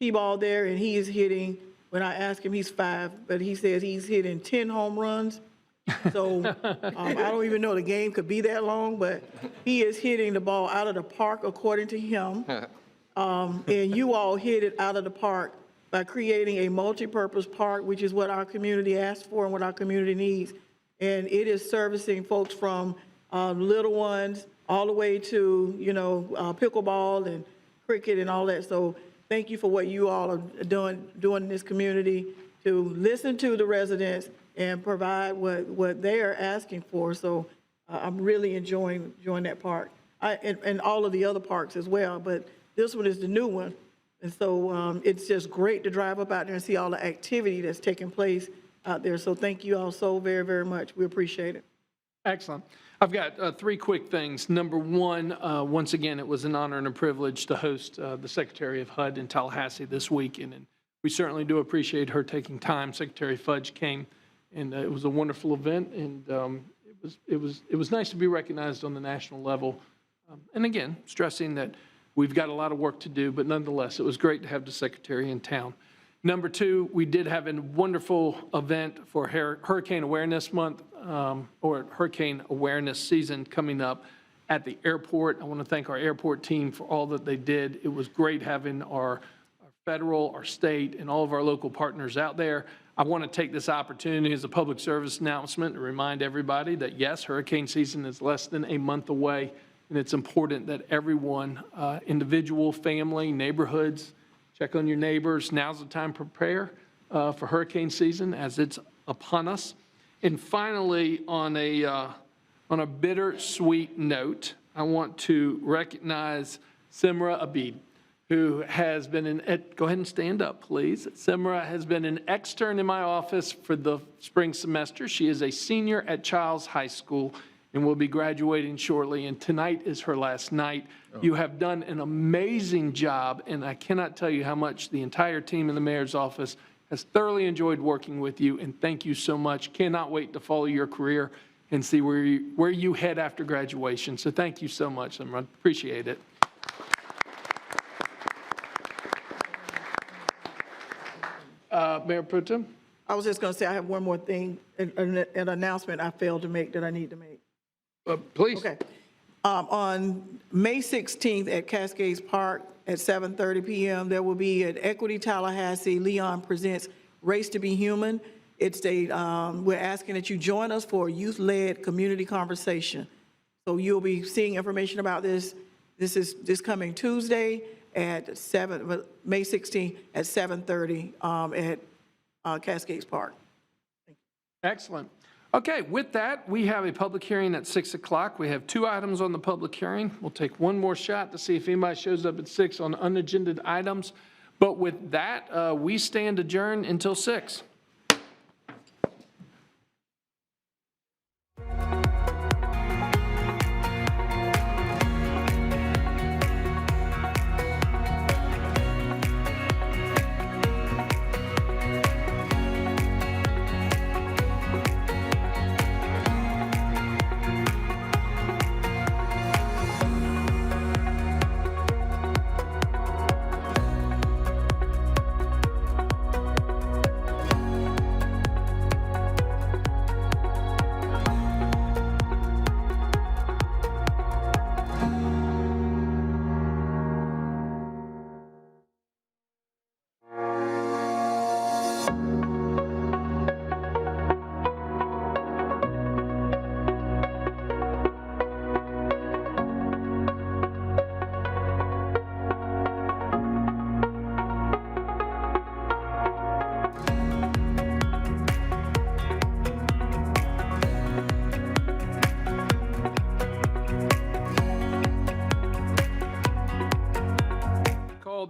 t-ball there, and he is hitting, when I ask him, he's 5, but he says he's hitting 10 home runs. So I don't even know the game could be that long, but he is hitting the ball out of the park according to him. And you all hit it out of the park by creating a multi-purpose park, which is what our community asked for and what our community needs. And it is servicing folks from little ones all the way to, pickleball and cricket and all that. So thank you for what you all are doing in this community to listen to the residents and provide what they are asking for. So I'm really enjoying that park. And all of the other parks as well, but this one is the new one. And so it's just great to drive up out there and see all the activity that's taking place out there. So thank you all so very, very much. We appreciate it. Excellent. I've got 3 quick things. Number one, once again, it was an honor and a privilege to host the Secretary of HUD in Tallahassee this weekend, and we certainly do appreciate her taking time. Secretary Fudge came, and it was a wonderful event, and it was nice to be recognized on the national level. And again, stressing that we've got a lot of work to do, but nonetheless, it was great to have the Secretary in town. Number 2, we did have a wonderful event for Hurricane Awareness Month, or Hurricane Awareness Season coming up at the airport. I want to thank our airport team for all that they did. It was great having our federal, our state, and all of our local partners out there. I want to take this opportunity as a public service announcement to remind everybody that, yes, hurricane season is less than a month away, and it's important that everyone, individual, family, neighborhoods, check on your neighbors. Now's the time to prepare for hurricane season as it's upon us. And finally, on a On a bittersweet note, I want to recognize Simra Abid, who has been go ahead and stand up, please. Simra has been an extern in my office for the spring semester. She is a senior at Childs High School and will be graduating shortly, and tonight is her last night. You have done an amazing job, and I cannot tell you how much the entire team in the mayor's office has thoroughly enjoyed working with you, and thank you so much. Cannot wait to follow your career and see where you head after graduation. So thank you so much, Simra. Appreciate it. Mayor Pro Tem? I was just going to say, I have one more thing, an announcement I failed to make that I need to make. Please. Okay. On May 16th at Cascades Park at 7:30 p.m., there will be at Equity Tallahassee, Leon presents Race to Be Human. It's we're asking that you join us for a youth-led community conversation. So you'll be seeing information about this. This is this coming Tuesday at May 16th at 7:30 at Cascades Park. Excellent. Okay, with that, we have a public hearing at 6 o'clock. We have 2 items on the public hearing. We'll take one more shot to see if anybody shows up at 6 on unagended items. But with that, we stand adjourned until 6.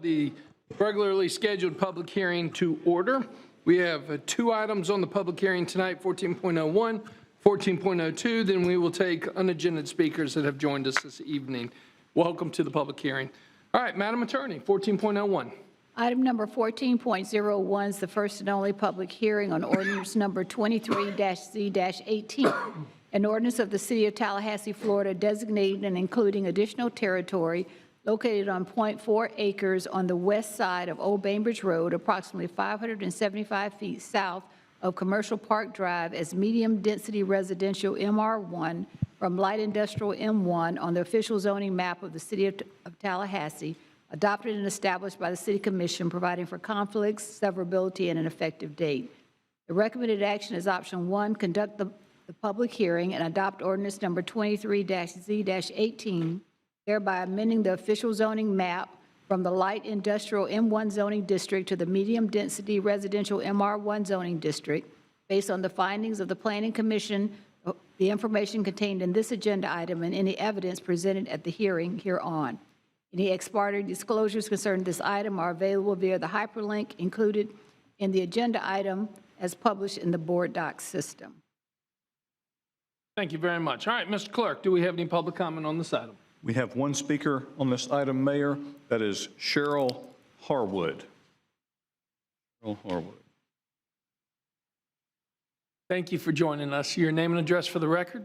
The regularly scheduled public hearing to order. We have 2 items on the public hearing tonight, 14.01, 14.02. Then we will take unagended speakers that have joined us this evening. Welcome to the public hearing. All right, Madam Attorney, 14.01. Item number 14.01 is the first and only public hearing on ordinance number 23-Z-18, an ordinance of the City of Tallahassee, Florida, designating and including additional territory located on .4 acres on the west side of Old Bainbridge Road, approximately 575 feet south of Commercial Park Drive as medium-density residential MR1 from light industrial M1 on the official zoning map of the City of Tallahassee, adopted and established by the City Commission, providing for conflicts, severability, and an effective date. The recommended action is option 1, conduct the public hearing and adopt ordinance number 23-Z-18, thereby amending the official zoning map from the light industrial M1 zoning district to the medium-density residential MR1 zoning district, based on the findings of the Planning Commission, the information contained in this agenda item, and any evidence presented at the hearing hereon. Any ex parte disclosures concerning this item are available via the hyperlink included in the agenda item as published in the board docs system. Thank you very much. All right, Mr. Clerk, do we have any public comment on this item? We have one speaker on this item, Mayor. That is Cheryl Harwood. Cheryl Harwood. Thank you for joining us. Your name and address for the record.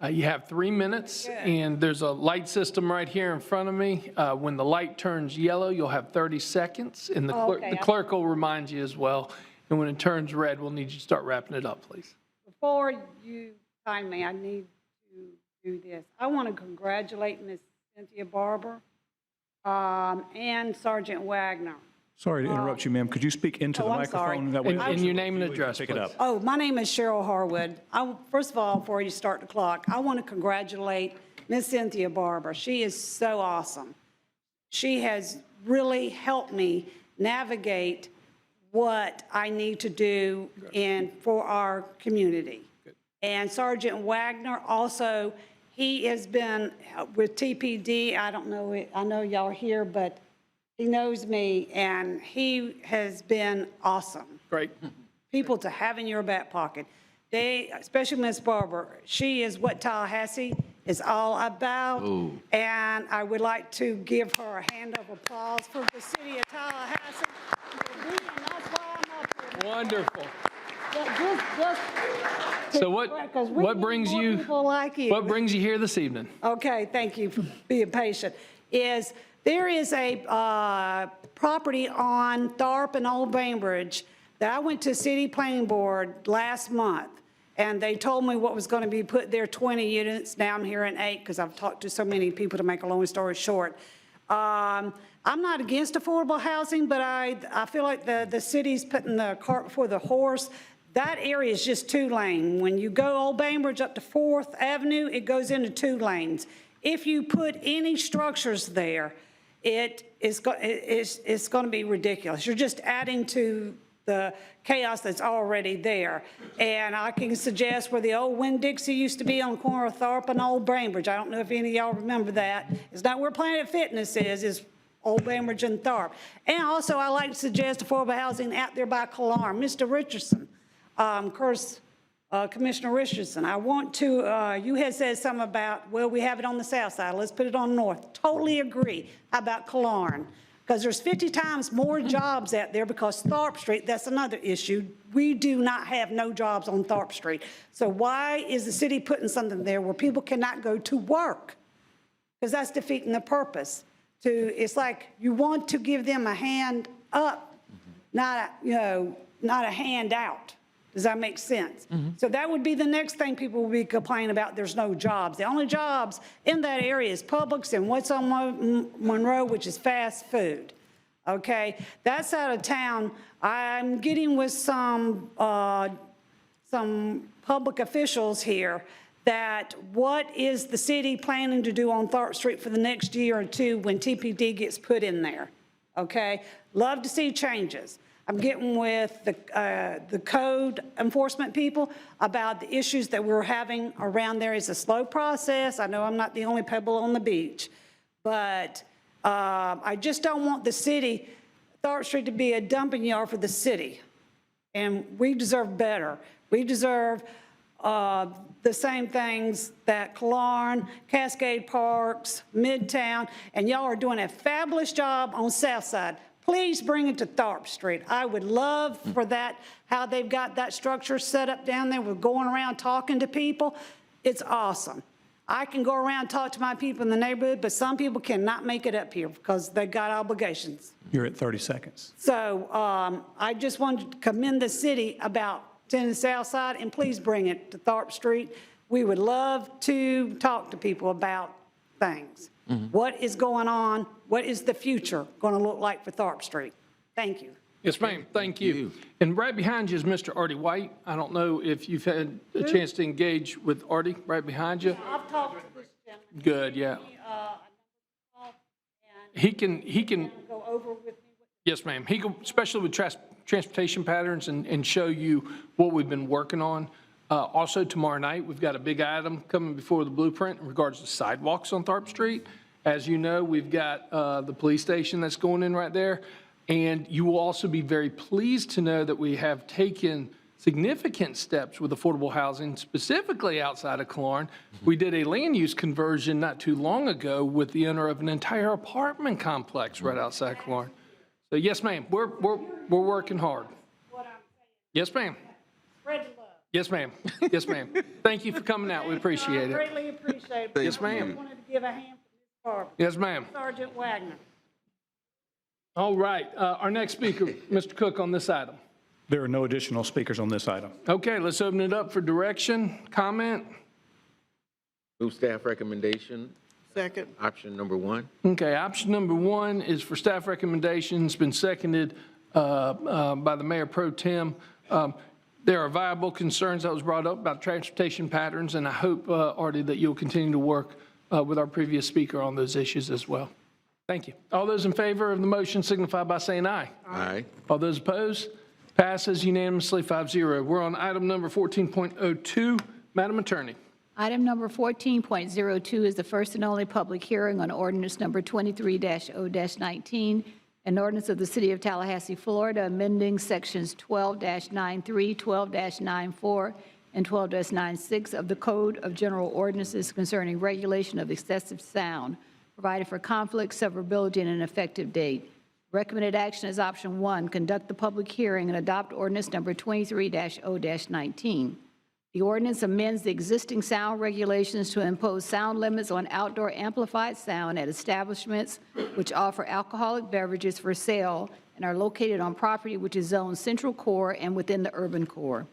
You have 3 minutes, and there's a light system right here in front of me. When the light turns yellow, you'll have 30 seconds, and the clerk will remind you as well. And when it turns red, we'll need you to start wrapping it up, please. Before you time me, I need to do this. I want to congratulate Ms. Cynthia Barber and Sergeant Wagner. Sorry to interrupt you, ma'am. Could you speak into the microphone? That way and your name and address, pick it up. Oh, my name is Cheryl Harwood. First of all, before you start the clock, I want to congratulate Ms. Cynthia Barber. She is so awesome. She has really helped me navigate what I need to do for our community. And Sergeant Wagner also, he has been with TPD. I don't know, I know y'all are here, but he knows me, and he has been awesome. Great. People to have in your back pocket. They, especially Miss Barber, she is what Tallahassee is all about. Ooh. And I would like to give her a hand of applause for the City of Tallahassee. And that's why I'm up here. Wonderful. Just So what brings you, people like you. what brings you here this evening? Okay, thank you for being patient. There is a property on Tharp and Old Bainbridge that I went to City Planning Board last month, and they told me what was going to be put there, 20 units. Now I'm hearing 8 because I've talked to so many people, to make a long story short. I'm not against affordable housing, but I feel like the city's putting the cart before the horse. That area is just 2-lane. When you go Old Bainbridge up to 4th Avenue, it goes into 2 lanes. If you put any structures there, it's going to be ridiculous. You're just adding to the chaos that's already there. And I can suggest where the old Winn-Dixie used to be on the corner of Tharp and Old Bainbridge. I don't know if any of y'all remember that. It's not where Planet Fitness is Old Bainbridge and Tharp. And also, I like to suggest affordable housing out there by Killarn. Mr. Richardson, Commissioner Richardson, I want to, you had said something about, well, we have it on the south side, let's put it on the north. Totally agree. How about Killarn? Because there's 50 times more jobs out there, because Tharp Street, that's another issue. We do not have no jobs on Tharp Street. So why is the city putting something there where people cannot go to work? Because that's defeating the purpose. It's like you want to give them a hand up, not a hand out. Does that make sense? So that would be the next thing people will be complaining about. There's no jobs. The only jobs in that area is Publix and what's on Monroe, which is fast food. Okay, that's out of town. I'm getting with some public officials here that what is the city planning to do on Tharp Street for the next year or two when TPD gets put in there? Okay, love to see changes. I'm getting with the code enforcement people about the issues that we're having around there. It's a slow process. I know I'm not the only pebble on the beach, but I just don't want the city, Tharp Street, to be a dumping yard for the city. And we deserve better. We deserve the same things that Killarn, Cascade Parks, Midtown, and y'all are doing a fabulous job on South Side. Please bring it to Tharp Street. I would love for that, how they've got that structure set up down there with going around talking to people. It's awesome. I can go around and talk to my people in the neighborhood, but some people cannot make it up here because they've got obligations. You're at 30 seconds. So I just wanted to commend the city about to the south side, and please bring it to Tharp Street. We would love to talk to people about things. What is going on? What is the future going to look like for Tharp Street? Thank you. Yes, ma'am. Thank you. And right behind you is Mr. Artie White. I don't know if you've had a chance to engage with Artie right behind you. I've talked to this gentleman. Good, yeah. He can Go over with me. Yes, ma'am. He can, especially with transportation patterns, and show you what we've been working on. Also, tomorrow night, we've got a big item coming before the blueprint in regards to sidewalks on Tharp Street. As you know, we've got the police station that's going in right there. And you will also be very pleased to know that we have taken significant steps with affordable housing, specifically outside of Killarn. We did a land use conversion not too long ago with the owner of an entire apartment complex right outside Killarn. So yes, ma'am, we're working hard. Yes, ma'am. Spread the love. Yes, ma'am. Yes, ma'am. Thank you for coming out. We appreciate it. Greatly appreciate it. Yes, ma'am. I wanted to give a hand to Ms. Barber. Yes, ma'am. Sergeant Wagner. All right. Our next speaker, Mr. Cook, on this item. There are no additional speakers on this item. Okay, let's open it up for direction, comment. Move staff recommendation, Second. option number 1. Okay, option number 1 is for staff recommendations. It's been seconded by the Mayor Pro Tem. There are viable concerns that was brought up about transportation patterns, and I hope, Artie, that you'll continue to work with our previous speaker on those issues as well. Thank you. All those in favor of the motion signify by saying aye. Aye. All those opposed? Passes unanimously 5-0. We're on item number 14.02, Madam Attorney. Item number 14.02 is the first and only public hearing on ordinance number 23-0-19, an ordinance of the City of Tallahassee, Florida, amending sections 12-93, 12-94, and 12-96 of the Code of General Ordinances concerning regulation of excessive sound, provided for conflict, severability, and an effective date. Recommended action is option 1, conduct the public hearing and adopt ordinance number 23-0-19. The ordinance amends the existing sound regulations to impose sound limits on outdoor amplified sound at establishments which offer alcoholic beverages for sale and are located on property which is zoned central core and within the urban core.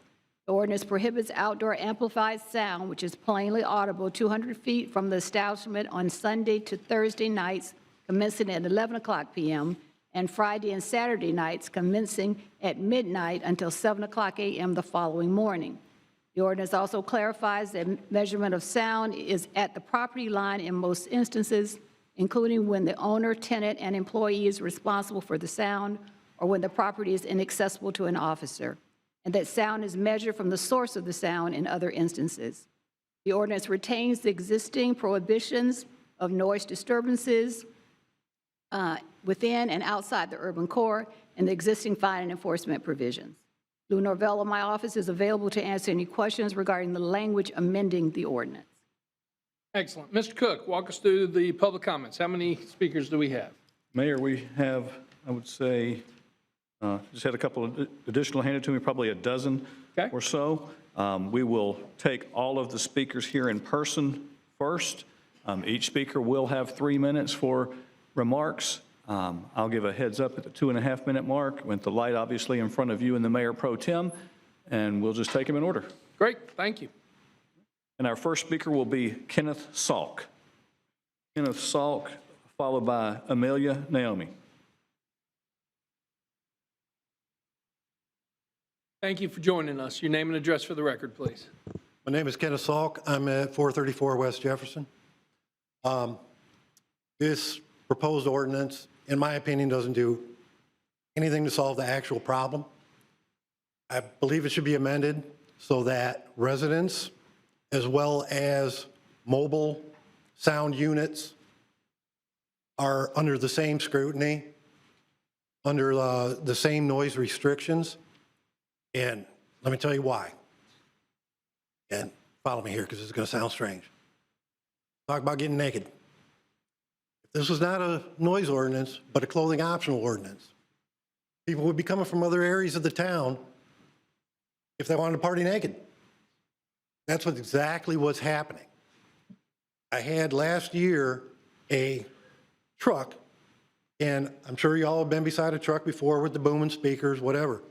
The ordinance prohibits outdoor amplified sound, which is plainly audible 200 feet from the establishment on Sunday to Thursday nights commencing at 11 o'clock p.m., and Friday and Saturday nights commencing at midnight until 7 o'clock a.m. the following morning. The ordinance also clarifies that measurement of sound is at the property line in most instances, including when the owner, tenant, and employee is responsible for the sound or when the property is inaccessible to an officer, and that sound is measured from the source of the sound in other instances. The ordinance retains the existing prohibitions of noise disturbances within and outside the urban core and the existing fine and enforcement provisions. Lou Norvell of my office is available to answer any questions regarding the language amending the ordinance. Excellent. Mr. Cook, walk us through the public comments. How many speakers do we have? Mayor, we have, I would say, just had a couple of additional handed to me, probably a dozen or so. We will take all of the speakers here in person first. Each speaker will have 3 minutes for remarks. I'll give a heads up at the 2.5-minute mark with the light obviously in front of you and the Mayor Pro Tem, and we'll just take them in order. Great, thank you. And our first speaker will be Kenneth Salk. Kenneth Salk, followed by Amelia Naomi. Thank you for joining us. Your name and address for the record, please. My name is Kenneth Salk. I'm at 434 West Jefferson. This proposed ordinance, in my opinion, doesn't do anything to solve the actual problem. I believe it should be amended so that residents, as well as mobile sound units, are under the same scrutiny, under the same noise restrictions. And let me tell you why. And follow me here because this is going to sound strange. Talk about getting naked. If this was not a noise ordinance, but a clothing optional ordinance, people would be coming from other areas of the town if they wanted to party naked. That's exactly what's happening. I had last year a truck, and I'm sure you all have been beside a truck before with the booming speakers, whatever.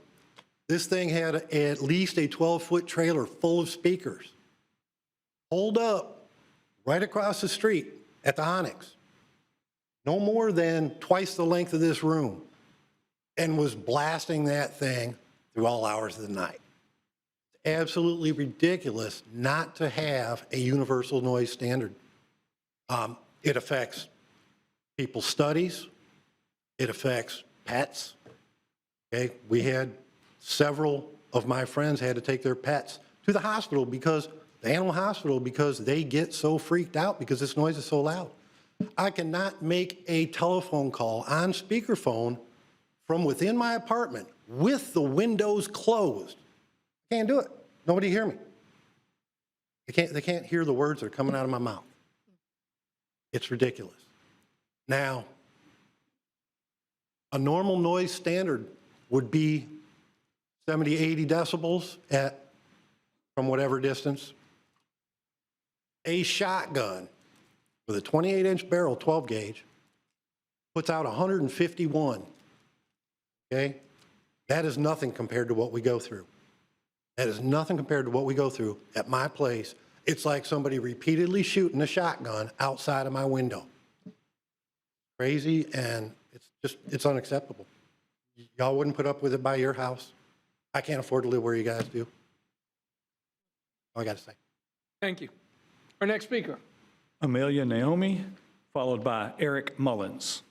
This thing had at least a 12-foot trailer full of speakers, pulled up right across the street at the Onyx, no more than twice the length of this room, and was blasting that thing through all hours of the night. It's absolutely ridiculous not to have a universal noise standard. It affects people's studies. It affects pets. Okay, we had several of my friends had to take their pets to the hospital because the animal hospital because they get so freaked out because this noise is so loud. I cannot make a telephone call on speakerphone from within my apartment with the windows closed. Can't do it. Nobody hear me. They can't hear the words that are coming out of my mouth. It's ridiculous. Now, a normal noise standard would be 70, 80 decibels from whatever distance. A shotgun with a 28-inch barrel, 12 gauge, puts out 151, okay? That is nothing compared to what we go through. That is nothing compared to what we go through at my place. It's like somebody repeatedly shooting a shotgun outside of my window. Crazy, and it's unacceptable. Y'all wouldn't put up with it by your house. I can't afford to live where you guys do. All I got to say. Thank you. Our next speaker. Amelia Naomi, followed by Eric Mullins.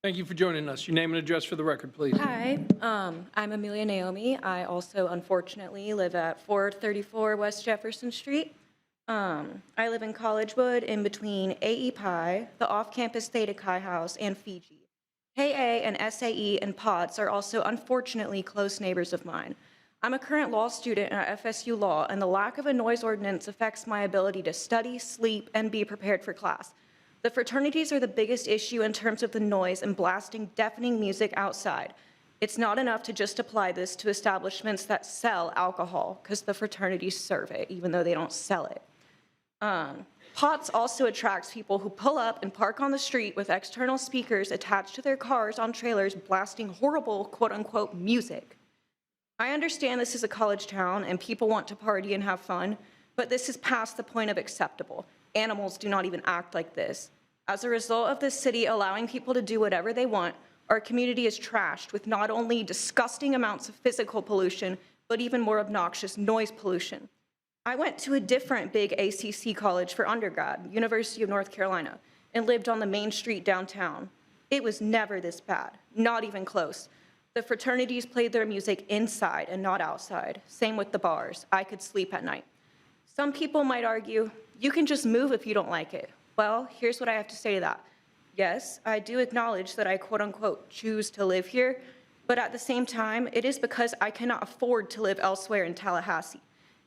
Thank you for joining us. Your name and address for the record, please. Hi, I'm Amelia Naomi. I also unfortunately live at 434 West Jefferson Street. I live in Collegewood in between AE Pi, the off-campus Theta Chi House, and Fiji. KA and SAE and POTS are also unfortunately close neighbors of mine. I'm a current law student at FSU Law, and the lack of a noise ordinance affects my ability to study, sleep, and be prepared for class. The fraternities are the biggest issue in terms of the noise and blasting deafening music outside. It's not enough to just apply this to establishments that sell alcohol, because the fraternities serve it, even though they don't sell it. POTS also attracts people who pull up and park on the street with external speakers attached to their cars on trailers blasting horrible quote-unquote music. I understand this is a college town and people want to party and have fun, but this is past the point of acceptable. Animals do not even act like this. As a result of this city allowing people to do whatever they want, our community is trashed with not only disgusting amounts of physical pollution, but even more obnoxious noise pollution. I went to a different big ACC college for undergrad, University of North Carolina, and lived on the main street downtown. It was never this bad, not even close. The fraternities played their music inside and not outside. Same with the bars. I could sleep at night. Some people might argue, you can just move if you don't like it. Well, here's what I have to say to that. Yes, I do acknowledge that I quote-unquote choose to live here, but at the same time, it is because I cannot afford to live elsewhere in Tallahassee.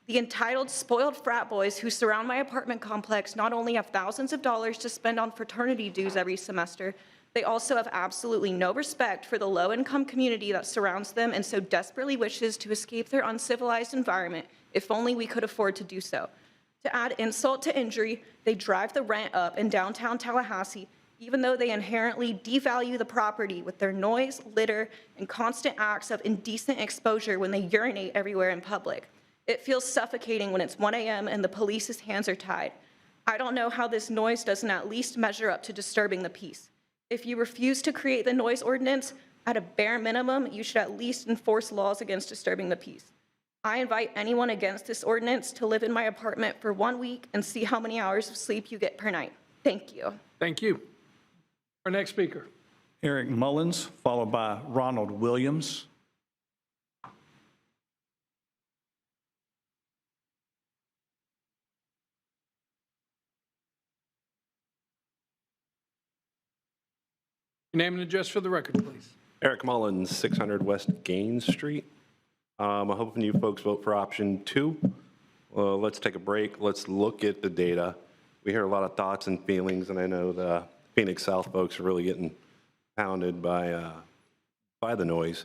The entitled, spoiled frat boys who surround my apartment complex not only have thousands of dollars to spend on fraternity dues every semester, they also have absolutely no respect for the low-income community that surrounds them and so desperately wishes to escape their uncivilized environment, if only we could afford to do so. To add insult to injury, they drive the rent up in downtown Tallahassee, even though they inherently devalue the property with their noise, litter, and constant acts of indecent exposure when they urinate everywhere in public. It feels suffocating when it's 1 a.m. and the police's hands are tied. I don't know how this noise doesn't at least measure up to disturbing the peace. If you refuse to create the noise ordinance, at a bare minimum, you should at least enforce laws against disturbing the peace. I invite anyone against this ordinance to live in my apartment for 1 week and see how many hours of sleep you get per night. Thank you. Thank you. Our next speaker. Eric Mullins, followed by Ronald Williams. Your name and address for the record, please. Eric Mullins, 600 West Gaines Street. I'm hoping you folks vote for option 2. Let's take a break. Let's look at the data. We hear a lot of thoughts and feelings, and I know the Phoenix South folks are really getting pounded by the noise.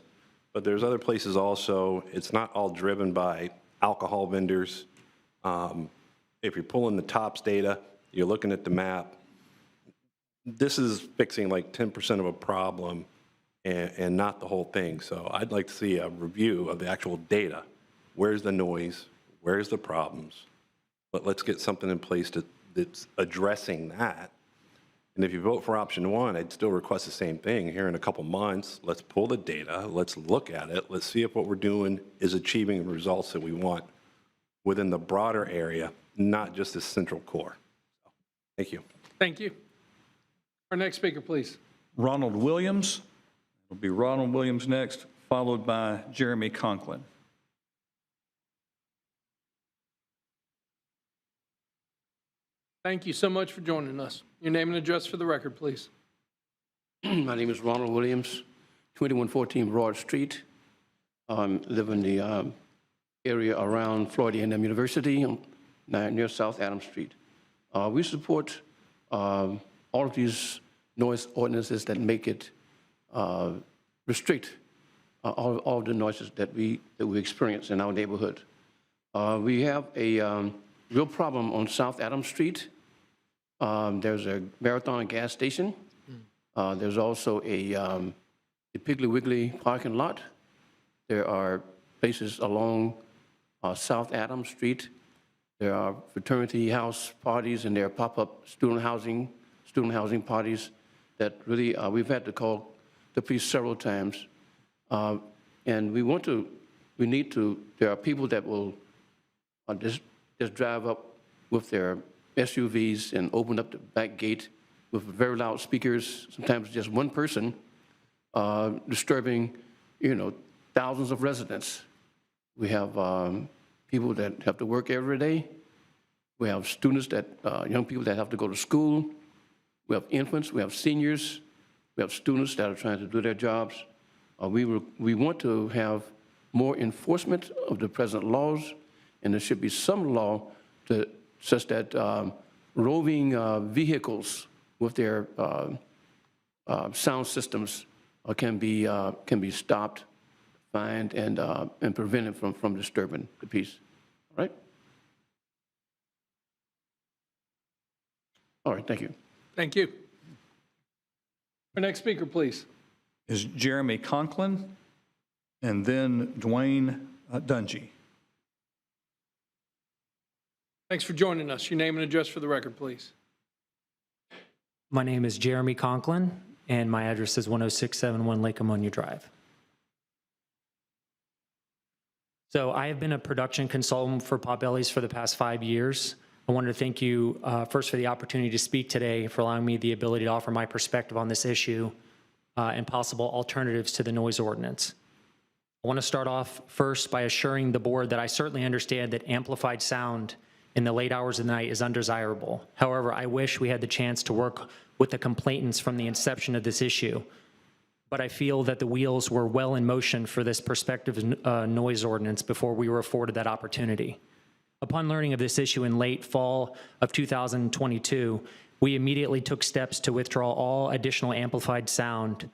But there's other places also. It's not all driven by alcohol vendors. If you're pulling the TOPS data, you're looking at the map, this is fixing like 10% of a problem and not the whole thing. So I'd like to see a review of the actual data. Where's the noise? Where's the problems? But let's get something in place that's addressing that. And if you vote for option 1, I'd still request the same thing. Here in a couple months, let's pull the data, let's look at it, let's see if what we're doing is achieving the results that we want within the broader area, not just the central core. Thank you. Thank you. Our next speaker, please. Ronald Williams. It'll be Ronald Williams next, followed by Jeremy Conklin. Thank you so much for joining us. Your name and address for the record, please. My name is Ronald Williams, 2114 Broad Street. Live in the area around Florida A&M University, near South Adams Street. We support all of these noise ordinances that make it restrict all of the noises that we experience in our neighborhood. We have a real problem on South Adams Street. There's a Marathon gas station. There's also a Piggly Wiggly parking lot. There are places along South Adams Street. There are fraternity house parties and there are pop-up student housing parties that really, we've had to call the police several times. And we need to, there are people that will just drive up with their SUVs and open up the back gate with very loud speakers, sometimes just one person, disturbing, thousands of residents. We have people that have to work every day. We have students young people that have to go to school. We have infants, we have seniors, we have students that are trying to do their jobs. We want to have more enforcement of the present laws, and there should be some law such that roving vehicles with their sound systems can be stopped, fined, and prevented from disturbing the peace. All right? All right, thank you. Thank you. Our next speaker, please. Is Jeremy Conklin, and then Dwayne Dungy. Thanks for joining us. Your name and address for the record, please. My name is Jeremy Conklin, and my address is 10671 Lake Ammonia Drive. So I have been a production consultant for Potbellies for the past 5 years. I wanted to thank you first for the opportunity to speak today, for allowing me the ability to offer my perspective on this issue and possible alternatives to the noise ordinance. I want to start off first by assuring the board that I certainly understand that amplified sound in the late hours of the night is undesirable. However, I wish we had the chance to work with the complainants from the inception of this issue. But I feel that the wheels were well in motion for this prospective noise ordinance before we were afforded that opportunity. Upon learning of this issue in late fall of 2022, we immediately took steps to withdraw all additional amplified sound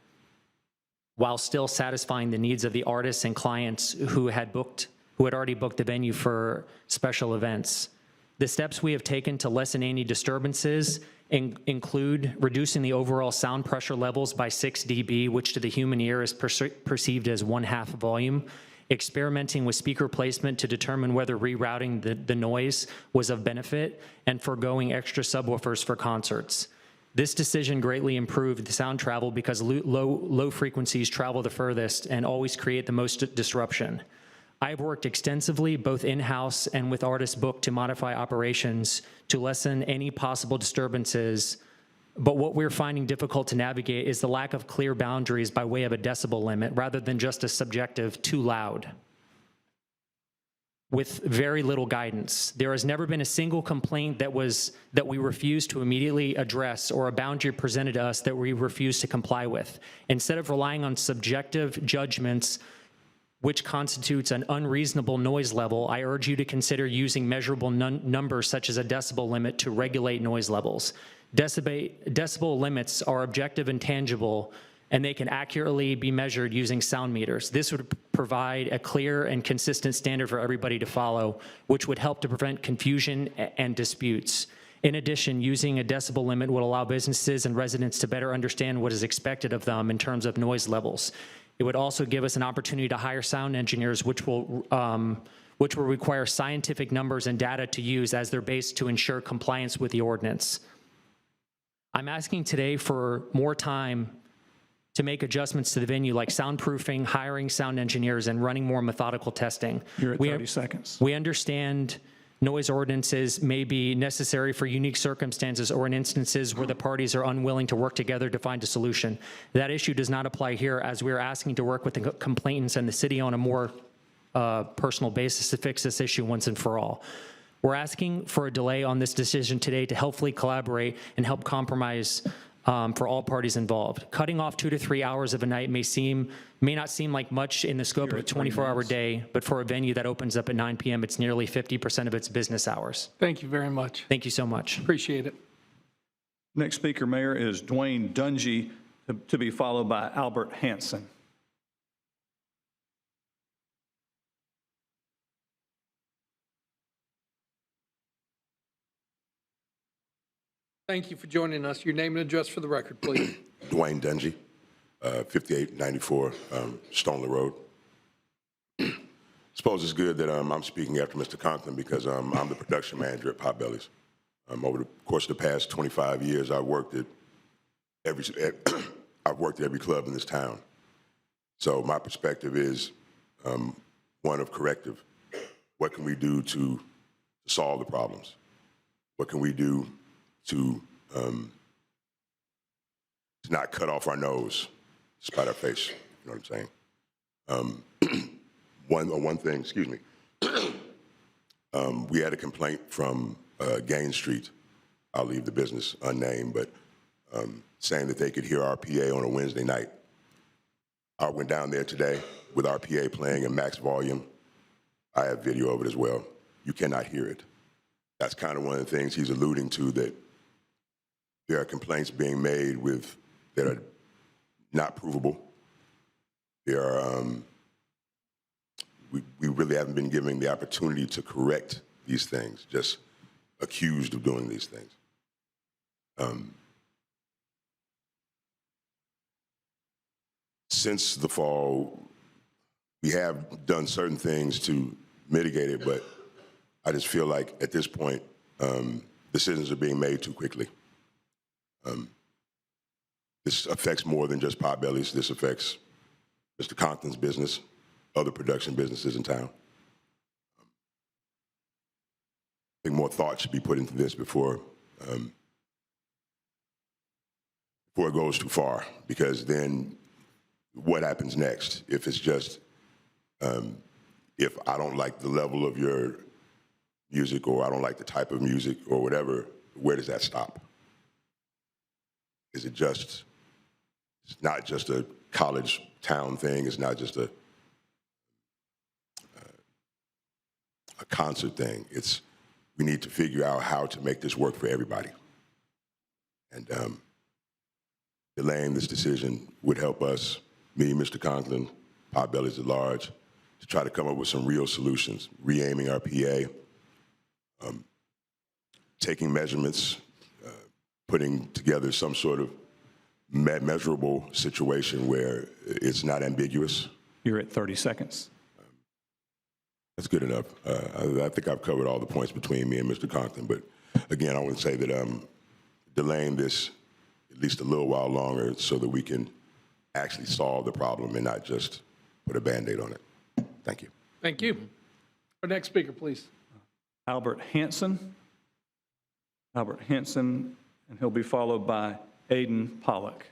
while still satisfying the needs of the artists and clients who had already booked the venue for special events. The steps we have taken to lessen any disturbances include reducing the overall sound pressure levels by 6 dB, which to the human ear is perceived as 1/2 volume, experimenting with speaker placement to determine whether rerouting the noise was of benefit, and foregoing extra subwoofers for concerts. This decision greatly improved the sound travel because low frequencies travel the furthest and always create the most disruption. I've worked extensively, both in-house and with artists booked, to modify operations to lessen any possible disturbances. But what we're finding difficult to navigate is the lack of clear boundaries by way of a decibel limit, rather than just a subjective too loud, with very little guidance. There has never been a single complaint that we refused to immediately address, or a boundary presented to us that we refused to comply with. Instead of relying on subjective judgments, which constitutes an unreasonable noise level, I urge you to consider using measurable numbers such as a decibel limit to regulate noise levels. Decibel limits are objective and tangible, and they can accurately be measured using sound meters. This would provide a clear and consistent standard for everybody to follow, which would help to prevent confusion and disputes. In addition, using a decibel limit would allow businesses and residents to better understand what is expected of them in terms of noise levels. It would also give us an opportunity to hire sound engineers, which will require scientific numbers and data to use as their base to ensure compliance with the ordinance. I'm asking today for more time to make adjustments to the venue, like soundproofing, hiring sound engineers, and running more methodical testing. You're at 30 seconds. We understand noise ordinances may be necessary for unique circumstances or in instances where the parties are unwilling to work together to find a solution. That issue does not apply here, as we are asking to work with the complainants and the city on a more personal basis to fix this issue once and for all. We're asking for a delay on this decision today to helpfully collaborate and help compromise for all parties involved. Cutting off 2 to 3 hours of a night may not seem like much in the scope of a 24-hour day, but for a venue that opens up at 9 p.m., it's nearly 50% of its business hours. Thank you very much. Thank you so much. Appreciate it. Next speaker, Mayor, is Dwayne Dungy, to be followed by Albert Hanson. Thank you for joining us. Your name and address for the record, please. Dwayne Dungy, 5894 Stoneleigh Road. Suppose it's good that I'm speaking after Mr. Conklin, because I'm the production manager at Potbellies. Over the course of the past 25 years, I've worked at every club in this town. So my perspective is one of corrective. What can we do to solve the problems? What can we do to to not cut off our nose, spite our face. You know what I'm saying? One thing, excuse me. We had a complaint from Gaines Street. I'll leave the business unnamed, but saying that they could hear our PA on a Wednesday night. I went down there today with our PA playing in max volume. I have video of it as well. You cannot hear it. That's kind of one of the things he's alluding to, that there are complaints being made that are not provable. There are, we really haven't been given the opportunity to correct these things, just accused of doing these things. Since the fall, we have done certain things to mitigate it, but I just feel like at this point, decisions are being made too quickly. This affects more than just Potbelly's. This affects Mr. Conklin's business, other production businesses in town. I think more thought should be put into this before it goes too far, because then what happens next? If it's just, if I don't like the level of your music, or I don't like the type of music, or whatever, where does that stop? Is it just, it's not just a college town thing, it's not just a concert thing. It's, we need to figure out how to make this work for everybody. And delaying this decision would help us, me, Mr. Conklin, Potbelly's at large, to try to come up with some real solutions, re-aiming our PA, taking measurements, putting together some sort of measurable situation where it's not ambiguous. You're at 30 seconds. That's good enough. I think I've covered all the points between me and Mr. Conklin, but again, I want to say that delaying this at least a little while longer so that we can actually solve the problem and not just put a Band-Aid on it. Thank you. Thank you. Our next speaker, please. Albert Hanson. Albert Hanson, and he'll be followed by Aiden Pollock.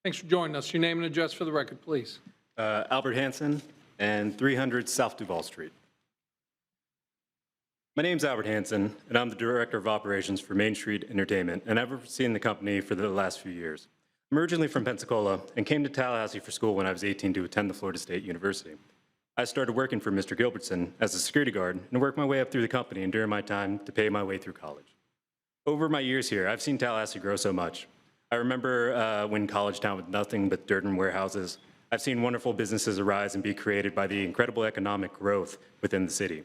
Thanks for joining us. Your name and address for the record, please. Albert Hanson, and 300 South Duval Street. My name's Albert Hanson, and I'm the Director of Operations for Main Street Entertainment, and I've overseen the company for the last few years. I'm originally from Pensacola and came to Tallahassee for school when I was 18 to attend the Florida State University. I started working for Mr. Gilbertson as a security guard and worked my way up through the company and during my time to pay my way through college. Over my years here, I've seen Tallahassee grow so much. I remember when college town with nothing but dirt and warehouses. I've seen wonderful businesses arise and be created by the incredible economic growth within the city.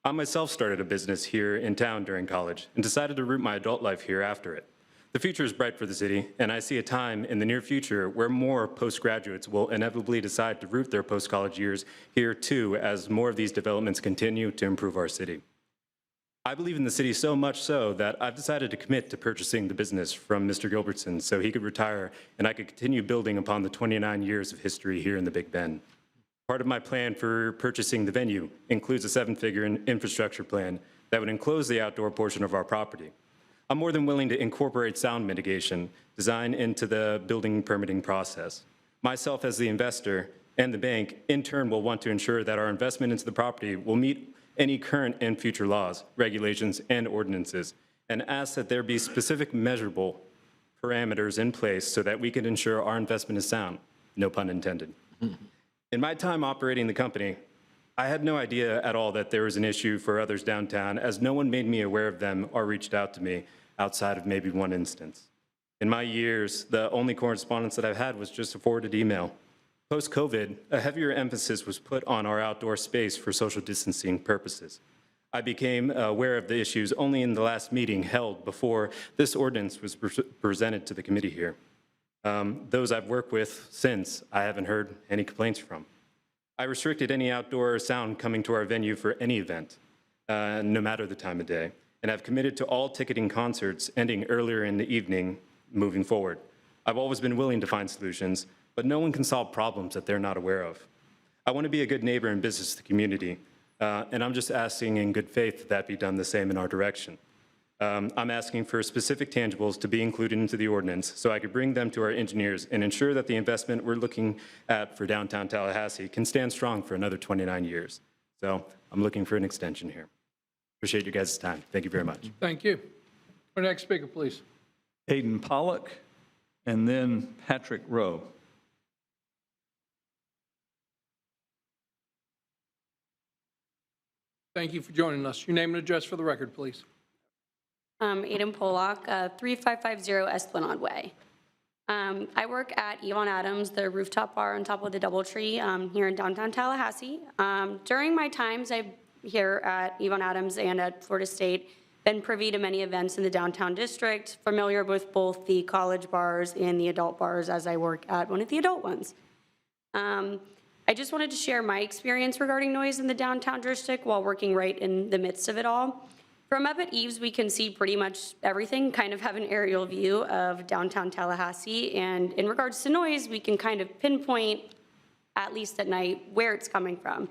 I myself started a business here in town during college and decided to root my adult life here after it. The future is bright for the city, and I see a time in the near future where more postgraduates will inevitably decide to root their post-college years here too, as more of these developments continue to improve our city. I believe in the city so much so that I've decided to commit to purchasing the business from Mr. Gilbertson so he could retire and I could continue building upon the 29 years of history here in the Big Bend. Part of my plan for purchasing the venue includes a 7-figure infrastructure plan that would enclose the outdoor portion of our property. I'm more than willing to incorporate sound mitigation design into the building permitting process. Myself as the investor and the bank in turn will want to ensure that our investment into the property will meet any current and future laws, regulations, and ordinances, and ask that there be specific measurable parameters in place so that we can ensure our investment is sound, no pun intended. In my time operating the company, I had no idea at all that there was an issue for others downtown, as no one made me aware of them or reached out to me outside of maybe one instance. In my years, the only correspondence that I've had was just a forwarded email. Post-COVID, a heavier emphasis was put on our outdoor space for social distancing purposes. I became aware of the issues only in the last meeting held before this ordinance was presented to the committee here. Those I've worked with since, I haven't heard any complaints from. I restricted any outdoor sound coming to our venue for any event, no matter the time of day, and I've committed to all ticketing concerts ending earlier in the evening moving forward. I've always been willing to find solutions, but no one can solve problems that they're not aware of. I want to be a good neighbor and business to the community. And I'm just asking in good faith that be done the same in our direction. I'm asking for specific tangibles to be included into the ordinance so I could bring them to our engineers and ensure that the investment we're looking at for downtown Tallahassee can stand strong for another 29 years. So I'm looking for an extension here. Appreciate you guys' time. Thank you very much. Thank you. Our next speaker, please. Hayden Pollock, and then Patrick Rowe. Thank you for joining us. Your name and address for the record, please. Aiden Pollock, 3550 Esplanade Way. I work at Yvonne Adams, the rooftop bar on top of the DoubleTree here in downtown Tallahassee. During my times here at Yvonne Adams and at Florida State, been privy to many events in the downtown district, familiar with both the college bars and the adult bars as I work at one of the adult ones. I just wanted to share my experience regarding noise in the downtown district while working right in the midst of it all. From up at Eaves, we can see pretty much everything, kind of have an aerial view of downtown Tallahassee. And in regards to noise, we can kind of pinpoint, at least at night, where it's coming from.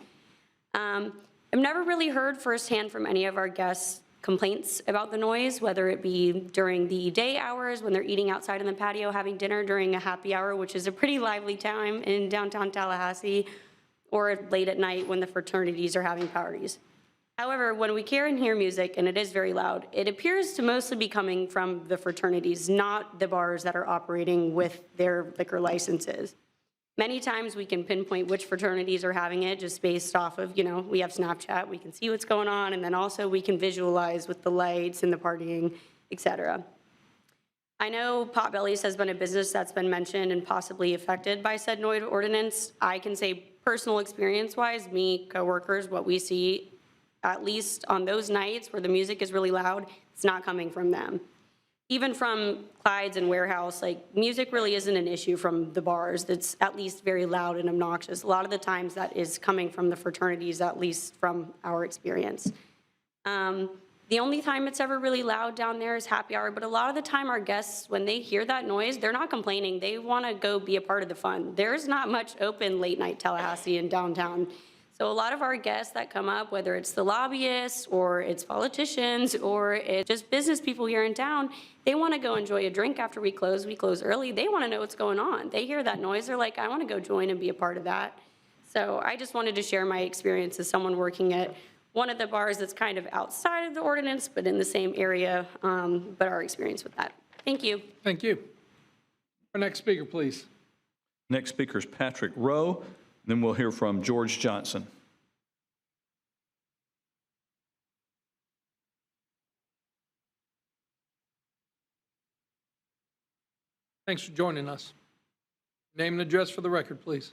I've never really heard firsthand from any of our guests complaints about the noise, whether it be during the day hours when they're eating outside in the patio, having dinner during a happy hour, which is a pretty lively time in downtown Tallahassee, or late at night when the fraternities are having parties. However, when we hear and hear music, and it is very loud, it appears to mostly be coming from the fraternities, not the bars that are operating with their liquor licenses. Many times we can pinpoint which fraternities are having it just based off of, we have Snapchat, we can see what's going on, and then also we can visualize with the lights and the partying, et cetera. I know Potbelly's has been a business that's been mentioned and possibly affected by said noise ordinance. I can say personal experience-wise, me, coworkers, what we see, at least on those nights where the music is really loud, it's not coming from them. Even from Clyde's and Warehouse, music really isn't an issue from the bars that's at least very loud and obnoxious. A lot of the times that is coming from the fraternities, at least from our experience. The only time it's ever really loud down there is happy hour, but a lot of the time our guests, when they hear that noise, they're not complaining. They want to go be a part of the fun. There's not much open late night Tallahassee and downtown. So a lot of our guests that come up, whether it's the lobbyists or it's politicians or it's just business people here in town, they want to go enjoy a drink after we close early. They want to know what's going on. They hear that noise, they're like, I want to go join and be a part of that. So I just wanted to share my experience as someone working at one of the bars that's kind of outside of the ordinance, but in the same area, but our experience with that. Thank you. Thank you. Our next speaker, please. Next speaker is Patrick Rowe. Then we'll hear from George Johnson. Thanks for joining us. Name and address for the record, please.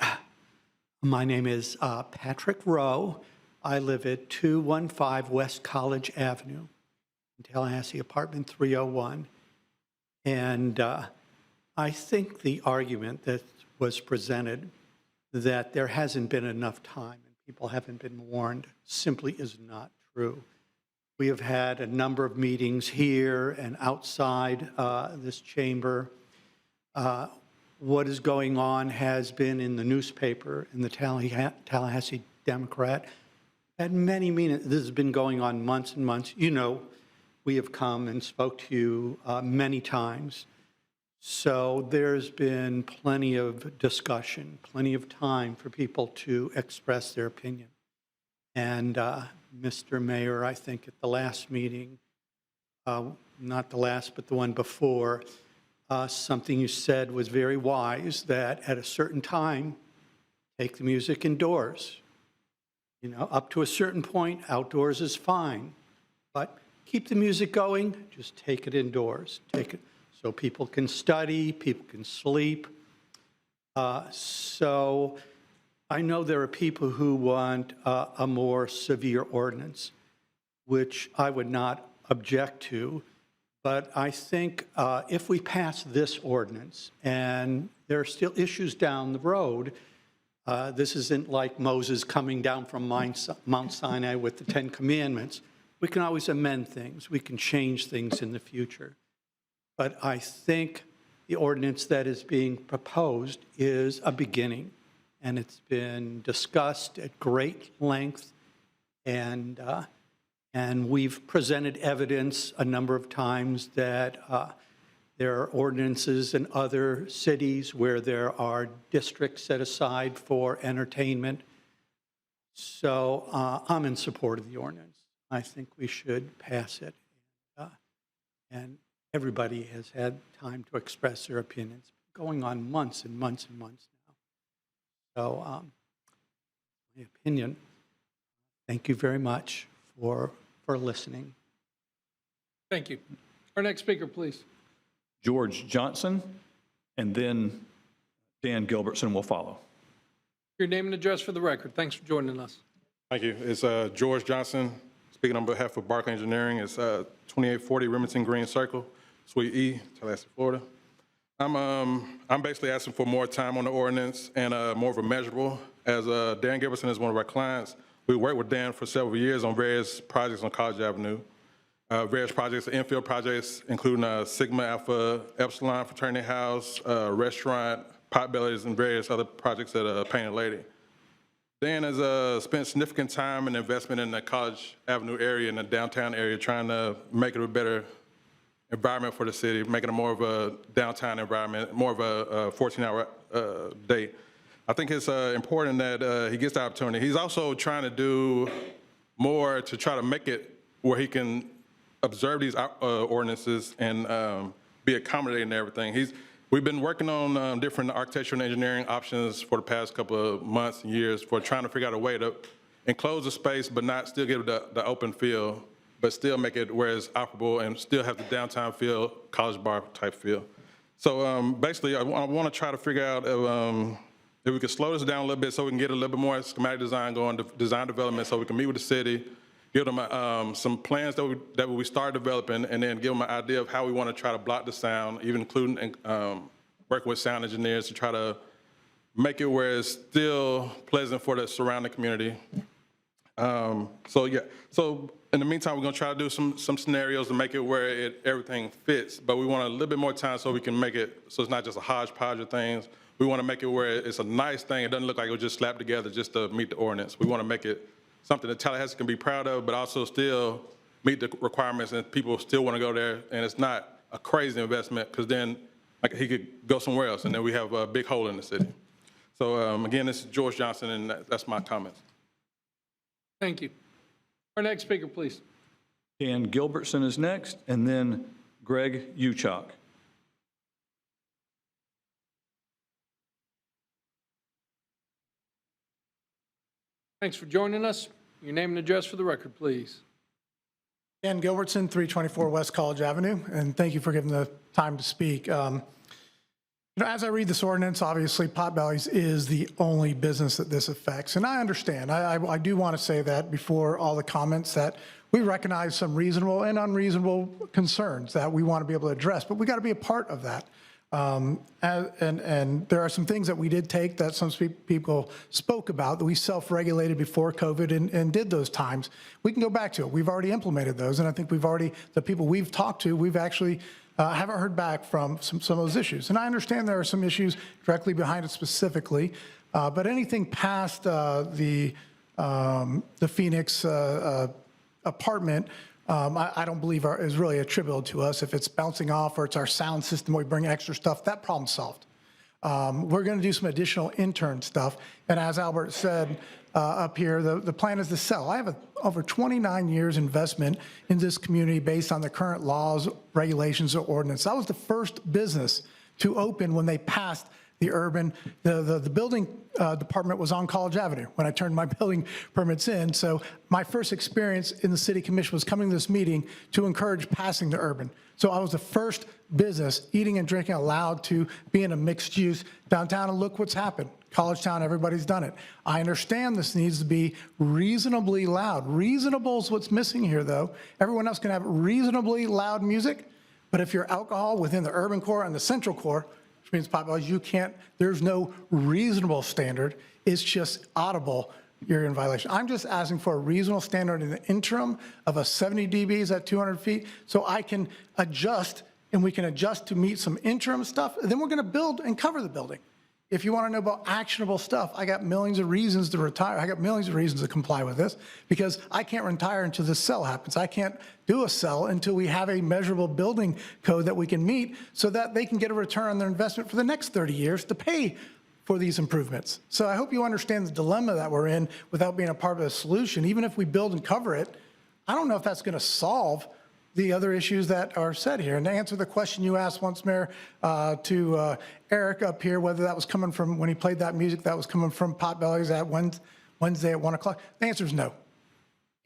My name is Patrick Rowe. I live at 215 West College Avenue in Tallahassee, apartment 301. And I think the argument that was presented that there hasn't been enough time and people haven't been warned simply is not true. We have had a number of meetings here and outside this chamber. What is going on has been in the newspaper, in the Tallahassee Democrat, and many meetings. This has been going on months and months. We have come and spoke to you many times. So there's been plenty of discussion, plenty of time for people to express their opinion. And Mr. Mayor, I think at the last meeting, not the last, but the one before, something you said was very wise, that at a certain time, take the music indoors. Up to a certain point, outdoors is fine. But keep the music going, just take it indoors. Take it so people can study, people can sleep. So I know there are people who want a more severe ordinance, which I would not object to. But I think if we pass this ordinance and there are still issues down the road, this isn't like Moses coming down from Mount Sinai with the 10 Commandments. We can always amend things. We can change things in the future. But I think the ordinance that is being proposed is a beginning, and it's been discussed at great length And we've presented evidence a number of times that there are ordinances in other cities where there are districts set aside for entertainment. So I'm in support of the ordinance. I think we should pass it. And everybody has had time to express their opinions, going on months and months and months now. So my opinion, thank you very much for listening. Thank you. Our next speaker, please. George Johnson, and then Dan Gilbertson will follow. Your name and address for the record. Thanks for joining us. Thank you. It's George Johnson, speaking on behalf of Barclay Engineering. It's 2840 Remington Green Circle, Suite E, Tallahassee, Florida. I'm basically asking for more time on the ordinance and more of a measurable. As Dan Gilbertson is one of our clients, we worked with Dan for several years on various projects on College Avenue. Various projects, infield projects, including Sigma Alpha Epsilon Fraternity House, restaurant, Potbellies, and various other projects at Painted Lady. Dan has spent significant time and investment in the College Avenue area and the downtown area, trying to make it a better environment for the city, making it more of a downtown environment, more of a 14-hour day. I think it's important that he gets the opportunity. He's also trying to do more to try to make it where he can observe these ordinances and be accommodating to everything. We've been working on different architectural and engineering options for the past couple of months and years for trying to figure out a way to enclose the space but not still give it the open feel, but still make it where it's operable and still have the downtown feel, College Bar type feel. So basically, I want to try to figure out if we could slow this down a little bit so we can get a little bit more schematic design going, design development, so we can meet with the city, give them some plans that we start developing, and then give them an idea of how we want to try to block the sound, even including working with sound engineers to try to make it where it's still pleasant for the surrounding community. So in the meantime, we're going to try to do some scenarios to make it where everything fits, but we want a little bit more time so we can make it so it's not just a hodgepodge of things. We want to make it where it's a nice thing. It doesn't look like it was just slapped together just to meet the ordinance. We want to make it something that Tallahassee can be proud of, but also still meet the requirements and people still want to go there, and it's not a crazy investment, because then he could go somewhere else, and then we have a big hole in the city. So again, this is George Johnson, and that's my comments. Thank you. Our next speaker, please. Dan Gilbertson is next, and then Greg Uchok. Thanks for joining us. Your name and address for the record, please. Dan Gilbertson, 324 West College Avenue, and thank you for giving the time to speak. As I read this ordinance, obviously Potbellies is the only business that this affects, and I understand. I do want to say that before all the comments, that we recognize some reasonable and unreasonable concerns that we want to be able to address, but we got to be a part of that. And there are some things that we did take that some people spoke about that we self-regulated before COVID and did those times. We can go back to it. We've already implemented those, and I think the people we've talked to, we've actually haven't heard back from some of those issues. And I understand there are some issues directly behind it specifically, but anything past the Phoenix apartment, I don't believe is really attributable to us. If it's bouncing off or it's our sound system, we bring extra stuff, that problem's solved. We're going to do some additional intern stuff. And as Albert said up here, the plan is to sell. I have over 29 years investment in this community based on the current laws, regulations, or ordinance. I was the first business to open when they passed the building department was on College Avenue when I turned my building permits in. So my first experience in the city commission was coming to this meeting to encourage passing the urban. So I was the first business eating and drinking allowed to be in a mixed use downtown, and look what's happened. College Town, everybody's done it. I understand this needs to be reasonably loud. Reasonable is what's missing here, though. Everyone else can have reasonably loud music, but if you're alcohol within the urban core and the central core, means Potbellies, you can't, there's no reasonable standard. It's just audible, you're in violation. I'm just asking for a reasonable standard in the interim of a 70 dBs at 200 feet so I can adjust, and we can adjust to meet some interim stuff, and then we're gonna build and cover the building. If you want to know about actionable stuff, I got millions of reasons to retire. I got millions of reasons to comply with this because I can't retire until this sell happens. I can't do a sell until we have a measurable building code that we can meet so that they can get a return on their investment for the next 30 years to pay for these improvements. So I hope you understand the dilemma that we're in without being a part of the solution. Even if we build and cover it, I don't know if that's going to solve the other issues that are said here. And to answer the question you asked once, Mayor, to Eric up here, whether that was coming from, when he played that music, that was coming from Potbellies at Wednesday at 1 o'clock, the answer is no.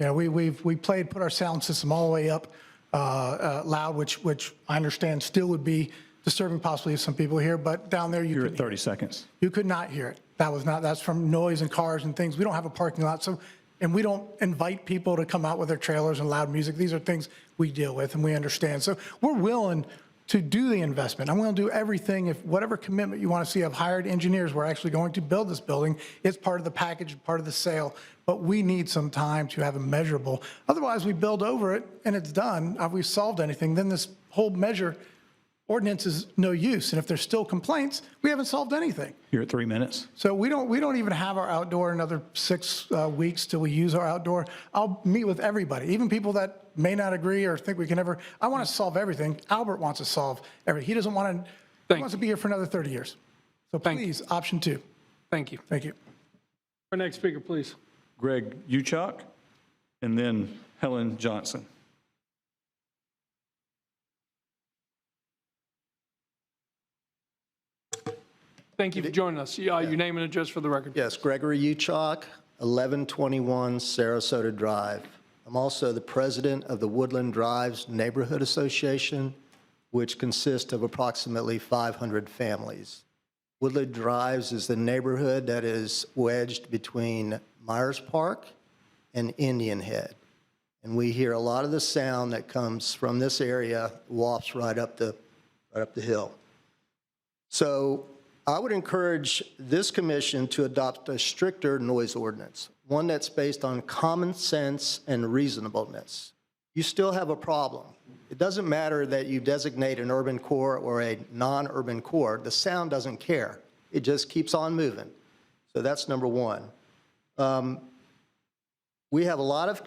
You know, we put our sound system all the way up loud, which I understand still would be disturbing possibly to some people here, but down there You're at 30 seconds. You could not hear it. That's from noise and cars and things. We don't have a parking lot, so, and we don't invite people to come out with their trailers and loud music. These are things we deal with and we understand. So we're willing to do the investment. I'm willing to do everything. If whatever commitment you want to see, I've hired engineers. We're actually going to build this building. It's part of the package, part of the sale, but we need some time to have a measurable. Otherwise, we build over it and it's done. Have we solved anything? Then this whole measure ordinance is no use. And if there's still complaints, we haven't solved anything. You're at 3 minutes. So we don't even have our outdoor another 6 weeks till we use our outdoor. I'll meet with everybody, even people that may not agree or think we can ever. I want to solve everything. Albert wants to solve everything. He doesn't want to. He wants to be here for another 30 years. So please, option 2. Thank you. Thank you. Our next speaker, please. Greg Uchok, and then Helen Johnson. Thank you for joining us. Your name and address for the record. Yes, Gregory Uchok, 1121 Sarasota Drive. I'm also the president of the Woodland Drives Neighborhood Association, which consists of approximately 500 families. Woodland Drives is the neighborhood that is wedged between Myers Park and Indian Head. And we hear a lot of the sound that comes from this area wafts right up the hill. So I would encourage this commission to adopt a stricter noise ordinance, one that's based on common sense and reasonableness. You still have a problem. It doesn't matter that you designate an urban core or a non-urban core. The sound doesn't care. It just keeps on moving. So that's number one. We have a lot of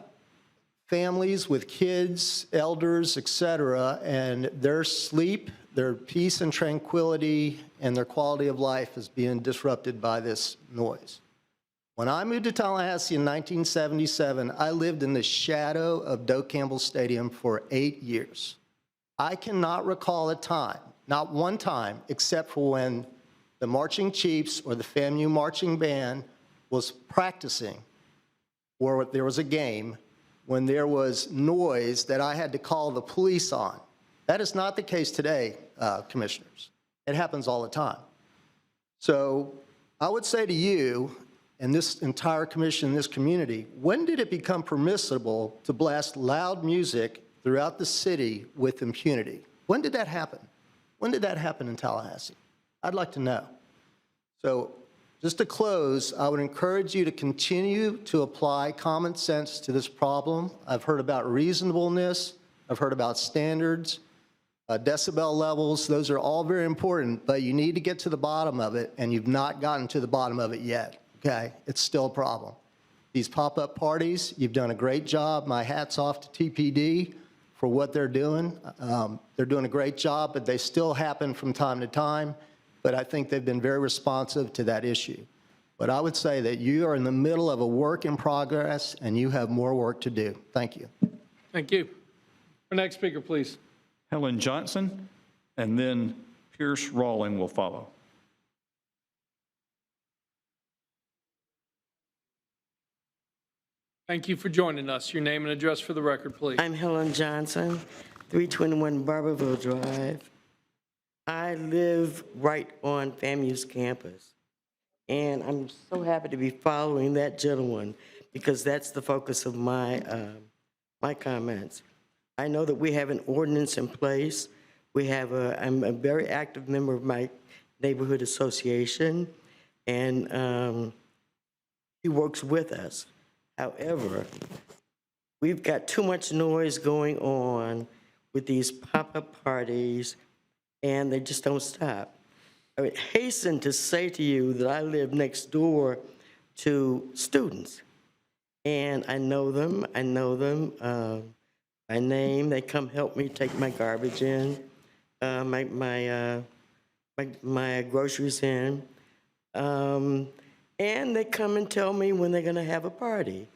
families with kids, elders, et cetera, and their sleep, their peace and tranquility, and their quality of life is being disrupted by this noise. When I moved to Tallahassee in 1977, I lived in the shadow of Doak Campbell Stadium for 8 years. I cannot recall a time, not one time, except for when the Marching Chiefs or the FAMU Marching Band was practicing, or there was a game, when there was noise that I had to call the police on. That is not the case today, commissioners. It happens all the time. So I would say to you and this entire commission, this community, when did it become permissible to blast loud music throughout the city with impunity? When did that happen? When did that happen in Tallahassee? I'd like to know. So just to close, I would encourage you to continue to apply common sense to this problem. I've heard about reasonableness. I've heard about standards. Decibel levels, those are all very important, but you need to get to the bottom of it, and you've not gotten to the bottom of it yet, okay? It's still a problem. These pop-up parties, you've done a great job. My hat's off to TPD for what they're doing. They're doing a great job, but they still happen from time to time, but I think they've been very responsive to that issue. But I would say that you are in the middle of a work in progress, and you have more work to do. Thank you. Thank you. Our next speaker, please. Helen Johnson, and then Pierce Rawling will follow. Thank you for joining us. Your name and address for the record, please. I'm Helen Johnson, 321 Barberville Drive. I live right on FAMU's campus, and I'm so happy to be following that gentleman because that's the focus of my comments. I know that we have an ordinance in place. I'm a very active member of my neighborhood association, and he works with us. However, we've got too much noise going on with these pop-up parties, and they just don't stop. I would hasten to say to you that I live next door to students. And I know them by name. They come help me take my garbage in, my groceries in. And they come and tell me when they're gonna have a party.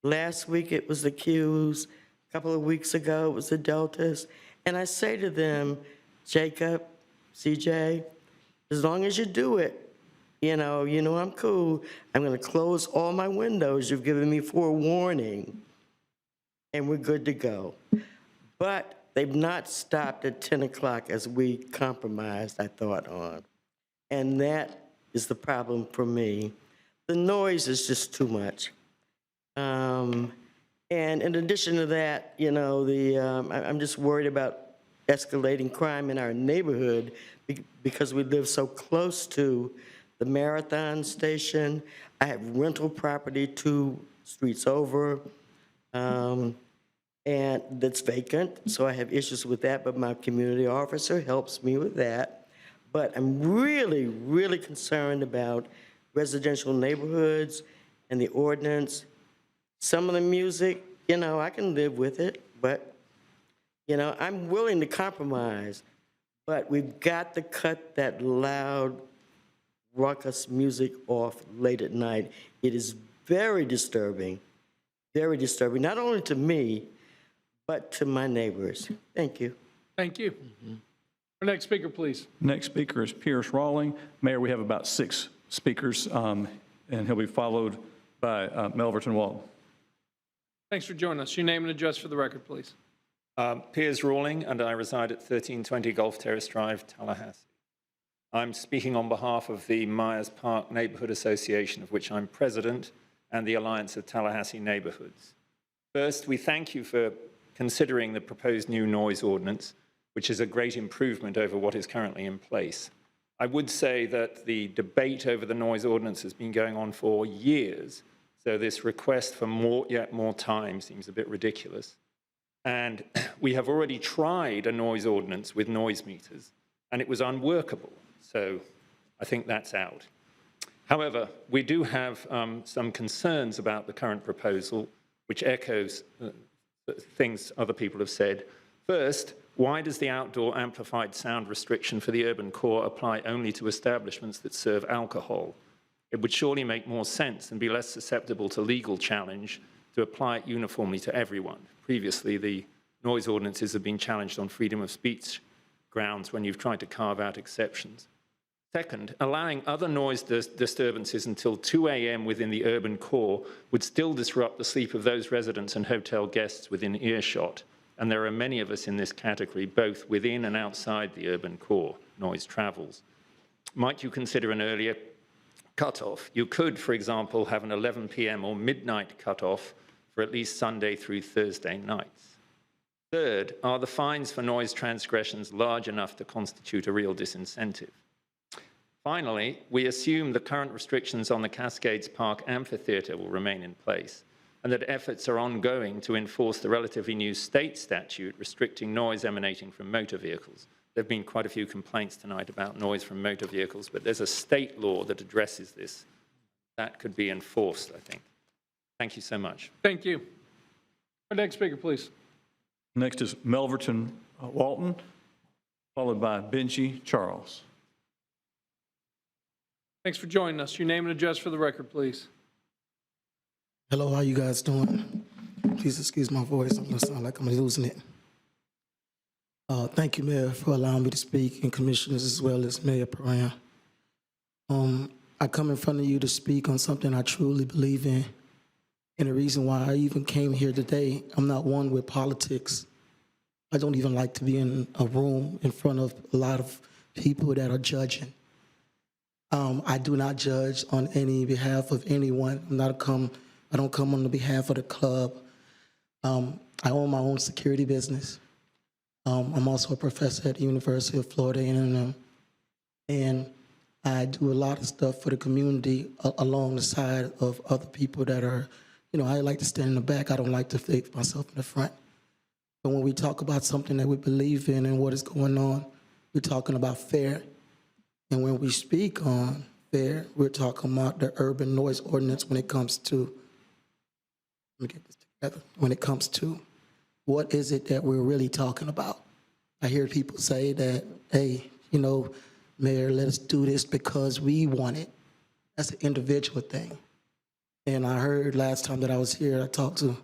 Last week it was the Qs, a couple of weeks ago it was the Deltas. And I say to them, Jacob, CJ, as long as you do it, you know I'm cool. I'm gonna close all my windows. You've given me forewarning, and we're good to go. But they've not stopped at 10 o'clock as we compromised, I thought, on. And that is the problem for me. The noise is just too much. And in addition to that, I'm just worried about escalating crime in our neighborhood because we live so close to the Marathon station. I have rental property 2 streets over, and that's vacant, so I have issues with that, but my community officer helps me with that. But I'm really, really concerned about residential neighborhoods and the ordinance. Some of the music, I can live with it, but, I'm willing to compromise. But we've got to cut that loud, raucous music off late at night. It is very disturbing, not only to me, but to my neighbors. Thank you. Thank you. Our next speaker, please. Next speaker is Pierce Rawling. Mayor, we have about 6 speakers, and he'll be followed by Melverton Walton. Thanks for joining us. Your name and address for the record, please. Piers Rawling, and I reside at 1320 Gulf Terrace Drive, Tallahassee. I'm speaking on behalf of the Myers Park Neighborhood Association, of which I'm president, and the Alliance of Tallahassee Neighborhoods. First, we thank you for considering the proposed new noise ordinance, which is a great improvement over what is currently in place. I would say that the debate over the noise ordinance has been going on for years, so this request for yet more time seems a bit ridiculous. And we have already tried a noise ordinance with noise meters, and it was unworkable. So I think that's out. However, we do have some concerns about the current proposal, which echoes things other people have said. First, why does the outdoor amplified sound restriction for the urban core apply only to establishments that serve alcohol? It would surely make more sense and be less susceptible to legal challenge to apply it uniformly to everyone. Previously, the noise ordinances have been challenged on freedom of speech grounds when you've tried to carve out exceptions. Second, allowing other noise disturbances until 2 a.m. within the urban core would still disrupt the sleep of those residents and hotel guests within earshot. And there are many of us in this category, both within and outside the urban core. Noise travels. Might you consider an earlier cutoff? You could, for example, have an 11 p.m. or midnight cutoff for at least Sunday through Thursday nights. Third, are the fines for noise transgressions large enough to constitute a real disincentive? Finally, we assume the current restrictions on the Cascades Park Amphitheatre will remain in place, and that efforts are ongoing to enforce the relatively new state statute restricting noise emanating from motor vehicles. There have been quite a few complaints tonight about noise from motor vehicles, but there's a state law that addresses this. That could be enforced, I think. Thank you so much. Thank you. Our next speaker, please. Next is Melverton Walton, followed by Benji Charles. Thanks for joining us. Your name and address for the record, please. Hello, how you guys doing? Please excuse my voice. I'm gonna sound like I'm losing it. Thank you, Mayor, for allowing me to speak, and commissioners as well as Mayor Perrin. I come in front of you to speak on something I truly believe in. And the reason why I even came here today, I'm not one with politics. I don't even like to be in a room in front of a lot of people that are judging. I do not judge on any behalf of anyone. I don't come on the behalf of the club. I own my own security business. I'm also a professor at the University of Florida A&M, and I do a lot of stuff for the community along the side of other people that are, I like to stand in the back. I don't like to fake myself in the front. But when we talk about something that we believe in and what is going on, we're talking about fair. And when we speak on fair, we're talking about the urban noise ordinance when it comes to, let me get this together, when it comes to what is it that we're really talking about. I hear people say that, hey, you know, Mayor, let us do this because we want it. That's an individual thing. And I heard last time that I was here, I talked to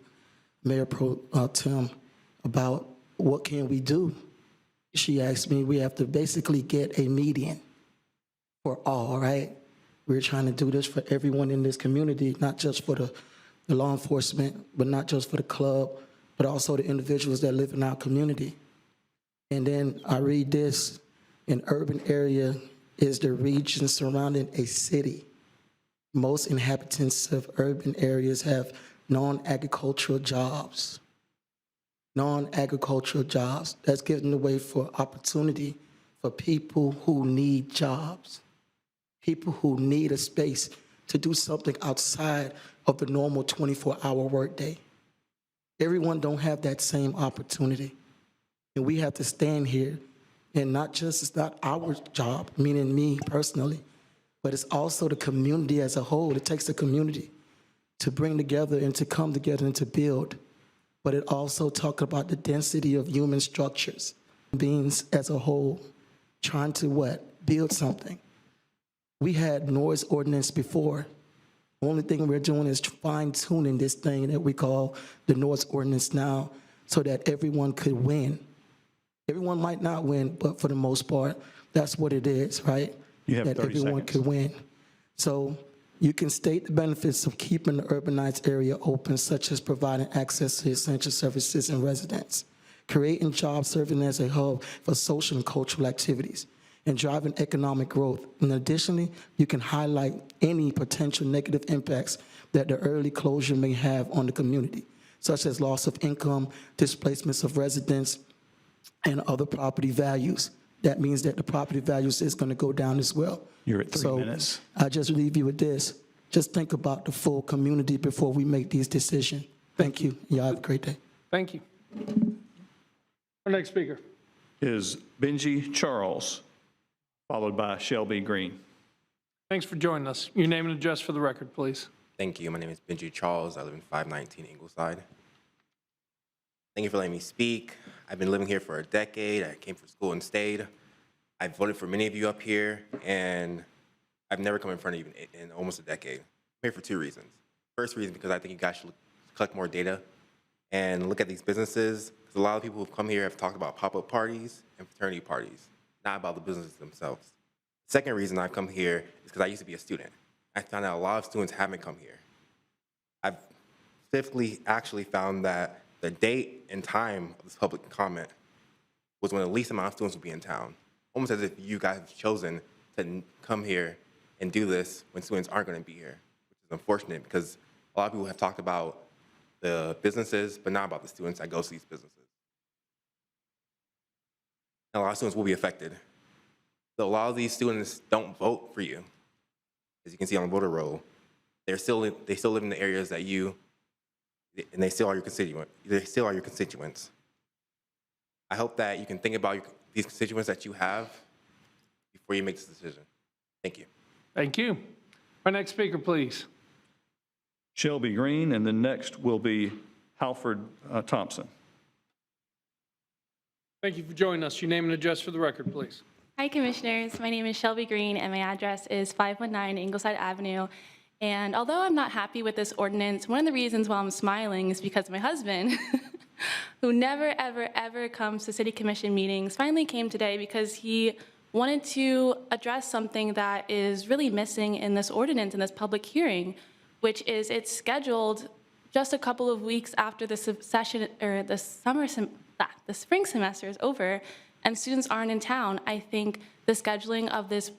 Mayor Pro Tem about what can we do. She asked me, we have to basically get a median for all, right? We're trying to do this for everyone in this community, not just for the law enforcement, but not just for the club, but also the individuals that live in our community. And then I read this, an urban area is the region surrounding a city. Most inhabitants of urban areas have non-agricultural jobs. Non-agricultural jobs. That's giving the way for opportunity for people who need jobs. People who need a space to do something outside of the normal 24-hour workday. Everyone don't have that same opportunity. And we have to stand here and not just, it's not our job, meaning me personally, but it's also the community as a whole. It takes the community to bring together and to come together and to build. But it also talks about the density of human structures, beings as a whole, trying to what? Build something. We had noise ordinance before. The only thing we're doing is fine-tuning this thing that we call the noise ordinance now so that everyone could win. Everyone might not win, but for the most part, that's what it is, right? You have that 30 everyone seconds. could win. So you can state the benefits of keeping the urbanized area open, such as providing access to essential services and residents, creating jobs serving as a hub for social and cultural activities, and driving economic growth. And additionally, you can highlight any potential negative impacts that the early closure may have on the community, such as loss of income, displacements of residents, and other property values. That means that the property values is going to go down as well. You're at 3 minutes. So I just leave you with this. Just think about the full community before we make these decisions. Thank you. Y'all have a great day. Thank you. Our next speaker. Is Benji Charles, followed by Shelby Green. Thanks for joining us. Your name and address for the record, please. Thank you. My name is Benji Charles. I live in 519 Ingleside. Thank you for letting me speak. I've been living here for a decade. I came from school and stayed. I've voted for many of you up here, and I've never come in front of you in almost a decade. I'm here for 2 reasons. First reason, because I think you guys should collect more data and look at these businesses, because a lot of people who've come here have talked about pop-up parties and fraternity parties, not about the businesses themselves. Second reason I've come here is because I used to be a student. I found out a lot of students haven't come here. I've specifically actually found that the date and time of this public comment was when the least amount of students would be in town, almost as if you guys have chosen to come here and do this when students aren't going to be here, which is unfortunate because a lot of people have talked about the businesses, but not about the students that go to these businesses. And a lot of students will be affected. So a lot of these students don't vote for you. As you can see on the voter roll, they still live in the areas that you, and they still are your constituent. They still are your constituents. I hope that you can think about these constituents that you have before you make this decision. Thank you. Thank you. Our next speaker, please. Shelby Green, and then next will be Halford Thompson. Thank you for joining us. Your name and address for the record, please. Hi, Commissioners. My name is Shelby Green, and my address is 519 Ingleside Avenue. And although I'm not happy with this ordinance, one of the reasons why I'm smiling is because my husband, who never, ever, ever comes to City Commission meetings, finally came today because he wanted to address something that is really missing in this ordinance, in this public hearing, which is it's scheduled just a couple of weeks after the session or the spring semester is over, and students aren't in town. I think the scheduling of this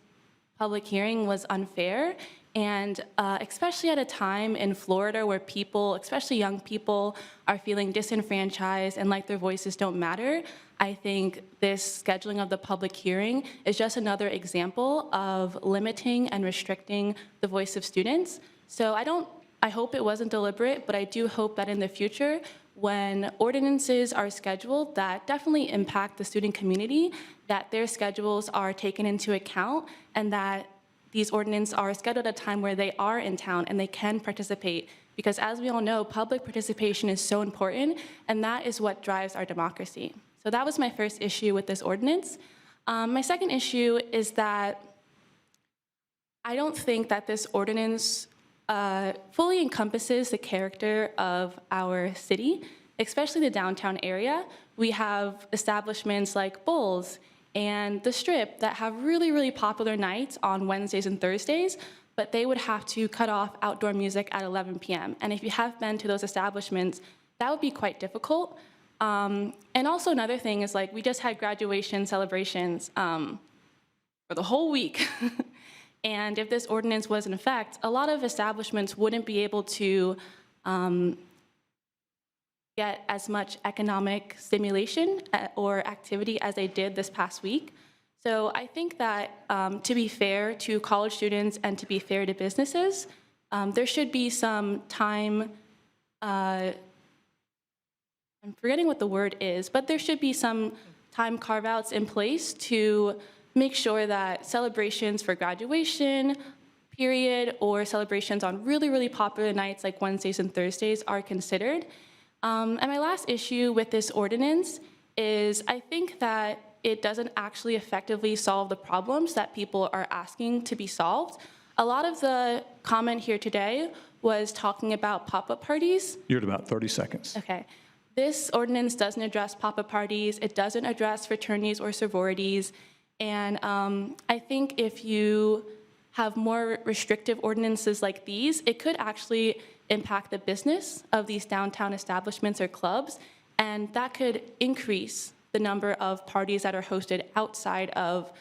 public hearing was unfair, and especially at a time in Florida where people, especially young people, are feeling disenfranchised and like their voices don't matter. I think this scheduling of the public hearing is just another example of limiting and restricting the voice of students. So I hope it wasn't deliberate, but I do hope that in the future, when ordinances are scheduled that definitely impact the student community, that their schedules are taken into account, and that these ordinances are scheduled at a time where they are in town and they can participate. Because as we all know, public participation is so important, and that is what drives our democracy. So that was my first issue with this ordinance. My second issue is that I don't think that this ordinance fully encompasses the character of our city, especially the downtown area. We have establishments like Bulls and the Strip that have really, really popular nights on Wednesdays and Thursdays, but they would have to cut off outdoor music at 11 p.m. And if you have been to those establishments, that would be quite difficult. And also another thing is, like, we just had graduation celebrations for the whole week. And if this ordinance was in effect, a lot of establishments wouldn't be able to get as much economic stimulation or activity as they did this past week. So I think that to be fair to college students and to be fair to businesses, there should be some time, I'm forgetting what the word is, but there should be some time carve-outs in place to make sure that celebrations for graduation, period, or celebrations on really, really popular nights like Wednesdays and Thursdays are considered. And my last issue with this ordinance is I think that it doesn't actually effectively solve the problems that people are asking to be solved. A lot of the comment here today was talking about pop-up parties. You're at about 30 seconds. Okay. This ordinance doesn't address pop-up parties. It doesn't address fraternities or sororities. And I think if you have more restrictive ordinances like these, it could actually impact the business of these downtown establishments or clubs, and that could increase the number of parties that are hosted outside of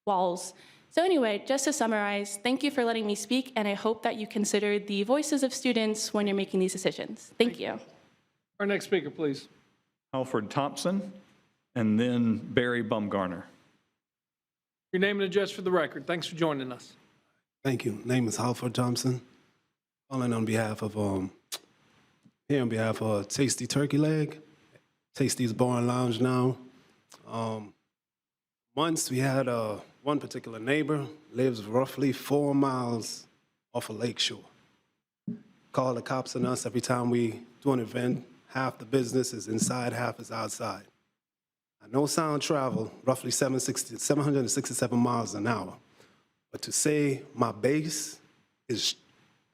walls. So anyway, just to summarize, thank you for letting me speak, and I hope that you consider the voices of students when you're making these decisions. Thank you. Our next speaker, please. Alfred Thompson, and then Barry Bumgarner. Your name and address for the record. Thanks for joining us. Thank you. Name is Halford Thompson. Calling on behalf of Tasty Turkey Leg, Tasty's Bar and Lounge now. Once we had one particular neighbor, lives roughly 4 miles off of Lakeshore. Call the cops on us every time we do an event. Half the business is inside, half is outside. No sound travel, roughly 767 miles an hour. But to say my base is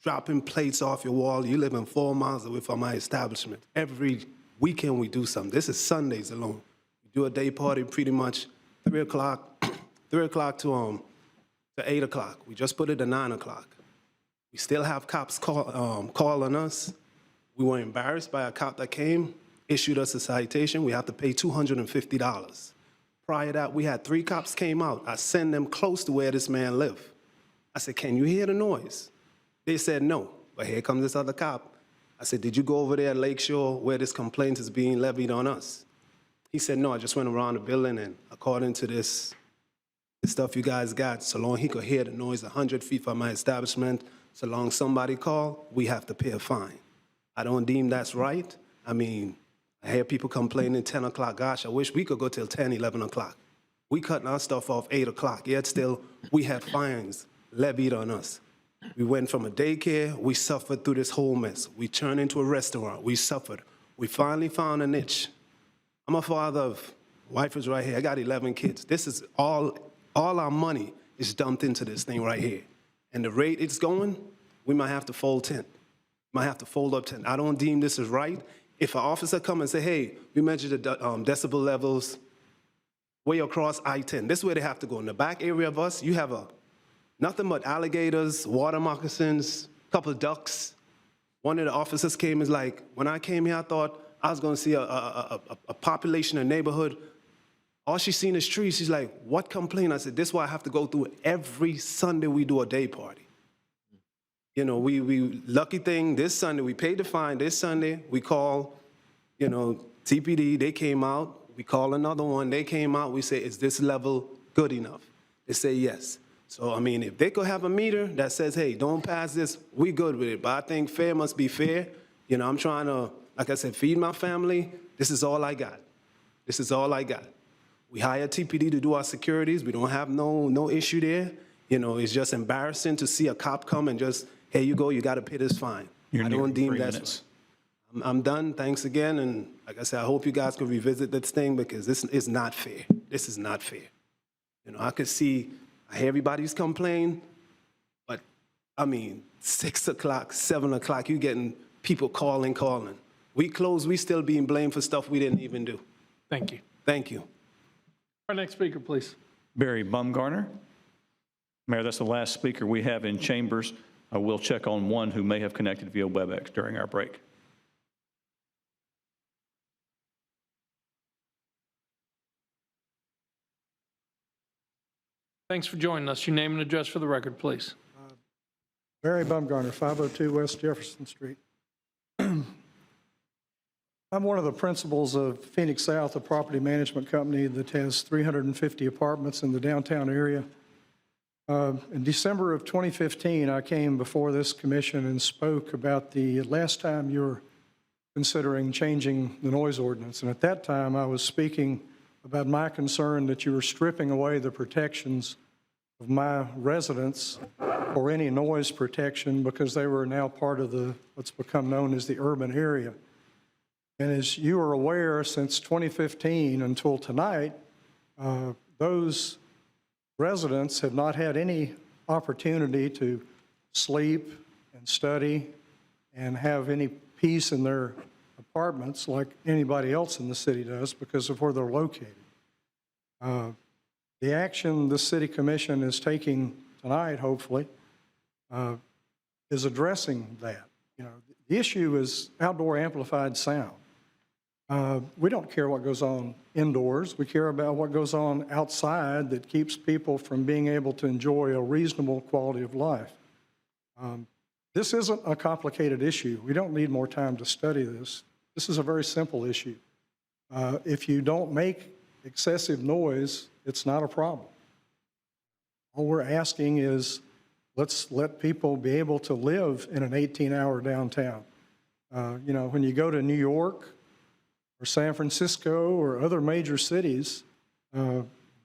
dropping plates off your wall, you live in 4 miles away from my establishment. Every weekend we do something. This is Sundays alone. We do a day party pretty much 3 o'clock to 8 o'clock. We just put it at 9 o'clock. We still have cops calling us. We were embarrassed by a cop that came, issued us a citation. We have to pay $250. Prior to that, we had 3 cops came out. I sent them close to where this man lived. I said, can you hear the noise? They said no, but here comes this other cop. I said, did you go over there at Lakeshore where this complaint is being levied on us? He said, no, I just went around the building, and according to the stuff you guys got, so long he could hear the noise 100 feet from my establishment, so long somebody call, we have to pay a fine. I don't deem that's right. I mean, I hear people complaining 10 o'clock. Gosh, I wish we could go till 10, 11 o'clock. We cutting our stuff off 8 o'clock, yet still we had fines levied on us. We went from a daycare, we suffered through this whole mess. We turned into a restaurant, we suffered. We finally found a niche. I'm a father of, wife is right here, I got 11 kids. This is all our money is dumped into this thing right here. And the rate it's going, we might have to fold 10. Might have to fold up 10. I don't deem this is right. If an officer come and say, hey, we measured the decibel levels way across I-10, this is where they have to go. In the back area of us, you have nothing but alligators, water moccasins, a couple of ducks. One of the officers came and was like, when I came here, I thought I was going to see a population, a neighborhood. All she's seen is trees. She's like, what complaint? I said, this is why I have to go through every Sunday we do a day party. You know, we lucky thing, this Sunday, we paid the fine. This Sunday, we call, TPD, they came out. We call another one, they came out. We say, is this level good enough? They say yes. So, I mean, if they could have a meter that says, hey, don't pass this, we good with it. But I think fair must be fair. You know, I'm trying to, like I said, feed my family. This is all I got. This is all I got. We hire TPD to do our securities. We don't have no issue there. You know, it's just embarrassing to see a cop come and just, here you go, you got to pay this fine. You're I nearing don't deem 3 that's minutes. right. I'm done. Thanks again. And like I said, I hope you guys can revisit this thing because this is not fair. This is not fair. You know, I hear everybody's complain, but I mean, 6 o'clock, 7 o'clock, you're getting people calling. We close, we still being blamed for stuff we didn't even do. Thank you. Thank you. Our next speaker, please. Barry Bumgarner. Mayor, that's the last speaker we have in chambers. We'll check on one who may have connected via WebEx during our break. Thanks for joining us. Your name and address for the record, please. Barry Bumgarner, 502 West Jefferson Street. I'm one of the principals of Phoenix South, a property management company that has 350 apartments in the downtown area. In December of 2015, I came before this commission and spoke about the last time you were considering changing the noise ordinance. And at that time, I was speaking about my concern that you were stripping away the protections of my residents or any noise protection because they were now part of what's become known as the urban area. And as you are aware, since 2015 until tonight, those residents have not had any opportunity to sleep and study and have any peace in their apartments like anybody else in the city does because of where they're located. The action the City Commission is taking tonight, hopefully, is addressing that. You know, the issue is outdoor amplified sound. We don't care what goes on indoors. We care about what goes on outside that keeps people from being able to enjoy a reasonable quality of life. This isn't a complicated issue. We don't need more time to study this. This is a very simple issue. If you don't make excessive noise, it's not a problem. All we're asking is let's let people be able to live in an 18-hour downtown. You know, when you go to New York or San Francisco or other major cities,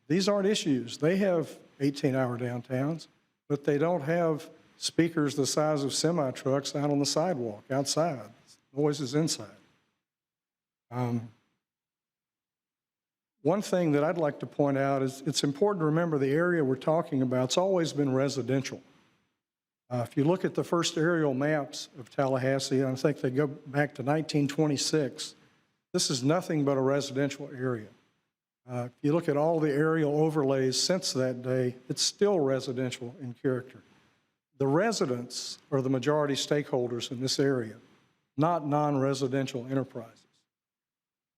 these aren't issues. They have 18-hour downtowns, but they don't have speakers the size of semi-trucks out on the sidewalk, outside. Noise is inside. One thing that I'd like to point out is it's important to remember the area we're talking about, it's always been residential. If you look at the first aerial maps of Tallahassee, I think they go back to 1926, this is nothing but a residential area. If you look at all the aerial overlays since that day, it's still residential in character. The residents are the majority stakeholders in this area, not non-residential enterprises.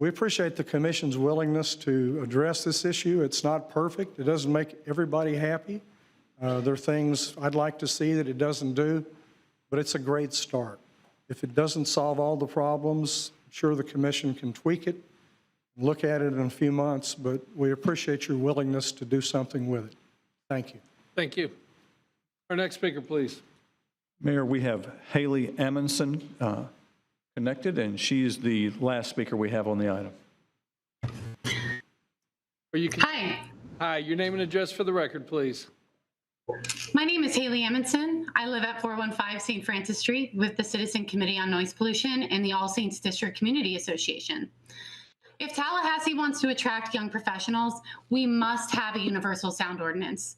We appreciate the Commission's willingness to address this issue. It's not perfect. It doesn't make everybody happy. There are things I'd like to see that it doesn't do, but it's a great start. If it doesn't solve all the problems, I'm sure the Commission can tweak it and look at it in a few months, but we appreciate your willingness to do something with it. Thank you. Thank you. Our next speaker, please. Mayor, we have Haley Amundson connected, and she is the last speaker we have on the item. Hi. Hi, your name and address for the record, please. My name is Haley Amundson. I live at 415 St. Francis Street with the Citizen Committee on Noise Pollution and the All Saints District Community Association. If Tallahassee wants to attract young professionals, we must have a universal sound ordinance.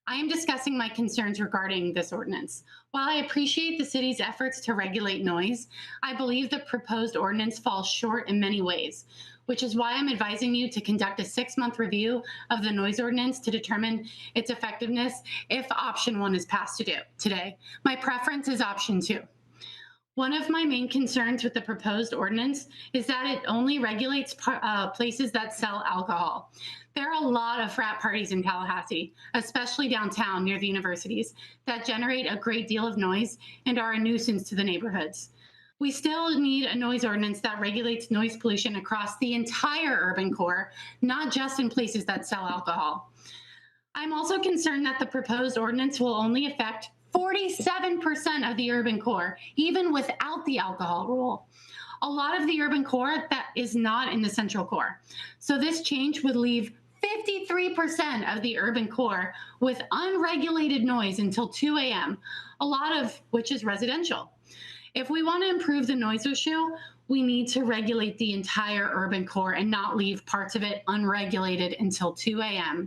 I am discussing my concerns regarding this ordinance. While I appreciate the city's efforts to regulate noise, I believe the proposed ordinance falls short in many ways, which is why I'm advising you to conduct a 6-month review of the noise ordinance to determine its effectiveness if option 1 is passed today. My preference is option 2. One of my main concerns with the proposed ordinance is that it only regulates places that sell alcohol. There are a lot of frat parties in Tallahassee, especially downtown near the universities, that generate a great deal of noise and are a nuisance to the neighborhoods. We still need a noise ordinance that regulates noise pollution across the entire urban core, not just in places that sell alcohol. I'm also concerned that the proposed ordinance will only affect 47% of the urban core, even without the alcohol rule. A lot of the urban core that is not in the central core. So this change would leave 53% of the urban core with unregulated noise until 2 a.m., a lot of which is residential. If we want to improve the noise issue, we need to regulate the entire urban core and not leave parts of it unregulated until 2 a.m.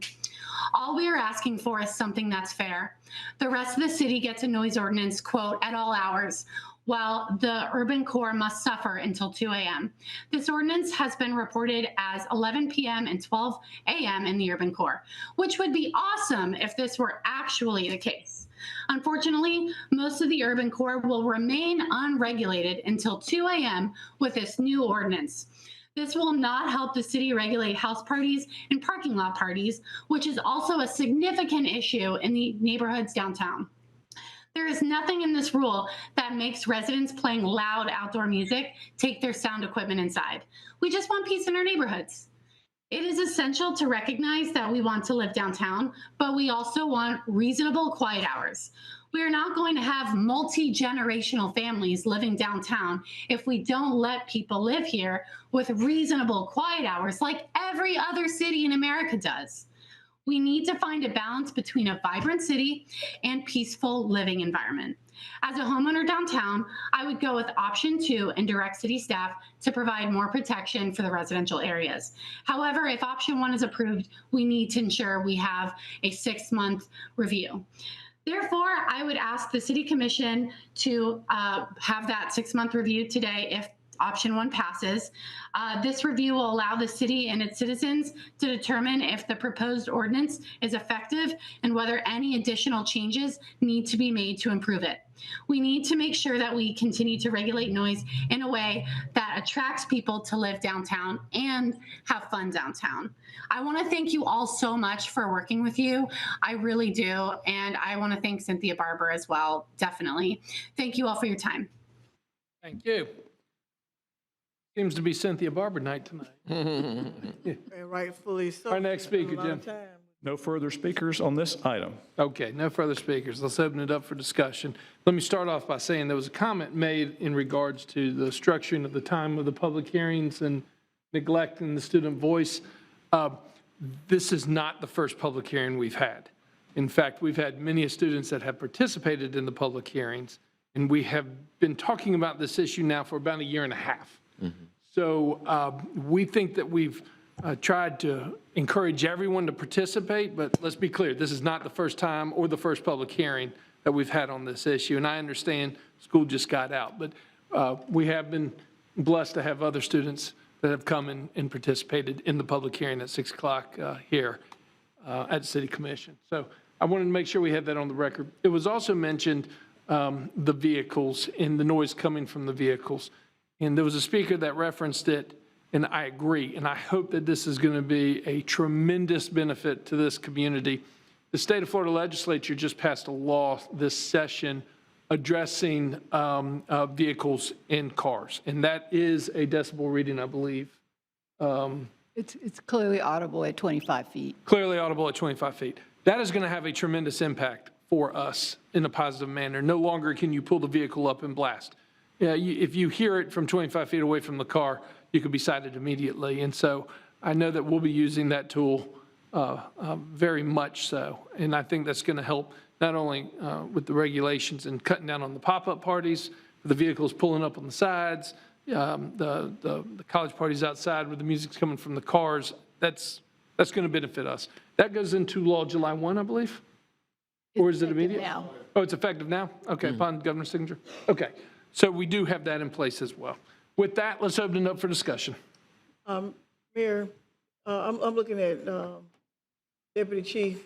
All we are asking for is something that's fair. The rest of the city gets a noise ordinance, quote, at all hours, while the urban core must suffer until 2 a.m. This ordinance has been reported as 11 p.m. and 12 a.m. in the urban core, which would be awesome if this were actually the case. Unfortunately, most of the urban core will remain unregulated until 2 a.m. with this new ordinance. This will not help the city regulate house parties and parking lot parties, which is also a significant issue in the neighborhoods downtown. There is nothing in this rule that makes residents playing loud outdoor music take their sound equipment inside. We just want peace in our neighborhoods. It is essential to recognize that we want to live downtown, but we also want reasonable quiet hours. We are not going to have multi-generational families living downtown if we don't let people live here with reasonable quiet hours like every other city in America does. We need to find a balance between a vibrant city and peaceful living environment. As a homeowner downtown, I would go with option 2 and direct city staff to provide more protection for the residential areas. However, if option 1 is approved, we need to ensure we have a 6-month review. Therefore, I would ask the City Commission to have that 6-month review today if option 1 passes. This review will allow the city and its citizens to determine if the proposed ordinance is effective and whether any additional changes need to be made to improve it. We need to make sure that we continue to regulate noise in a way that attracts people to live downtown and have fun downtown. I want to thank you all so much for working with you. I really do. And I want to thank Cynthia Barber as well, definitely. Thank you all for your time. Thank you. Seems to be Cynthia Barber night tonight. Rightfully so. Our next speaker, Jim. No further speakers on this item. Okay, no further speakers. Let's open it up for discussion. Let me start off by saying there was a comment made in regards to the structuring of the time of the public hearings and neglecting the student voice. This is not the first public hearing we've had. In fact, we've had many students that have participated in the public hearings, and we have been talking about this issue now for about 1.5 years. So we think that we've tried to encourage everyone to participate, but let's be clear, this is not the first time or the first public hearing that we've had on this issue. And I understand school just got out, but we have been blessed to have other students that have come and participated in the public hearing at 6 o'clock here at the City Commission. So I wanted to make sure we had that on the record. It was also mentioned the vehicles and the noise coming from the vehicles. And there was a speaker that referenced it, and I agree. And I hope that this is going to be a tremendous benefit to this community. The state of Florida legislature just passed a law this session addressing vehicles in cars. And that is a decibel reading, I believe. It's clearly audible at 25 feet. Clearly audible at 25 feet. That is going to have a tremendous impact for us in a positive manner. No longer can you pull the vehicle up and blast. Yeah, if you hear it from 25 feet away from the car, you could be cited immediately. And so I know that we'll be using that tool very much so. And I think that's going to help not only with the regulations and cutting down on the pop-up parties, the vehicles pulling up on the sides, the college parties outside where the music's coming from the cars. That's going to benefit us. That goes into law July 1, I believe? Or is it immediate? Now. Oh, it's effective now? Okay, upon governor's signature? Okay. So we do have that in place as well. With that, let's open it up for discussion. Mayor, I'm looking at Deputy Chief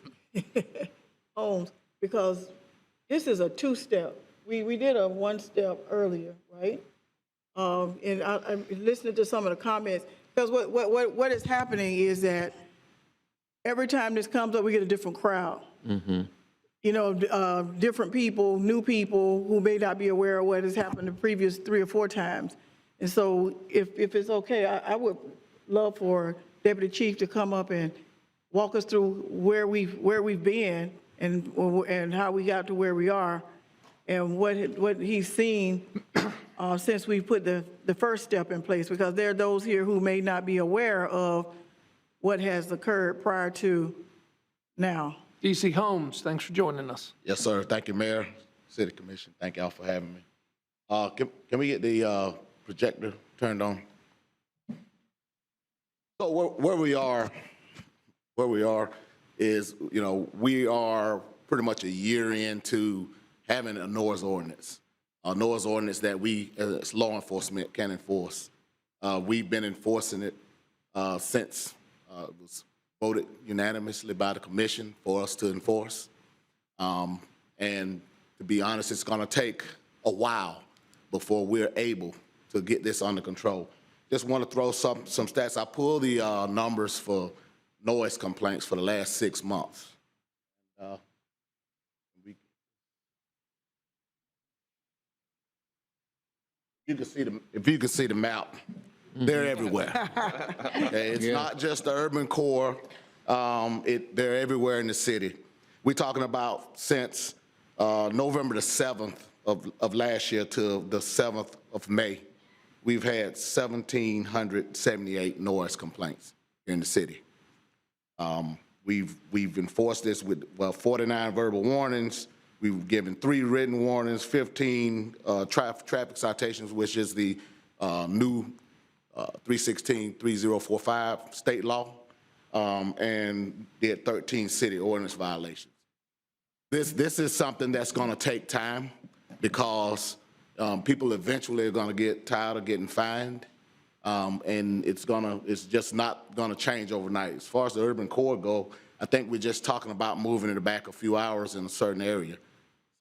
Holmes because this is a 2-step. We did a 1-step earlier, right? And I'm listening to some of the comments because what is happening is that every time this comes up, we get a different crowd. You know, different people, new people who may not be aware of what has happened the previous 3 or 4 times. And so if it's okay, I would love for Deputy Chief to come up and walk us through where we've been and how we got to where we are, and what he's seen since we put the first step in place, because there are those here who may not be aware of what has occurred prior to now. DC Holmes, thanks for joining us. Yes, sir. Thank you, Mayor, City Commission. Thank y'all for having me. Can we get the projector turned on? So where we are is, we are pretty much a year into having a noise ordinance. A noise ordinance that we, as law enforcement, can enforce. We've been enforcing it since it was voted unanimously by the commission for us to enforce. And to be honest, it's gonna take a while before we're able to get this under control. Just want to throw some stats. I pulled the numbers for noise complaints for the last 6 months. If you can see the map, they're everywhere. Okay, it's not just the urban core. They're everywhere in the city. We're talking about since November the 7th of last year to the 7th of May, we've had 1,778 noise complaints in the city. We've enforced this with 49 verbal warnings. We've given 3 written warnings, 15 traffic citations, which is the new 316-3045 state law, and did 13 city ordinance violations. This is something that's going to take time because people eventually are going to get tired of getting fined, and it's just not going to change overnight. As far as the urban core go, I think we're just talking about moving it back a few hours in a certain area.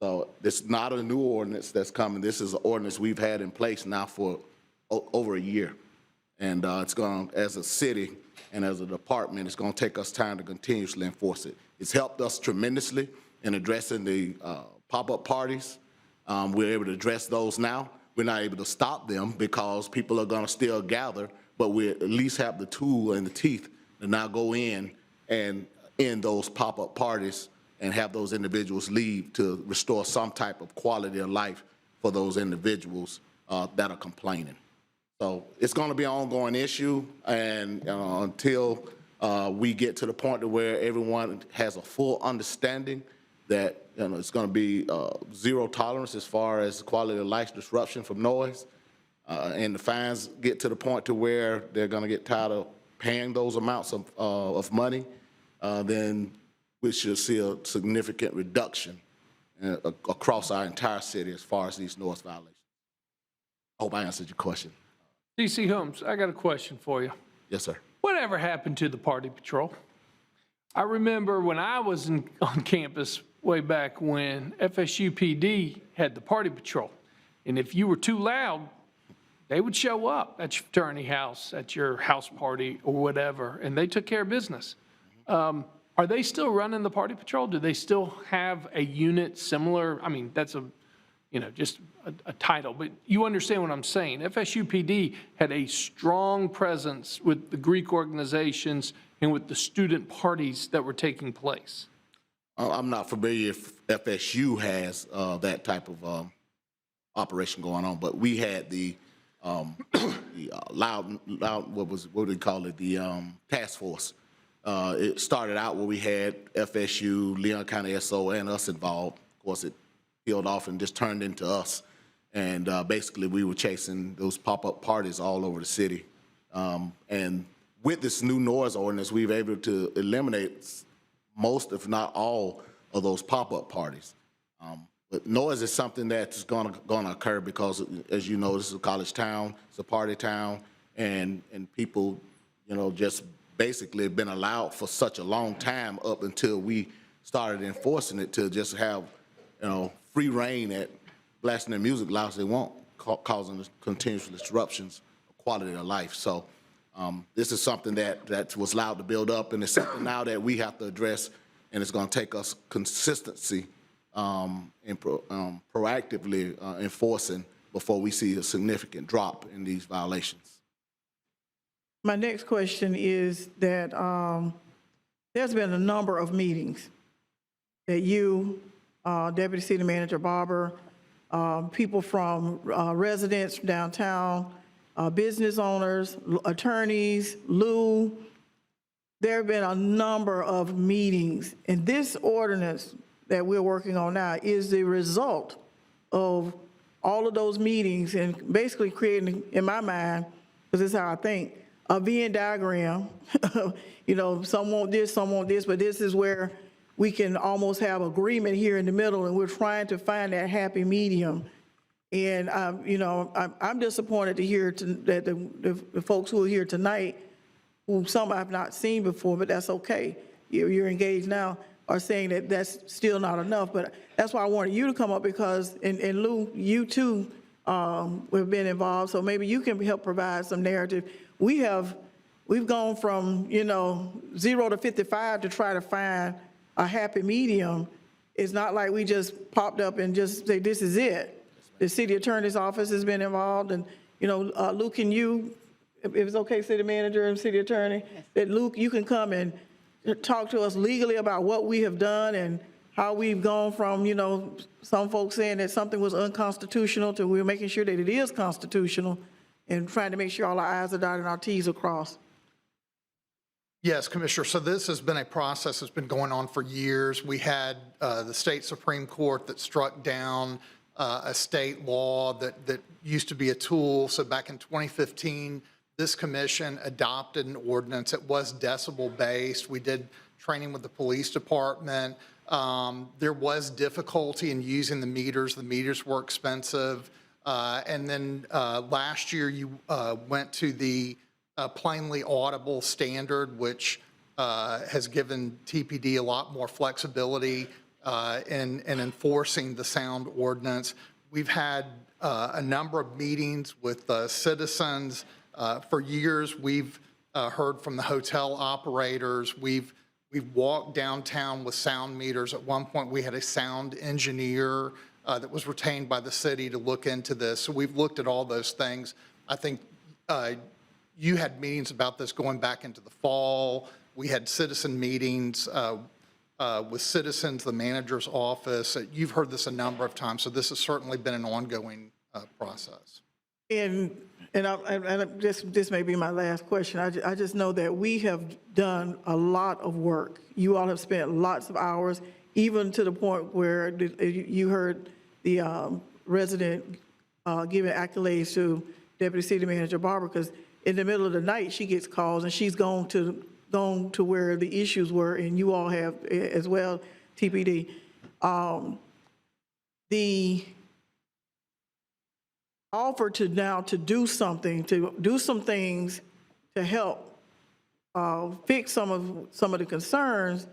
So it's not a new ordinance that's coming. This is an ordinance we've had in place now for over a year. And it's going, as a city and as a department, it's going to take us time to continuously enforce it. It's helped us tremendously in addressing the pop-up parties. We're able to address those now. We're not able to stop them because people are going to still gather, but we at least have the tool and the teeth to now go in and end those pop-up parties and have those individuals leave to restore some type of quality of life for those individuals that are complaining. So it's going to be an ongoing issue, and until we get to the point where everyone has a full understanding that it's going to be zero tolerance as far as quality of life disruption from noise, and the fines get to the point to where they're going to get tired of paying those amounts of money, then we should see a significant reduction across our entire city as far as these noise violations. I hope I answered your question. DC Holmes, I got a question for you. Yes, sir. Whatever happened to the party patrol? I remember when I was on campus way back when FSU PD had the party patrol. And if you were too loud, they would show up at your fraternity house, at your house party or whatever, and they took care of business. Are they still running the party patrol? Do they still have a unit similar? I mean, that's just a title, but you understand what I'm saying. FSU PD had a strong presence with the Greek organizations and with the student parties that were taking place. I'm not familiar if FSU has that type of operation going on, but we had the loud, what do we call it? The task force. It started out where we had FSU, Leon County SO, and us involved. Of course, it peeled off and just turned into us. And basically, we were chasing those pop-up parties all over the city. And with this new noise ordinance, we've been able to eliminate most, if not all, of those pop-up parties. But noise is something that's going to occur because, as you know, this is a college town, it's a party town, and people, just basically have been allowed for such a long time up until we started enforcing it to just have, free reign at blasting their music loud as they want, causing continuous disruptions of quality of life. So this is something that was allowed to build up, and it's something now that we have to address, and it's going to take us consistency and proactively enforcing before we see a significant drop in these violations. My next question is that there's been a number of meetings that you, Deputy City Manager Barber, people from residents downtown, business owners, attorneys, Lou. There have been a number of meetings, and this ordinance that we're working on now is the result of all of those meetings and basically creating, in my mind, because this is how I think, a Venn diagram. You know, some want this, but this is where we can almost have agreement here in the middle, and we're trying to find that happy medium. And, you know, I'm disappointed to hear that the folks who are here tonight, whom some I've not seen before, but that's okay. You're engaged now, are saying that that's still not enough. But that's why I wanted you to come up because, and Lou, you too have been involved, so maybe you can help provide some narrative. We've gone from, you know, 0 to 55 to try to find a happy medium. It's not like we just popped up and just say, this is it. The city attorney's office has been involved, and, you know, Lou, can you, if it's okay, city manager and city attorney, that Luke, you can come and talk to us legally about what we have done and how we've gone from, you know, some folks saying that something was unconstitutional to we're making sure that it is constitutional and trying to make sure all our I's are dotted and our T's are crossed. Yes, Commissioner. So this has been a process that's been going on for years. We had the state Supreme Court that struck down a state law that used to be a tool. So back in 2015, this commission adopted an ordinance. It was decibel-based. We did training with the police department. There was difficulty in using the meters. The meters were expensive. And then last year, you went to the plainly audible standard, which has given TPD a lot more flexibility in enforcing the sound ordinance. We've had a number of meetings with citizens. For years, we've heard from the hotel operators. We've walked downtown with sound meters. At one point, we had a sound engineer that was retained by the city to look into this. So we've looked at all those things. I think you had meetings about this going back into the fall. We had citizen meetings with citizens, the manager's office. You've heard this a number of times, so this has certainly been an ongoing process. And this may be my last question. I just know that we have done a lot of work. You all have spent lots of hours, even to the point where you heard the resident giving accolades to Deputy City Manager Barber, because in the middle of the night, she gets calls and she's gone to where the issues were, and you all have as well, TPD. The offer to now to do something, to do some things to help fix some of the concerns.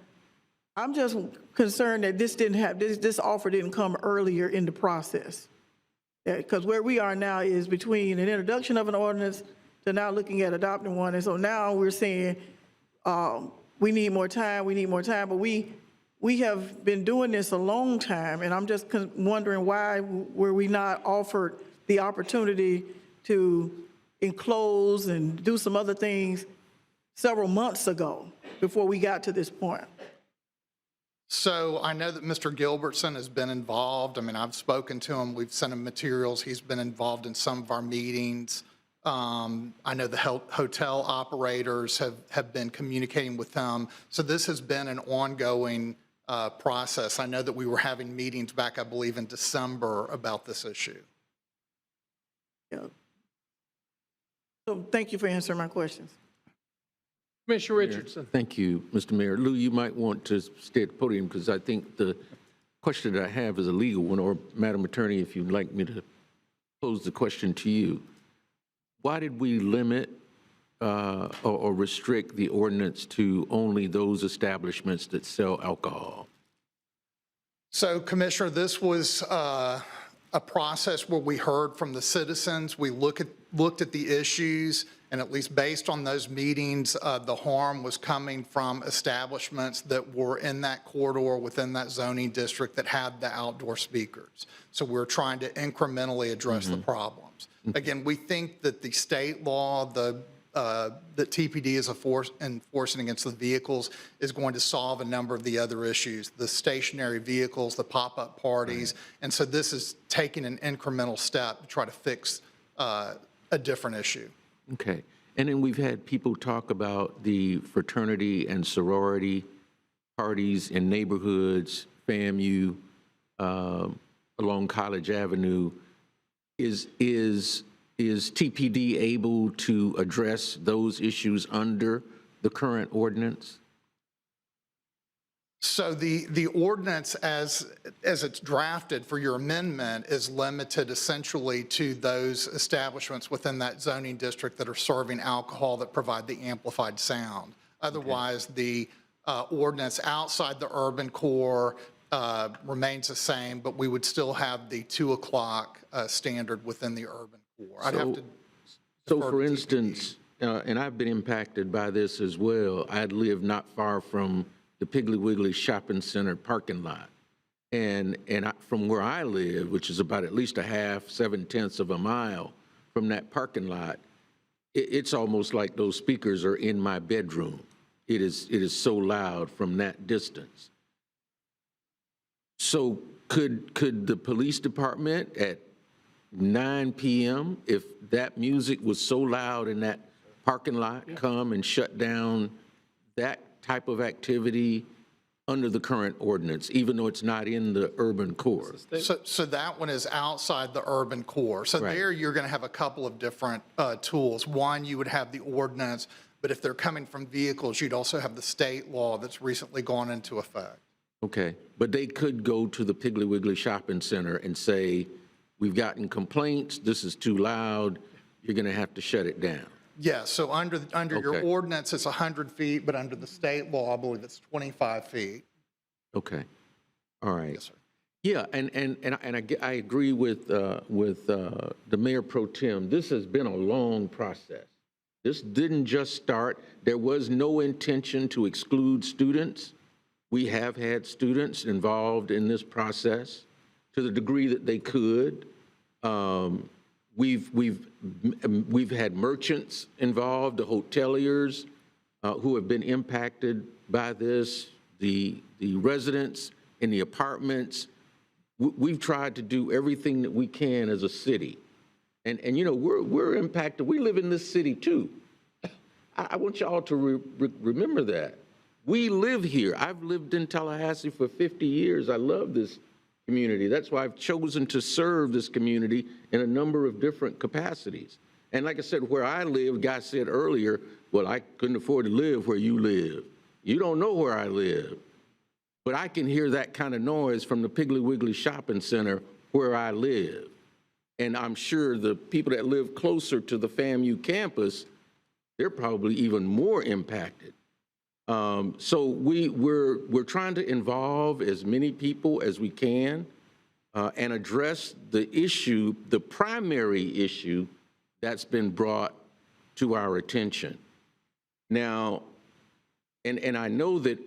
I'm just concerned that this offer didn't come earlier in the process. Because where we are now is between an introduction of an ordinance to now looking at adopting one. And so now we're saying we need more time, but we have been doing this a long time, and I'm just wondering why were we not offered the opportunity to enclose and do some other things several months ago before we got to this point? So I know that Mr. Gilbertson has been involved. I mean, I've spoken to him. We've sent him materials. He's been involved in some of our meetings. I know the hotel operators have been communicating with him. So this has been an ongoing process. I know that we were having meetings back, I believe, in December about this issue. Yeah. So thank you for answering my questions. Commissioner Richardson. Thank you, Mr. Mayor. Lou, you might want to stay at the podium because I think the question that I have is a legal one, or Madam Attorney, if you'd like me to pose the question to you. Why did we limit or restrict the ordinance to only those establishments that sell alcohol? So, Commissioner, this was a process where we heard from the citizens. We looked at the issues, and at least based on those meetings, the harm was coming from establishments that were in that corridor within that zoning district that had the outdoor speakers. So we're trying to incrementally address the problems. Again, we think that the state law, the that TPD is enforcing against the vehicles is going to solve a number of the other issues, the stationary vehicles, the pop-up parties. And so this is taking an incremental step to try to fix a different issue. Okay. And then we've had people talk about the fraternity and sorority parties in neighborhoods, FAMU, along College Avenue. Is TPD able to address those issues under the current ordinance? So the ordinance as it's drafted for your amendment is limited essentially to those establishments within that zoning district that are serving alcohol that provide the amplified sound. Otherwise, the ordinance outside the urban core remains the same, but we would still have the 2 o'clock standard within the urban core. I'd have to So for instance, and I've been impacted by this as well, I live not far from the Piggly Wiggly Shopping Center parking lot. And from where I live, which is about at least a half, 7/10 of a mile from that parking lot, it's almost like those speakers are in my bedroom. It is so loud from that distance. So could the police department at 9 p.m., if that music was so loud in that parking lot, come and shut down that type of activity under the current ordinance, even though it's not in the urban core? So that one is outside the urban core. So there you're going to have a couple of different tools. One, you would have the ordinance, but if they're coming from vehicles, you'd also have the state law that's recently gone into effect. Okay, but they could go to the Piggly Wiggly Shopping Center and say, we've gotten complaints, this is too loud, you're going to have to shut it down. Yes, so under your ordinance, it's 100 feet, but under the state law, I believe it's 25 feet. Okay, all right. Yes, sir. Yeah, and I agree with the Mayor Pro Tem. This has been a long process. This didn't just start. There was no intention to exclude students. We have had students involved in this process to the degree that they could. We've had merchants involved, the hoteliers who have been impacted by this, the residents in the apartments. We've tried to do everything that we can as a city. And you know, we're impacted. We live in this city too. I want y'all to remember that. We live here. I've lived in Tallahassee for 50 years. I love this community. That's why I've chosen to serve this community in a number of different capacities. And like I said, where I live, guy said earlier, well, I couldn't afford to live where you live. You don't know where I live. But I can hear that kind of noise from the Piggly Wiggly Shopping Center where I live. And I'm sure the people that live closer to the FAMU campus, they're probably even more impacted. So we're trying to involve as many people as we can and address the issue, the primary issue that's been brought to our attention. Now, and I know that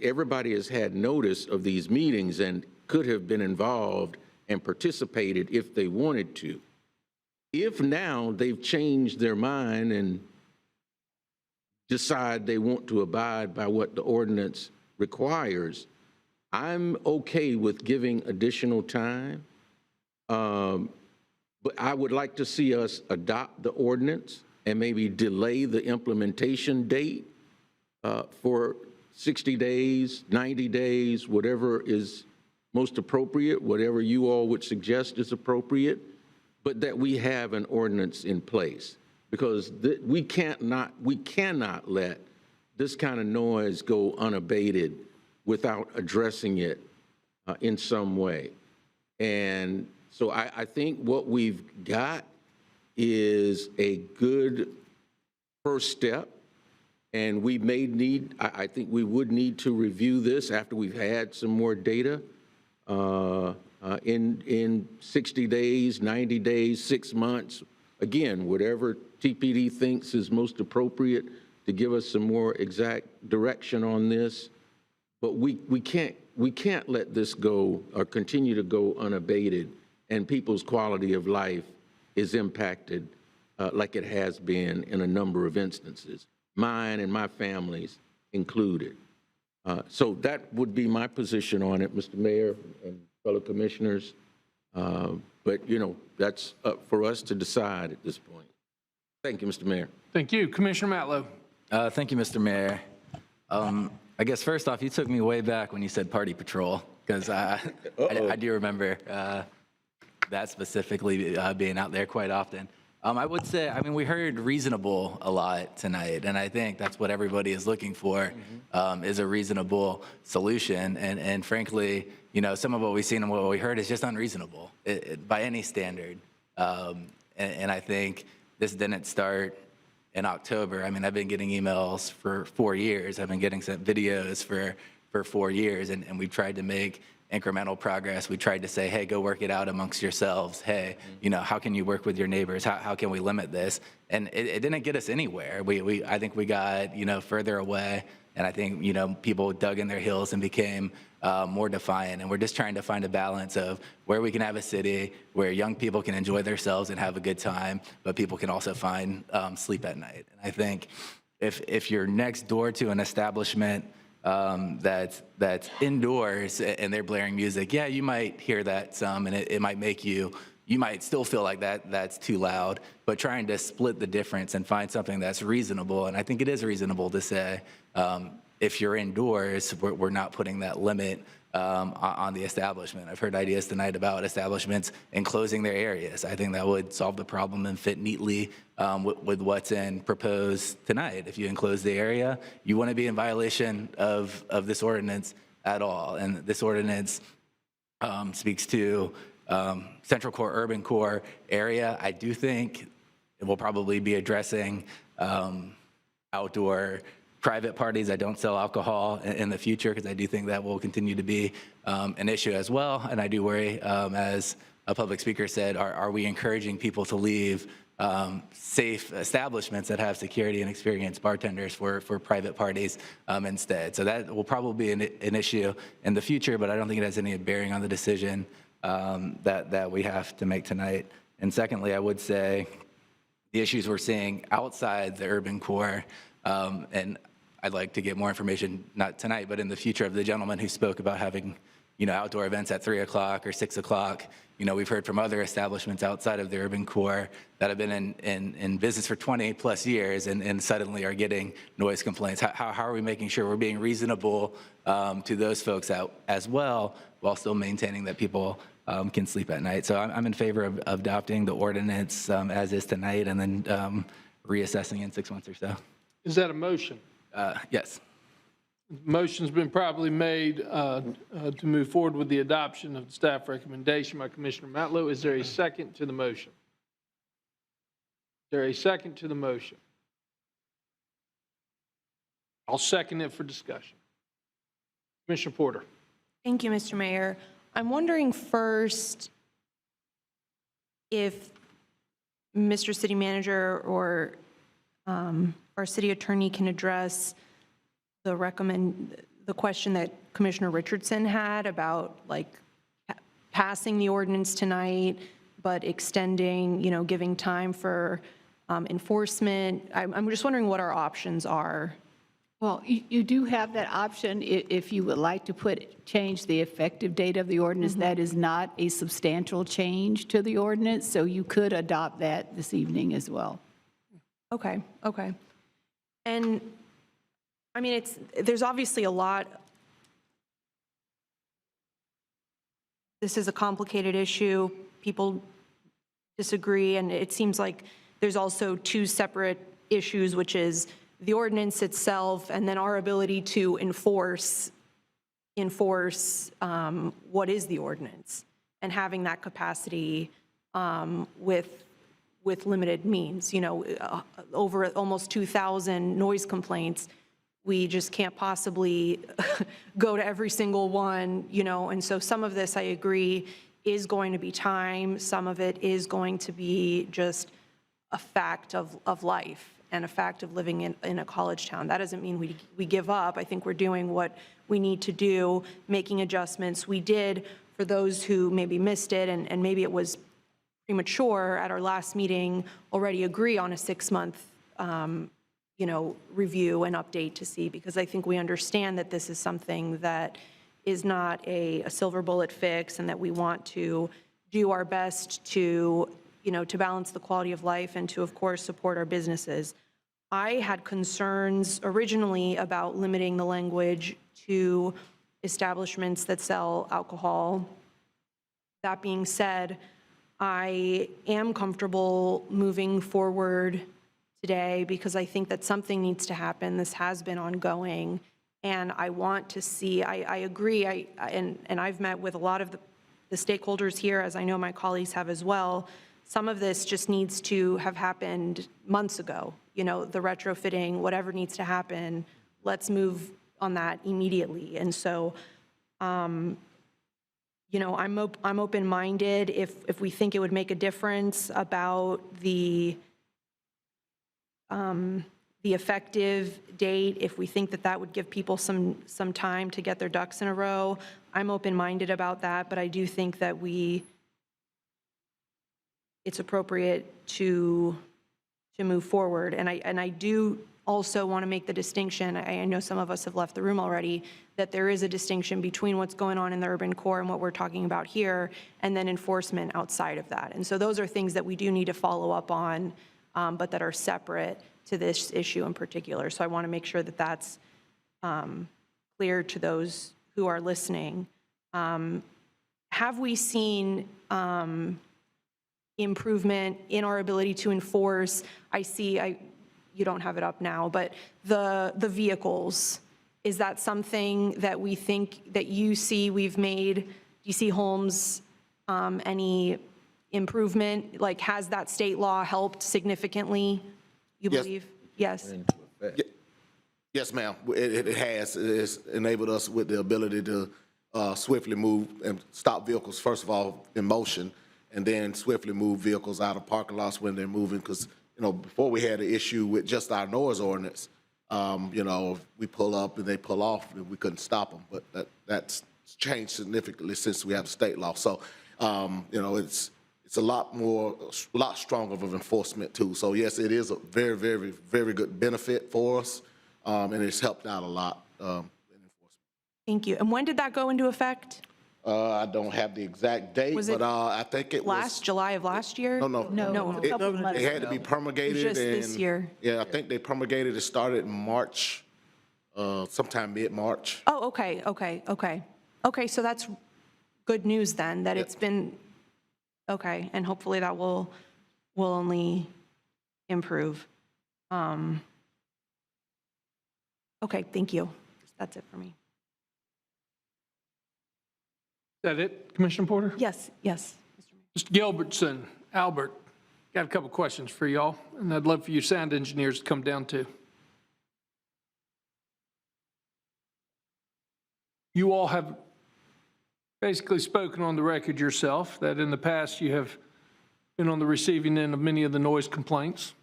everybody has had notice of these meetings and could have been involved and participated if they wanted to. If now they've changed their mind and decide they want to abide by what the ordinance requires, I'm okay with giving additional time. But I would like to see us adopt the ordinance and maybe delay the implementation date for 60 days, 90 days, whatever is most appropriate, whatever you all would suggest is appropriate, but that we have an ordinance in place. Because we cannot let this kind of noise go unabated without addressing it in some way. And so I think what we've got is a good first step. And we may need, I think we would need to review this after we've had some more data in 60 days, 90 days, 6 months. Again, whatever TPD thinks is most appropriate to give us some more exact direction on this. But we can't let this go or continue to go unabated, and people's quality of life is impacted like it has been in a number of instances, mine and my family's included. So that would be my position on it, Mr. Mayor and fellow commissioners. But, you know, that's up for us to decide at this point. Thank you, Mr. Mayor. Thank you. Commissioner Matlow. Thank you, Mr. Mayor. I guess first off, you took me way back when you said party patrol, because I do remember that specifically being out there quite often. I would say, I mean, we heard reasonable a lot tonight, and I think that's what everybody is looking for, is a reasonable solution. And frankly, you know, some of what we've seen and what we heard is just unreasonable by any standard. And I think this didn't start in October. I mean, I've been getting emails for 4 years. I've been getting sent videos for 4 years, and we've tried to make incremental progress. We tried to say, hey, go work it out amongst yourselves. Hey, you know, how can you work with your neighbors? How can we limit this? And it didn't get us anywhere. I think we got, you know, further away. And I think, you know, people dug in their heels and became more defiant. And we're just trying to find a balance of where we can have a city where young people can enjoy themselves and have a good time, but people can also find sleep at night. And I think if you're next door to an establishment that's indoors and they're blaring music, yeah, you might hear that some, and it might make you might still feel like that's too loud, but trying to split the difference and find something that's reasonable. And I think it is reasonable to say, if you're indoors, we're not putting that limit on the establishment. I've heard ideas tonight about establishments enclosing their areas. I think that would solve the problem and fit neatly with what's in proposed tonight. If you enclose the area, you wouldn't be in violation of this ordinance at all. And this ordinance speaks to Central Core, Urban Core area. I do think it will probably be addressing outdoor private parties that don't sell alcohol in the future, because I do think that will continue to be an issue as well. And I do worry, as a public speaker said, are we encouraging people to leave safe establishments that have security and experienced bartenders for private parties instead? So that will probably be an issue in the future, but I don't think it has any bearing on the decision that we have to make tonight. And secondly, I would say the issues we're seeing outside the urban core, and I'd like to get more information, not tonight, but in the future, of the gentleman who spoke about having, you know, outdoor events at 3 o'clock or 6 o'clock. You know, we've heard from other establishments outside of the urban core that have been in business for 20 plus years and suddenly are getting noise complaints. How are we making sure we're being reasonable to those folks out as well, while still maintaining that people can sleep at night? So I'm in favor of adopting the ordinance as is tonight, and then reassessing in 6 months or so. Is that a motion? Yes. Motion's been properly made to move forward with the adoption of the staff recommendation by Commissioner Matlow. Is there a second to the motion? Is there a second to the motion? I'll second it for discussion. Commissioner Porter. Thank you, Mr. Mayor. I'm wondering first if Mr. City Manager or our city attorney can address the question that Commissioner Richardson had about, like, passing the ordinance tonight, but extending, you know, giving time for enforcement. I'm just wondering what our options are. Well, you do have that option if you would like to change the effective date of the ordinance. That is not a substantial change to the ordinance, so you could adopt that this evening as well. Okay. And I mean, there's obviously a lot. This is a complicated issue. People disagree, and it seems like there's also two separate issues, which is the ordinance itself and then our ability to enforce what is the ordinance, and having that capacity with limited means. You know, over almost 2,000 noise complaints. We just can't possibly go to every single one, you know, and so some of this, I agree, is going to be time. Some of it is going to be just a fact of life and a fact of living in a college town. That doesn't mean we give up. I think we're doing what we need to do, making adjustments. We did, for those who maybe missed it, and maybe it was premature at our last meeting already agree on a 6-month, review and update to see, because I think we understand that this is something that is not a silver bullet fix, and that we want to do our best to, to balance the quality of life and to, of course, support our businesses. I had concerns originally about limiting the language to establishments that sell alcohol. That being said, I am comfortable moving forward today because I think that something needs to happen. This has been ongoing, and I want to see, I agree, and I've met with a lot of the stakeholders here, as I know my colleagues have as well. Some of this just needs to have happened months ago. The retrofitting, whatever needs to happen, let's move on that immediately. And so, I'm open-minded if we think it would make a difference about the effective date, if we think that would give people some time to get their ducks in a row. I'm open-minded about that, but I do think that it's appropriate to move forward. And I do also want to make the distinction, I know some of us have left the room already, that there is a distinction between what's going on in the urban core and what we're talking about here, and then enforcement outside of that. And so those are things that we do need to follow up on, but that are separate to this issue in particular. So I want to make sure that that's clear to those who are listening. Have we seen improvement in our ability to enforce? I see, you don't have it up now, but the vehicles, is that something that we think that you see we've made? Do you see Holmes, any improvement? Like, has that state law helped significantly, you believe? Yes. Yes, ma'am. It has. It has enabled us with the ability to swiftly move and stop vehicles, first of all, in motion, and then swiftly move vehicles out of parking lots when they're moving. Because, before we had an issue with just our noise ordinance, we pull up and they pull off, and we couldn't stop them. But that's changed significantly since we have a state law. So, it's a lot stronger of enforcement too. So yes, it is a very, very, very good benefit for us, and it's helped out a lot in enforcement. Thank you. And when did that go into effect? I don't have the exact date, but I think it was July of last year? No, a couple of months it had to be ago. promulgated. Just this year. Yeah, I think they promulgated. It started in March, sometime mid-March. Oh, okay. Okay, so that's good news then, that it's been, okay, and hopefully that will only improve. Okay, thank you. That's it for me. Is that it, Commissioner Porter? Yes. Mr. Gilbertson, Albert, got a couple questions for y'all, and I'd love for you sound engineers to come down too. You all have basically spoken on the record yourself that in the past you have been on the receiving end of many of the noise complaints.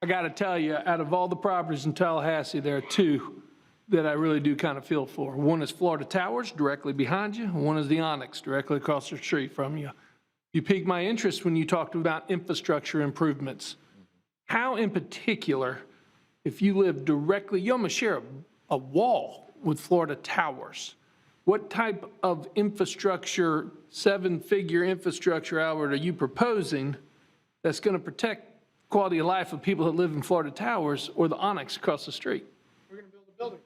I got to tell you, out of all the properties in Tallahassee, there are two that I really do kind of feel for. One is Florida Towers, directly behind you. One is the Onyx, directly across the street from you. You piqued my interest when you talked about infrastructure improvements. How, in particular, if you live directly, you almost share a wall with Florida Towers. What type of infrastructure, seven-figure infrastructure, Albert, are you proposing that's going to protect quality of life of people that live in Florida Towers or the Onyx across the street? We're going to build a building.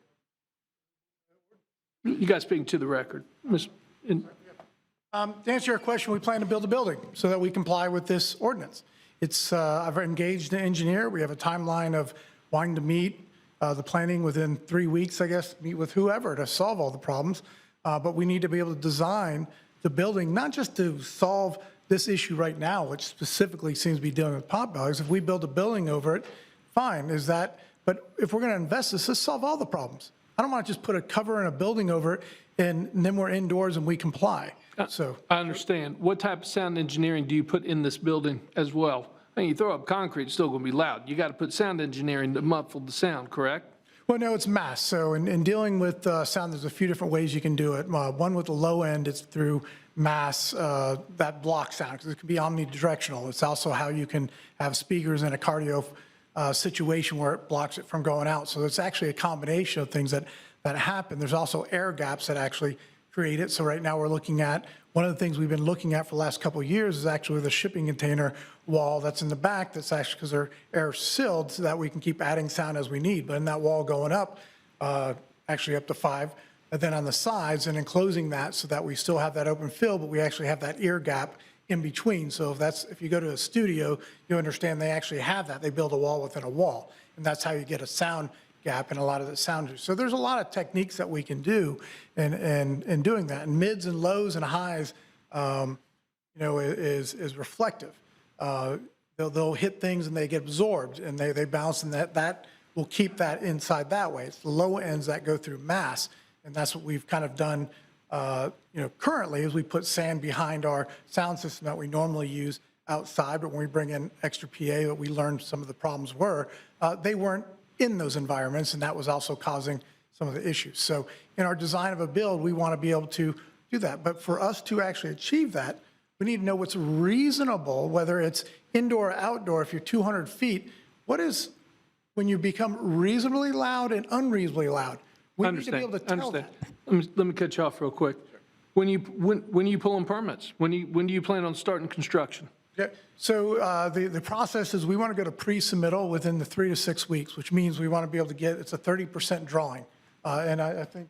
You guys speaking to the record. To answer your question, we plan to build a building so that we comply with this ordinance. I've engaged an engineer. We have a timeline of wanting to meet the planning within 3 weeks, I guess, meet with whoever to solve all the problems. But we need to be able to design the building, not just to solve this issue right now, which specifically seems to be dealing with pot bellies. If we build a building over it, fine, but if we're going to invest this, let's solve all the problems. I don't want to just put a cover and a building over it and then we're indoors and we comply. So I understand. What type of sound engineering do you put in this building as well? I mean, you throw up concrete, it's still going to be loud. You got to put sound engineering to muffle the sound, correct? Well, no, it's mass. So in dealing with sound, there's a few different ways you can do it. One with the low end, it's through mass that block sound, because it can be omnidirectional. It's also how you can have speakers in a cardio situation where it blocks it from going out. So it's actually a combination of things that happen. There's also air gaps that actually create it. So right now we're looking at, one of the things we've been looking at for the last couple of years is actually the shipping container wall that's in the back, that's actually, because they're air sealed, so that we can keep adding sound as we need. But in that wall going up, actually up to 5, and then on the sides and enclosing that so that we still have that open fill, but we actually have that ear gap in between. So if you go to a studio, you understand they actually have that. They build a wall within a wall, and that's how you get a sound gap in a lot of the sound. So there's a lot of techniques that we can do in doing that. And mids and lows and highs, is reflective. They'll hit things and they get absorbed and they bounce, and that will keep that inside that way. It's the low ends that go through mass, and that's what we've kind of done currently, is we put sand behind our sound system that we normally use outside, but when we bring in extra PA, that we learned some of the problems were, they weren't in those environments, and that was also causing some of the issues. So in our design of a build, we want to be able to do that. But for us to actually achieve that, we need to know what's reasonable, whether it's indoor or outdoor. If you're 200 feet, what is, when you become reasonably loud and unreasonably loud? We need to be able to tell that. Let me cut you off real quick. When you pull in permits, when do you plan on starting construction? Okay. So the process is we want to go to pre-submittal within the 3 to 6 weeks, which means we want to be able to get, it's a 30% drawing. And I think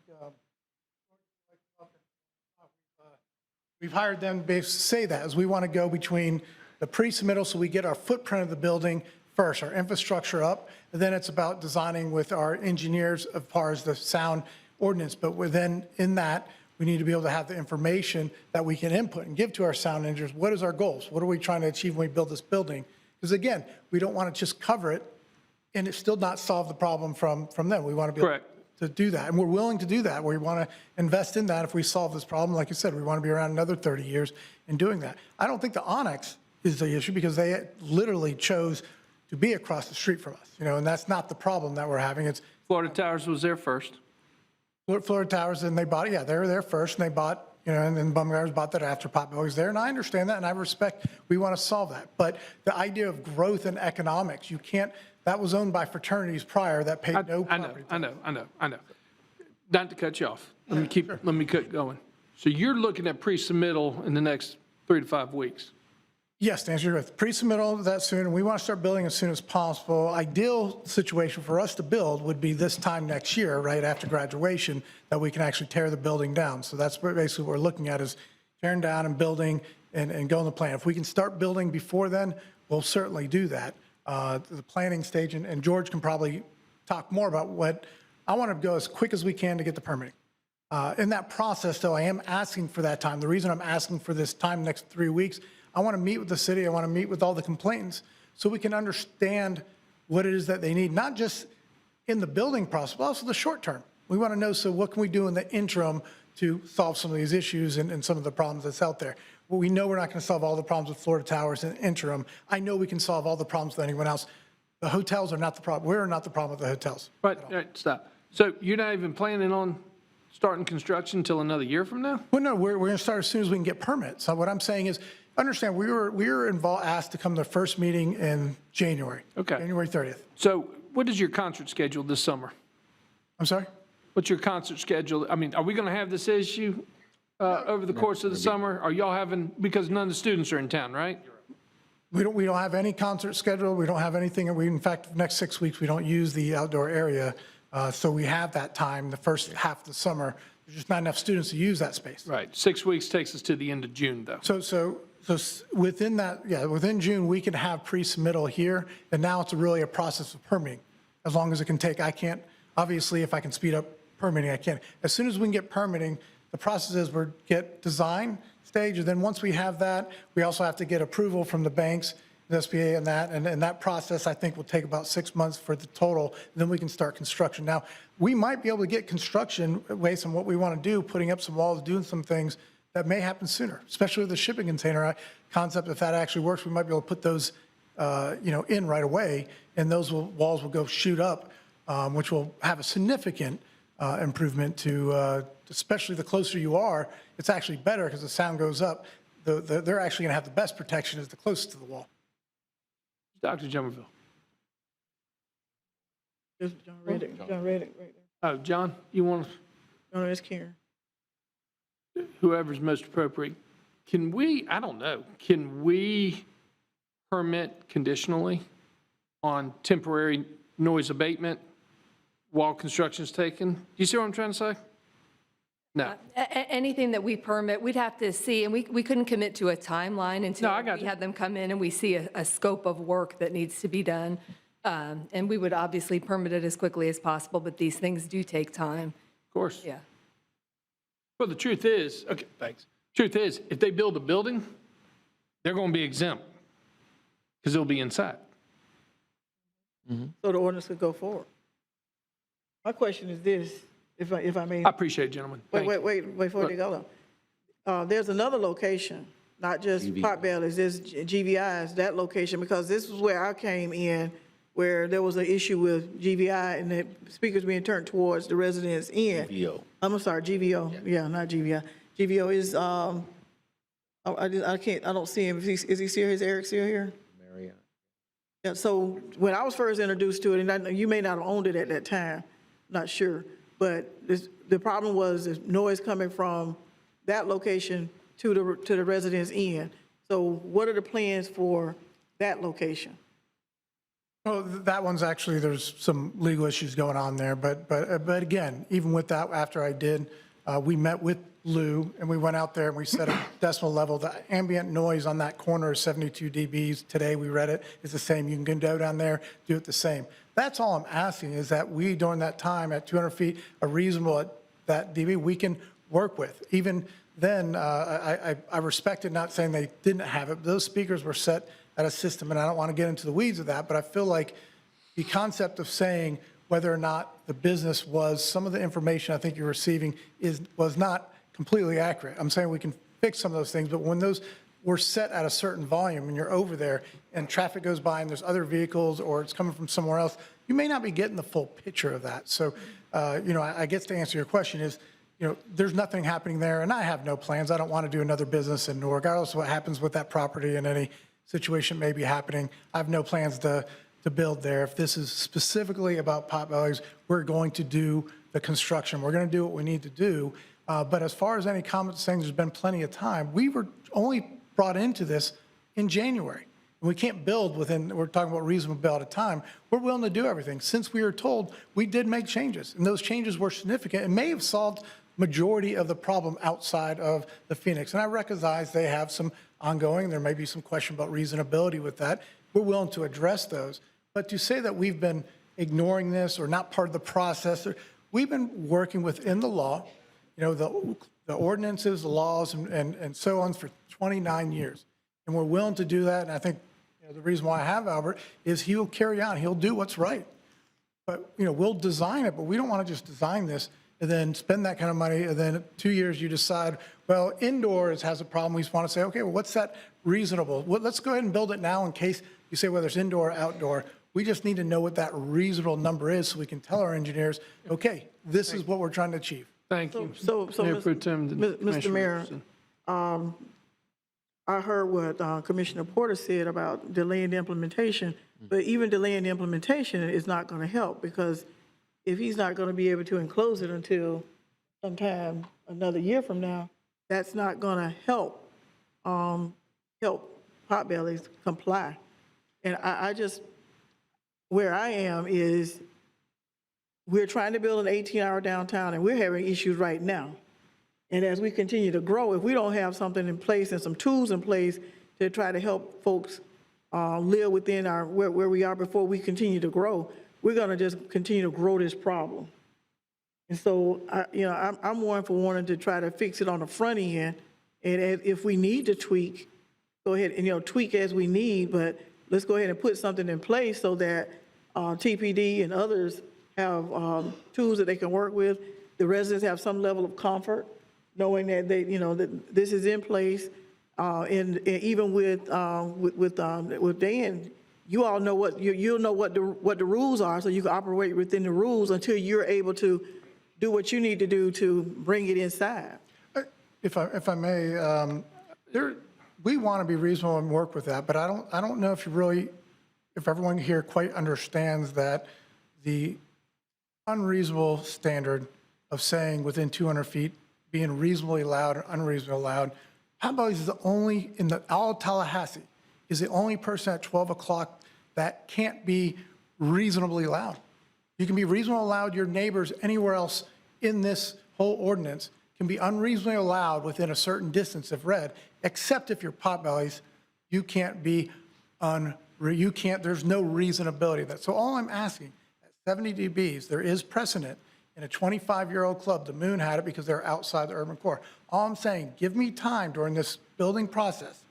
we've hired them to say that, as we want to go between the pre-submittal, so we get our footprint of the building first, our infrastructure up, and then it's about designing with our engineers as far as the sound ordinance. But within that, we need to be able to have the information that we can input and give to our sound engineers. What is our goals? What are we trying to achieve when we build this building? Because again, we don't want to just cover it and it still not solve the problem from them. We want to be able to do that. And we're willing to do that. We want to invest in that if we solve this problem. Like I said, we want to be around another 30 years in doing that. I don't think the Onyx is the issue, because they literally chose to be across the street from us, and that's not the problem that we're having. It's Florida Towers was there first. Florida Towers, and they bought, they were there first, and they bought, and then Bumgardens bought that after Pop was there, and I understand that, and I respect, we want to solve that. But the idea of growth and economics, you can't, that was owned by fraternities prior that paid no property tax. I know. Not to cut you off. Let me keep going. So you're looking at pre-submittal in the next 3 to 5 weeks. Yes, to answer your question, pre-submittal that soon, and we want to start building as soon as possible. Ideal situation for us to build would be this time next year, right after graduation, that we can actually tear the building down. So that's basically what we're looking at, is tearing down and building and going the plan. If we can start building before then, we'll certainly do that. The planning stage, and George can probably talk more about what, I want to go as quick as we can to get the permitting. In that process, though, I am asking for that time. The reason I'm asking for this time, next 3 weeks, I want to meet with the city. I want to meet with all the complainants so we can understand what it is that they need, not just in the building process, but also the short term. We want to know, so what can we do in the interim to solve some of these issues and some of the problems that's out there? Well, we know we're not going to solve all the problems with Florida Towers in the interim. I know we can solve all the problems with anyone else. The hotels are not the problem. We're not the problem with the hotels. Right, stop. So you're not even planning on starting construction until another year from now? Well, no, we're going to start as soon as we can get permits. So what I'm saying is, understand, we were involved, asked to come to the first meeting in January. Okay. January 30th. So what is your concert schedule this summer? I'm sorry? What's your concert schedule? I mean, are we going to have this issue over the course of the summer? Are y'all having, because none of the students are in town, right? We don't have any concert schedule. We don't have anything. In fact, the next 6 weeks, we don't use the outdoor area. So we have that time, the first half of the summer. There's just not enough students to use that space. Right. 6 weeks takes us to the end of June, though. So within that, within June, we can have pre-submittal here, and now it's really a process of permitting. As long as it can take, I can't, obviously, if I can speed up permitting, I can. As soon as we can get permitting, the process is we get design stage, and then once we have that, we also have to get approval from the banks, the SBA and that, and that process, I think, will take about 6 months for the total, and then we can start construction. Now, we might be able to get construction based on what we want to do, putting up some walls, doing some things that may happen sooner, especially with the shipping container concept. If that actually works, we might be able to put those in right away, and those walls will go shoot up, which will have a significant improvement to, especially the closer you are, it's actually better because the sound goes up. They're actually going to have the best protection is the closest to the wall. Dr. Jummerville. There's John Reddick right there. Oh, John, you want No, it's Karen. whoever's most appropriate. Can we, I don't know, can we permit conditionally on temporary noise abatement while construction's taken? Do you see what I'm trying to say? No. Anything that we permit, we'd have to see, and we couldn't commit to a timeline until No, I got we you. had them come in and we see a scope of work that needs to be done. And we would obviously permit it as quickly as possible, but these things do take time. Of course. Yeah. Well, the truth is, okay, thanks. Truth is, if they build a building, they're going to be exempt because they'll be inside. So the ordinance could go forward. My question is this, if I may. I appreciate it, gentlemen. Thank you. Wait, before they go though. There's another location, not just Potbelly's, there's GVI's, that location, because this is where I came in, where there was an issue with GVI and the speakers being turned towards the residents in. GVO. I'm sorry, GVO, yeah, not GVI. GVO is, I don't see him, is he still here, is Eric still here? Marriott. Yeah, so when I was first introduced to it, and you may not have owned it at that time, not sure, but the problem was the noise coming from that location to the residents in. So what are the plans for that location? Well, that one's actually, there's some legal issues going on there, but again, even with that, after I did, we met with Lou and we went out there and we set a decimal level. The ambient noise on that corner is 72 dBs. Today we read it, it's the same. You can go down there, do it the same. That's all I'm asking is that we, during that time at 200 feet, a reasonable at that dB, we can work with. Even then, I respected, not saying they didn't have it, but those speakers were set at a system, and I don't want to get into the weeds of that, but I feel like the concept of saying whether or not the business was, some of the information I think you're receiving was not completely accurate. I'm saying we can fix some of those things, but when those were set at a certain volume and you're over there and traffic goes by and there's other vehicles or it's coming from somewhere else, you may not be getting the full picture of that. So, I guess to answer your question is, there's nothing happening there, and I have no plans. I don't want to do another business in Newark, regardless of what happens with that property and any situation may be happening. I have no plans to build there. If this is specifically about Potbelly's, we're going to do the construction. We're going to do what we need to do. But as far as any comments saying there's been plenty of time, we were only brought into this in January. We can't build within, we're talking about reasonable build at a time. We're willing to do everything. Since we were told, we did make changes, and those changes were significant and may have solved majority of the problem outside of the Phoenix. And I recognize they have some ongoing, there may be some question about reasonability with that. We're willing to address those. But to say that we've been ignoring this or not part of the process, we've been working within the law, the ordinances, the laws, and so on for 29 years. And we're willing to do that. And I think the reason why I have Albert is he'll carry on. He'll do what's right. But, we'll design it, but we don't want to just design this and then spend that kind of money, and then 2 years you decide, well, indoors has a problem. We just want to say, okay, well, what's that reasonable? Well, let's go ahead and build it now in case you say whether it's indoor or outdoor. We just need to know what that reasonable number is so we can tell our engineers, okay, this is what we're trying to achieve. Thank you. So Mayor Pro Tem, Mr. Mayor, Richardson. I heard what Commissioner Porter said about delaying the implementation, but even delaying the implementation is not going to help, because if he's not going to be able to enclose it until sometime another year from now, that's not going to help Potbelly's comply. And I just, where I am is, we're trying to build an 18-hour downtown, and we're having issues right now. And as we continue to grow, if we don't have something in place and some tools in place to try to help folks live within where we are before we continue to grow, we're going to just continue to grow this problem. And so, I'm more for wanting to try to fix it on the front end. And if we need to tweak, go ahead and, tweak as we need, but let's go ahead and put something in place so that TPD and others have tools that they can work with. The residents have some level of comfort, knowing that that this is in place. And even with Dan, you all know you'll know what the rules are, so you can operate within the rules until you're able to do what you need to do to bring it inside. If I may, we want to be reasonable and work with that, but I don't know if everyone here quite understands that the unreasonable standard of saying within 200 feet, being reasonably loud or unreasonably loud. Pat Belly's is the only, all of Tallahassee, is the only person at 12 o'clock that can't be reasonably loud. You can be reasonably loud, your neighbors anywhere else in this whole ordinance can be unreasonably loud within a certain distance if read, except if you're Potbellies, you can't be there's no reasonability of that. So all I'm asking, at 70 dBs, there is precedent in a 25-year-old club. The Moon had it because they're outside the urban core. All I'm saying, give me time during this building process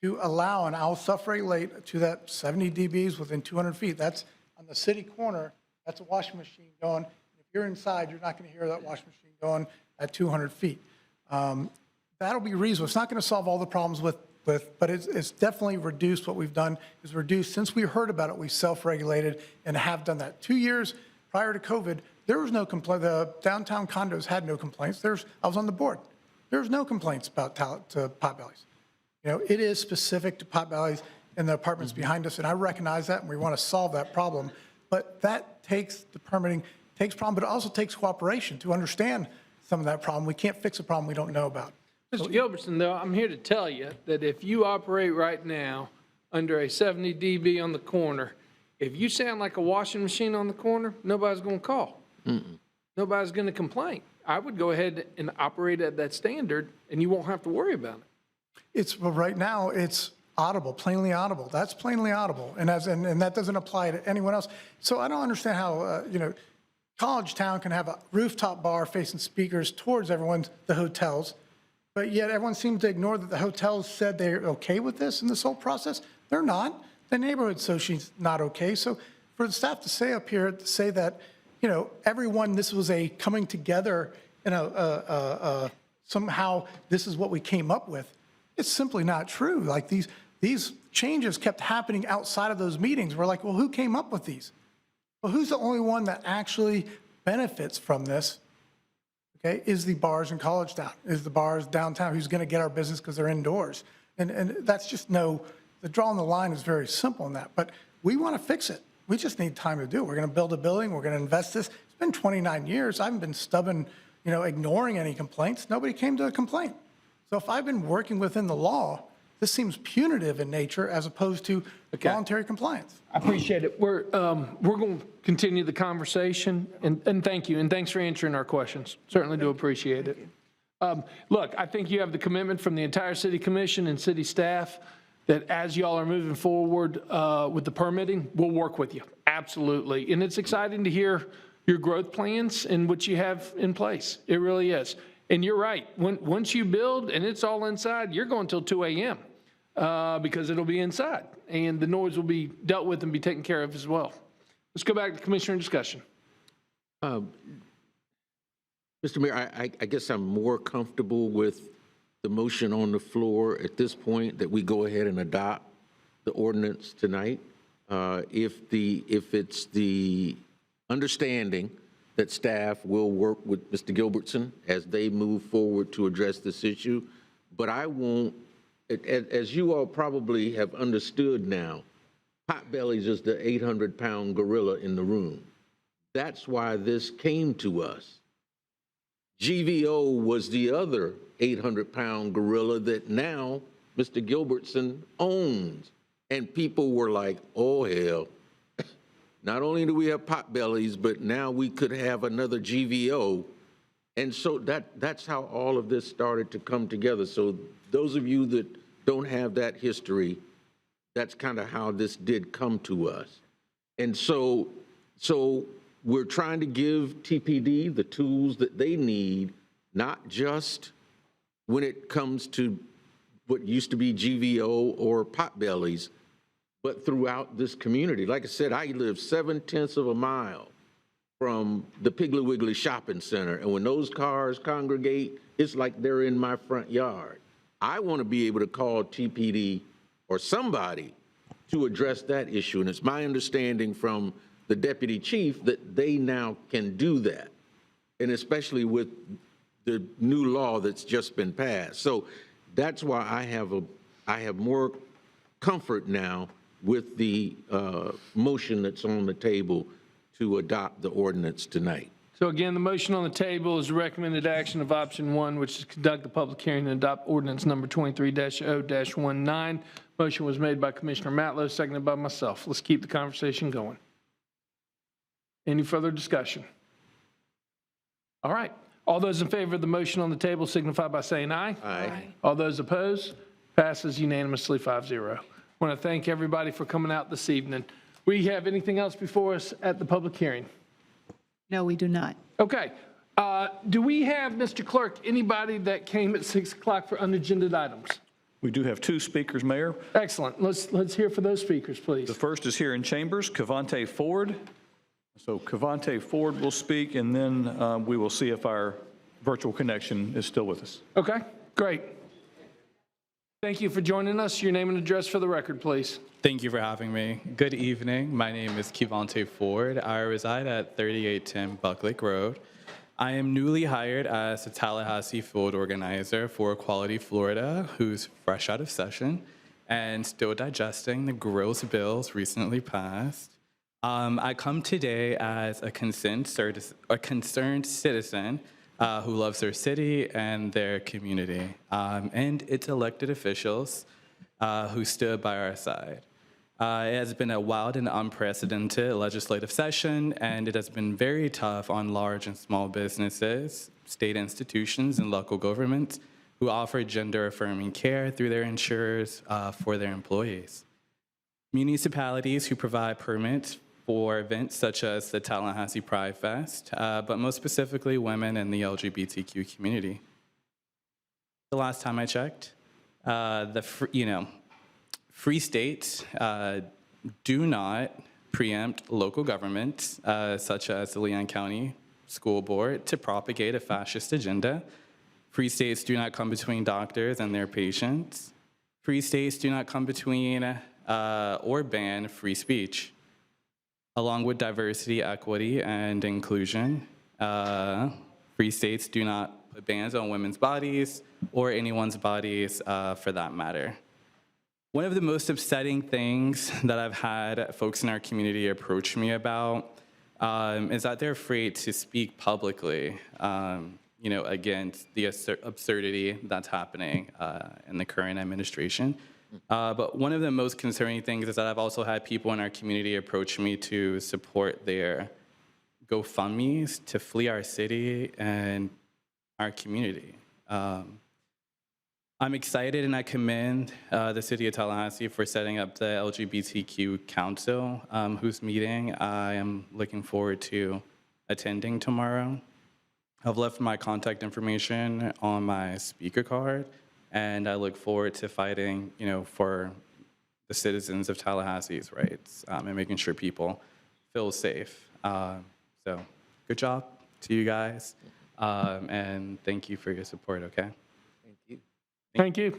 to allow, and I'll self-regulate to that 70 dBs within 200 feet. That's on the city corner. That's a washing machine going. If you're inside, you're not going to hear that washing machine going at 200 feet. That'll be reasonable. It's not going to solve all the problems but it's definitely reduced. What we've done is reduced. Since we heard about it, we self-regulated and have done that. 2 years prior to COVID, there was no complaint. The downtown condos had no complaints. I was on the board. There's no complaints about Potbellies. You know, it is specific to Potbellies and the apartments behind us, and I recognize that, and we want to solve that problem. But that takes the permitting, takes problem, but it also takes cooperation to understand some of that problem. We can't fix a problem we don't know about. Mr. Gilbertson, though, I'm here to tell you that if you operate right now under a 70 dB on the corner, if you sound like a washing machine on the corner, nobody's going to call. Nobody's going to complain. I would go ahead and operate at that standard, and you won't have to worry about it. Well, right now, it's audible, plainly audible. That's plainly audible, and that doesn't apply to anyone else. So I don't understand how, College Town can have a rooftop bar facing speakers towards the hotels, but yet everyone seems to ignore that the hotels said they're okay with this in this whole process. They're not. The neighborhood association's not okay. So for the staff to say up here, to say that, everyone, this was a coming together, somehow this is what we came up with, it's simply not true. Like these changes kept happening outside of those meetings. We're like, well, who came up with these? Well, who's the only one that actually benefits from this? Okay, is the bars in College Town, is the bars downtown, who's going to get our business because they're indoors. And that's just the drawing the line is very simple in that. But we want to fix it. We just need time to do it. We're going to build a building. We're going to invest this. It's been 29 years. I haven't been stubborn, ignoring any complaints. Nobody came to a complaint. So if I've been working within the law, this seems punitive in nature as opposed to voluntary compliance. I appreciate it. We're going to continue the conversation, and thank you, and thanks for answering our questions. Certainly do appreciate it. Look, I think you have the commitment from the entire city commission and city staff that as y'all are moving forward with the permitting, we'll work with you. Absolutely. And it's exciting to hear your growth plans and what you have in place. It really is. And you're right. Once you build and it's all inside, you're going till 2 a.m. Because it'll be inside and the noise will be dealt with and be taken care of as well. Let's go back to commissioner discussion. Mr. Mayor, I guess I'm more comfortable with the motion on the floor at this point that we go ahead and adopt the ordinance tonight. If it's the understanding that staff will work with Mr. Gilbertson as they move forward to address this issue, but I won't, as you all probably have understood now, Potbellies is the 800-pound gorilla in the room. That's why this came to us. GVO was the other 800-pound gorilla that now Mr. Gilbertson owns. And people were like, oh, hell. Not only do we have Potbellies, but now we could have another GVO. And so that's how all of this started to come together. So those of you that don't have that history, that's kind of how this did come to us. And so we're trying to give TPD the tools that they need, not just when it comes to what used to be GVO or Potbellies, but throughout this community. Like I said, I live 7/10 of a mile from the Piggly Wiggly Shopping Center. And when those cars congregate, it's like they're in my front yard. I want to be able to call TPD or somebody to address that issue. And it's my understanding from the deputy chief that they now can do that. and especially with the new law that's just been passed. So that's why I have more comfort now with the motion that's on the table to adopt the ordinance tonight. So again, the motion on the table is the recommended action of option 1, which is conduct the public hearing and adopt ordinance number 23-0-19. Motion was made by Commissioner Matlow, seconded by myself. Let's keep the conversation going. Any further discussion? All right. All those in favor of the motion on the table signify by saying aye. Aye. All those opposed? Passes unanimously 5-0. I want to thank everybody for coming out this evening. We have anything else before us at the public hearing? No, we do not. Okay. Do we have, Mr. Clerk, anybody that came at 6 o'clock for unagended items? We do have 2 speakers, Mayor. Excellent. Let's hear for those speakers, please. The first is here in chambers, Cavante Ford. So Cavante Ford will speak, and then we will see if our virtual connection is still with us. Okay, great. Thank you for joining us. Your name and address for the record, please. Thank you for having me. Good evening. My name is Cavante Ford. I reside at 3810 Bucklake Road. I am newly hired as a Tallahassee field organizer for Equality Florida, who's fresh out of session and still digesting the gross bills recently passed. I come today as a concerned citizen who loves their city and their community, and its elected officials who stood by our side. It has been a wild and unprecedented legislative session, and it has been very tough on large and small businesses, state institutions, and local governments who offer gender-affirming care through their insurers for their employees. Municipalities who provide permits for events such as the Tallahassee Pride Fest, but most specifically women in the LGBTQ community. The last time I checked, free states do not preempt local governments, such as the Leon County School Board, to propagate a fascist agenda. Free states do not come between doctors and their patients. Free states do not come between or ban free speech. Along with diversity, equity, and inclusion, free states do not put bans on women's bodies or anyone's bodies for that matter. One of the most upsetting things that I've had folks in our community approach me about is that they're afraid to speak publicly, against the absurdity that's happening in the current administration. But one of the most concerning things is that I've also had people in our community approach me to support their GoFundMes to flee our city and our community. I'm excited and I commend the City of Tallahassee for setting up the LGBTQ Council, whose meeting I am looking forward to attending tomorrow. I've left my contact information on my speaker card, and I look forward to fighting, for the citizens of Tallahassee's rights and making sure people feel safe. So good job to you guys, and thank you for your support, okay? Thank you.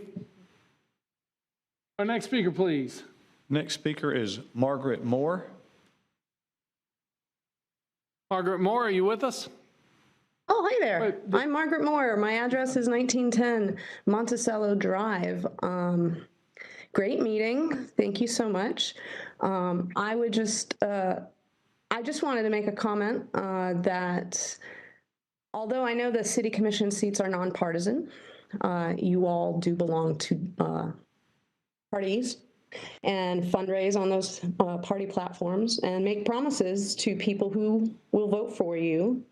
Our next speaker, please. Next speaker is Margaret Moore. Margaret Moore, are you with us? Oh, hi there. I'm Margaret Moore. My address is 1910 Monticello Drive. Great meeting. Thank you so much. I just wanted to make a comment that although I know the city commission seats are nonpartisan, you all do belong to parties and fundraise on those party platforms and make promises to people who will vote for you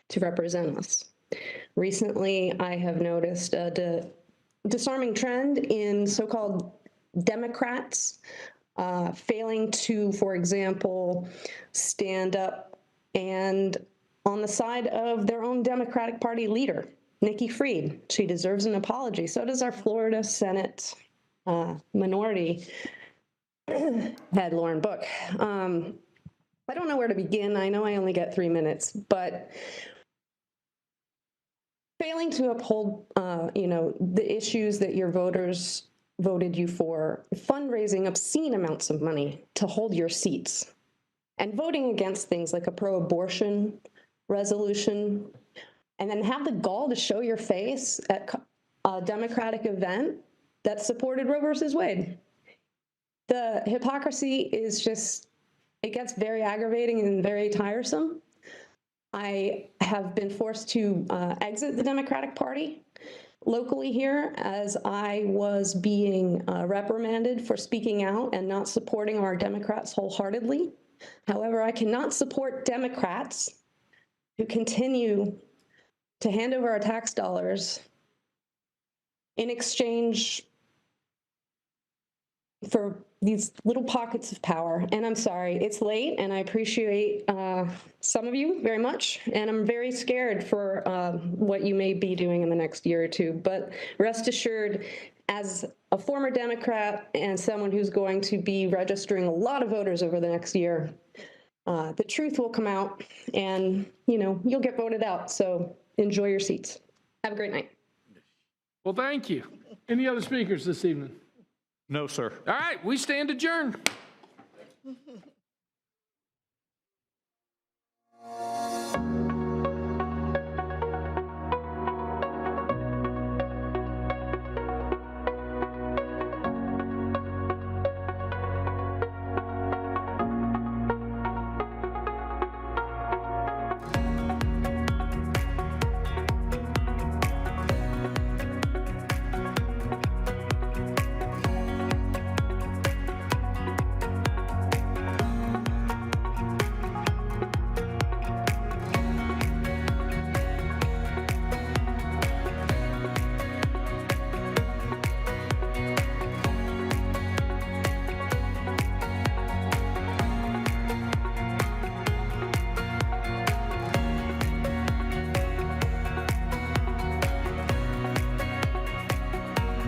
to represent us. Recently, I have noticed a disarming trend in so-called Democrats failing to, for example, stand up and on the side of their own Democratic Party leader, Nikki Fried. She deserves an apology. So does our Florida Senate minority head, Lauren Book. I don't know where to begin. I know I only get 3 minutes, but failing to uphold, the issues that your voters voted you for, fundraising obscene amounts of money to hold your seats, and voting against things like a pro-abortion resolution, and then have the gall to show your face at a Democratic event that supported Roe versus Wade. The hypocrisy is just, it gets very aggravating and very tiresome. I have been forced to exit the Democratic Party locally here as I was being reprimanded for speaking out and not supporting our Democrats wholeheartedly. However, I cannot support Democrats who continue to hand over our tax dollars in exchange for these little pockets of power. And I'm sorry, it's late, and I appreciate some of you very much, and I'm very scared for what you may be doing in the next year or two. But rest assured, as a former Democrat and someone who's going to be registering a lot of voters over the next year, the truth will come out, and you'll get voted out. So enjoy your seats. Have a great night. Well, thank you. Any other speakers this evening? No, sir. All right, we stand adjourned.